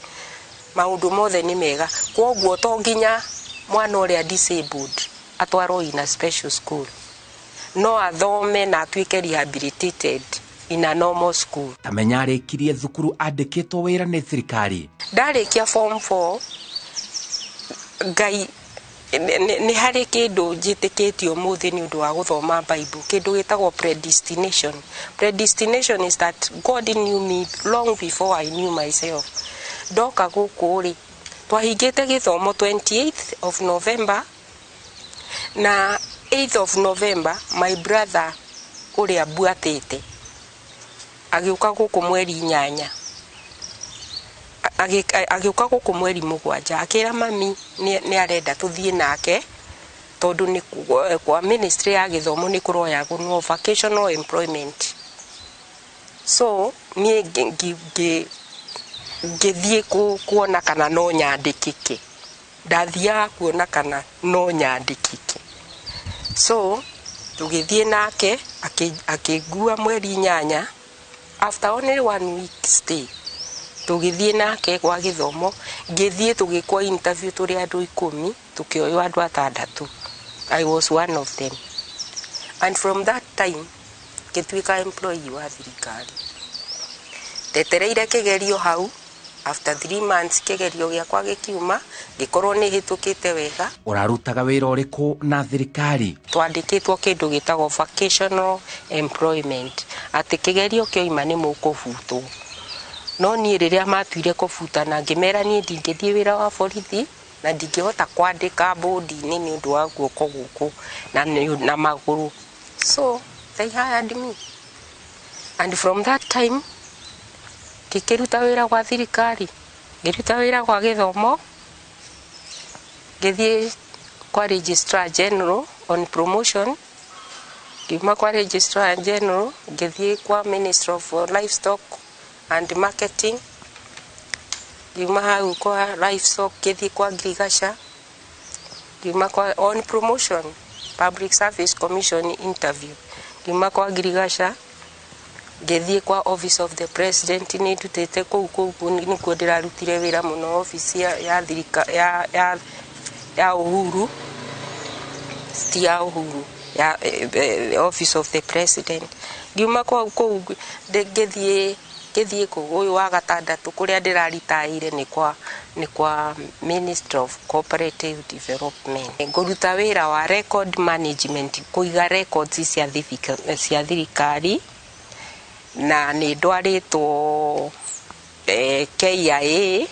maũndũ mothe nĩ mega. Koguo to nginya mwana ũrĩa disabled atwarwo in a special school, no athome na atuĩke rehabilitated in a normal school. Tamenya arĩkirie thukuru andĩkĩtwo wĩra nĩ thirikari. Ndarĩkia form 4, Ngai nĩ harĩ kĩndũ njĩtĩkĩtio ũmũthĩ nĩ ũndũ wa gũthoma Bible, kĩndũ gĩtagwo predestination. Predestination is that God knew me long before I knew myself. Ndoka gũkũ rĩ, twahingĩte gĩthomo 28th of November, na 8th of November my brother ũrĩa mbuatĩte agĩũka gũkũ mweri 8, agĩũka gũkũ mweri 7, akĩra mami nĩ arenda tũthiĩ nake tondũ nĩ kwa ministry ya gĩthomo nĩ kũroyagwo no vocational employment. So niĩ ngĩthiĩ kuona kana no nyandĩkĩke. Ndathiaga kuona kana no nyandĩkĩke. So tũgĩthiĩ nake akĩngua mweri 8. After only 1 week stay, tũgĩthiĩ nake kwa gĩthomo, ngĩthiĩ tũgĩkwa interview tũrĩ andũ 10, tũkĩoywo andũ 6. I was one of them. And from that time, ngĩtuĩka employee wa thirikari. Ndetereire kĩgerio hau, after 3 months kigerio giakwa gikiuma gikorwo ni hitukite wega. Urarutaga wira uriku na thirikari? Twandikitwo kindu gitagwo vocational employment, ati kigerio kioima ni mukubutwo. No ni riria matuire kubutana ngimera ni ndingithie wira wa borithi na ndingihota kwandika bodi-ini ni undu wa guoko guku na maguru. So they hired me, and from that time kikiruta wira kwa thirikari, ngiruta wira kwa githomo, ngithie kwa registrar general on promotion, kiuma kwa registrar general ngithie kwa minister of livestock and marketing, kiuma hau kwa livestock ngithie kwa agriculture, kiuma kwa on promotion public service commission interview, kiuma kwa agriculture ngithie kwa office of the president. Ni ndutite kuu ni kuo ndirarutire wira muno office ya thirika ya Uhuru, ya Uhuru ya office of the president. Ngiuma kwa kuu ngithie kuu uyu wa gatandatu kuria ndiraritaire ni kwa Minister of Cooperative Development. Nguruta wira wa record management, kuiga records cia thirikari, na ni ndwaritwo KIA,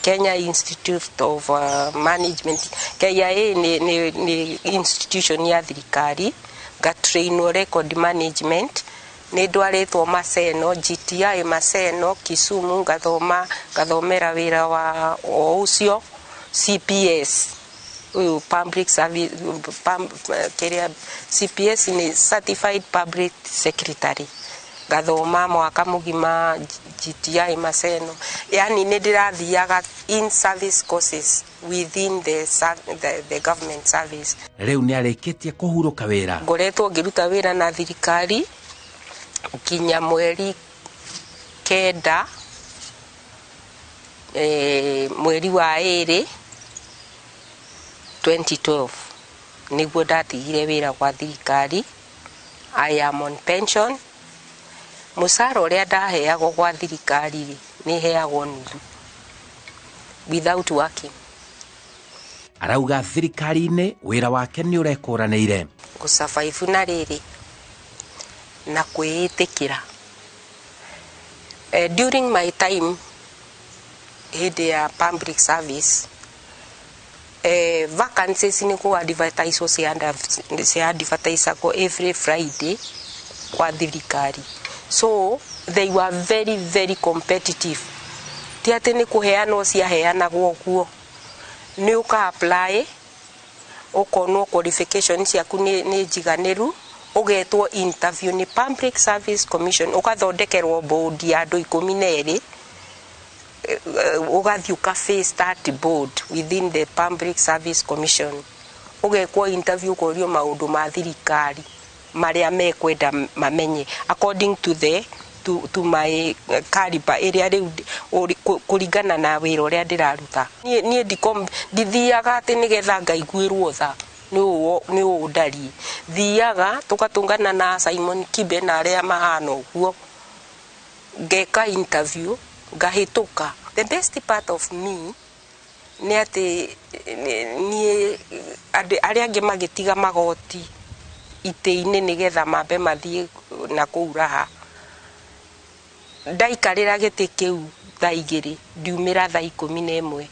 Kenya Institute of Management. KIA ni institution ya thirikari, ngatrainwo record management. Ni ndwaritwo Maseno, GTI Maseno, Kisumu, ngathomera wira wa ucio CPS, uyu public service CPS ni certified public secretary, gathoma mwaka mugima GTI Maseno. Yani ni ndirathiaga in service courses within the government service. Riu ni arikitie kuhuruka wira? Ngoretwo ngiruta wira na thirikari kinya mweri kenda mweri wa iri 2012 niguo ndatigire wira kwa thirikari. I am on pension. Musara uria ndaheagwo kwa thirikari ni heagwo nuthu without working. Arauga thirikari-ini wira wake ni urekuranire gusurvive na riri na kwiitikira. During my time hindi ya public service, vacancies ni ku advertise se advertise ko every Friday kwa thirikari. So they were very very competitive. Ti ati ni kuheana cia heana guo ni uka apply ukonwo qualification ciaku ni jiganiru, ugetwo interview ni Public Service Commission, ukathondekerwo board ya andu 12, ugathi uka face that board within the Public Service Commission, ugekwo interview kurio maundu ma thirikari maria mekwenda mamenye according to my caliber area riu kuringana na wira uria ndiraruta. Nie ndithiaga ati nigetha ngaiguirwo tha ni udari, thiaga tukatungana na Simon Kibe na aria mahana uguo, ngeka interview ngahituka. The best part of me ni ati ni aria angi magitiga magoti ite-ini nigetha mambe mathie na kuuraha. Ndaikarira giti kiu thaa 2 ndiumira thaa 11,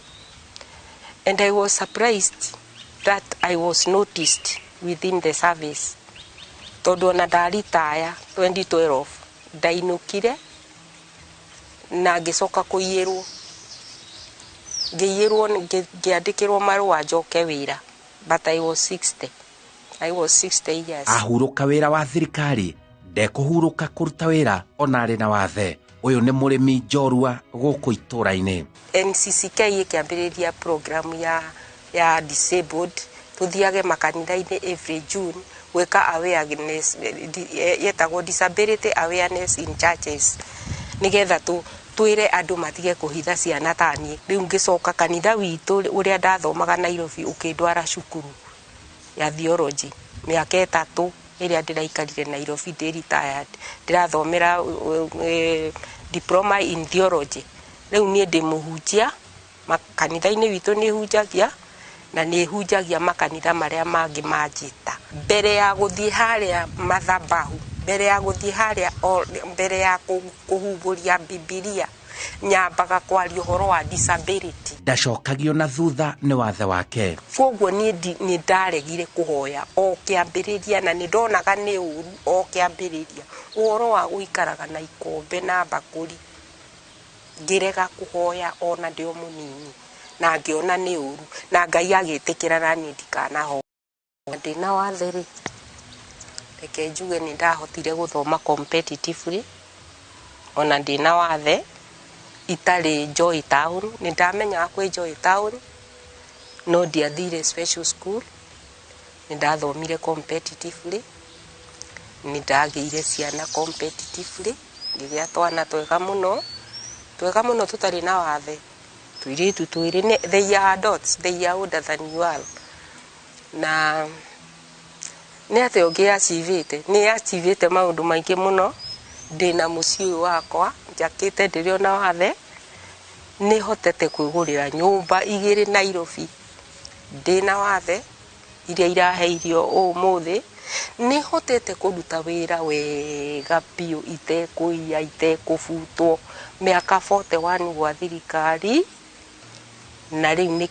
and I was surprised that I was noticed within the service. Tondu na ndaritaya 2012 ndainukire na ngicoka kuiyirwo ngiandikirwo marua njoke wira, but I was 60 years. Ahuruka wira wa thirikari ndekuhuruka kuruta wira onari na wathe. Uyu ni murimi njorua guku itura-ini. NCCK ikiambiriria program ya disabled, tuthiage makanitha-ini every June weka awareness yetagwo disability awareness in churches, nigetha twire andu matige kuhitha ciana tani. Riu ngicoka kanitha witu uria ndathomaga Nairobi ukindwara cukuru ya theology miaka 3 iria ndiraikarire Nairobi, ndi retired, ndirathomera diploma in theology. riu nie ndi muhunjia makanitha-ini witu ni hunjagia na ni hunjagia makanitha maria mangi manjita mbere ya guthie haria mathabahu mbere ya guthie haria mbere ya kuhumburia Bibilia nyambaga kwaria uhoro wa disability ndacokagio na thutha ni wathe wake koguo ni ndaregire kuhoya o kiambiriria na ni ndonaga ni uru o kiambiriria uhoro wa guikaraga na ikombe na bakuri ngirega kuhoya ona ndio munini na ngiona ni uru na Ngai agitikira na ni ndikanaho ndina watheri reke njuge ni ndahotire guthoma competitively ona ndina wathe itari Joy Town ni ndamenya kwi Joy Town no ndiathire special school ni ndathomire competitively ni ndageire ciana competitively ngigia twana twega muno tutari na wathe tuiritu twiri they are adults they are older than you are na ni ate ogi acivite maundu maingi muno ndina mucii wakwa njakite ndirio na wathe ni hotete kwigurira nyumba 2 Nairobi ndina wathe iria iraheirio umuthi ni hotete kuruta wira wega piu itekuia itekubutwo miaka 41 gwa thirikari na riu ni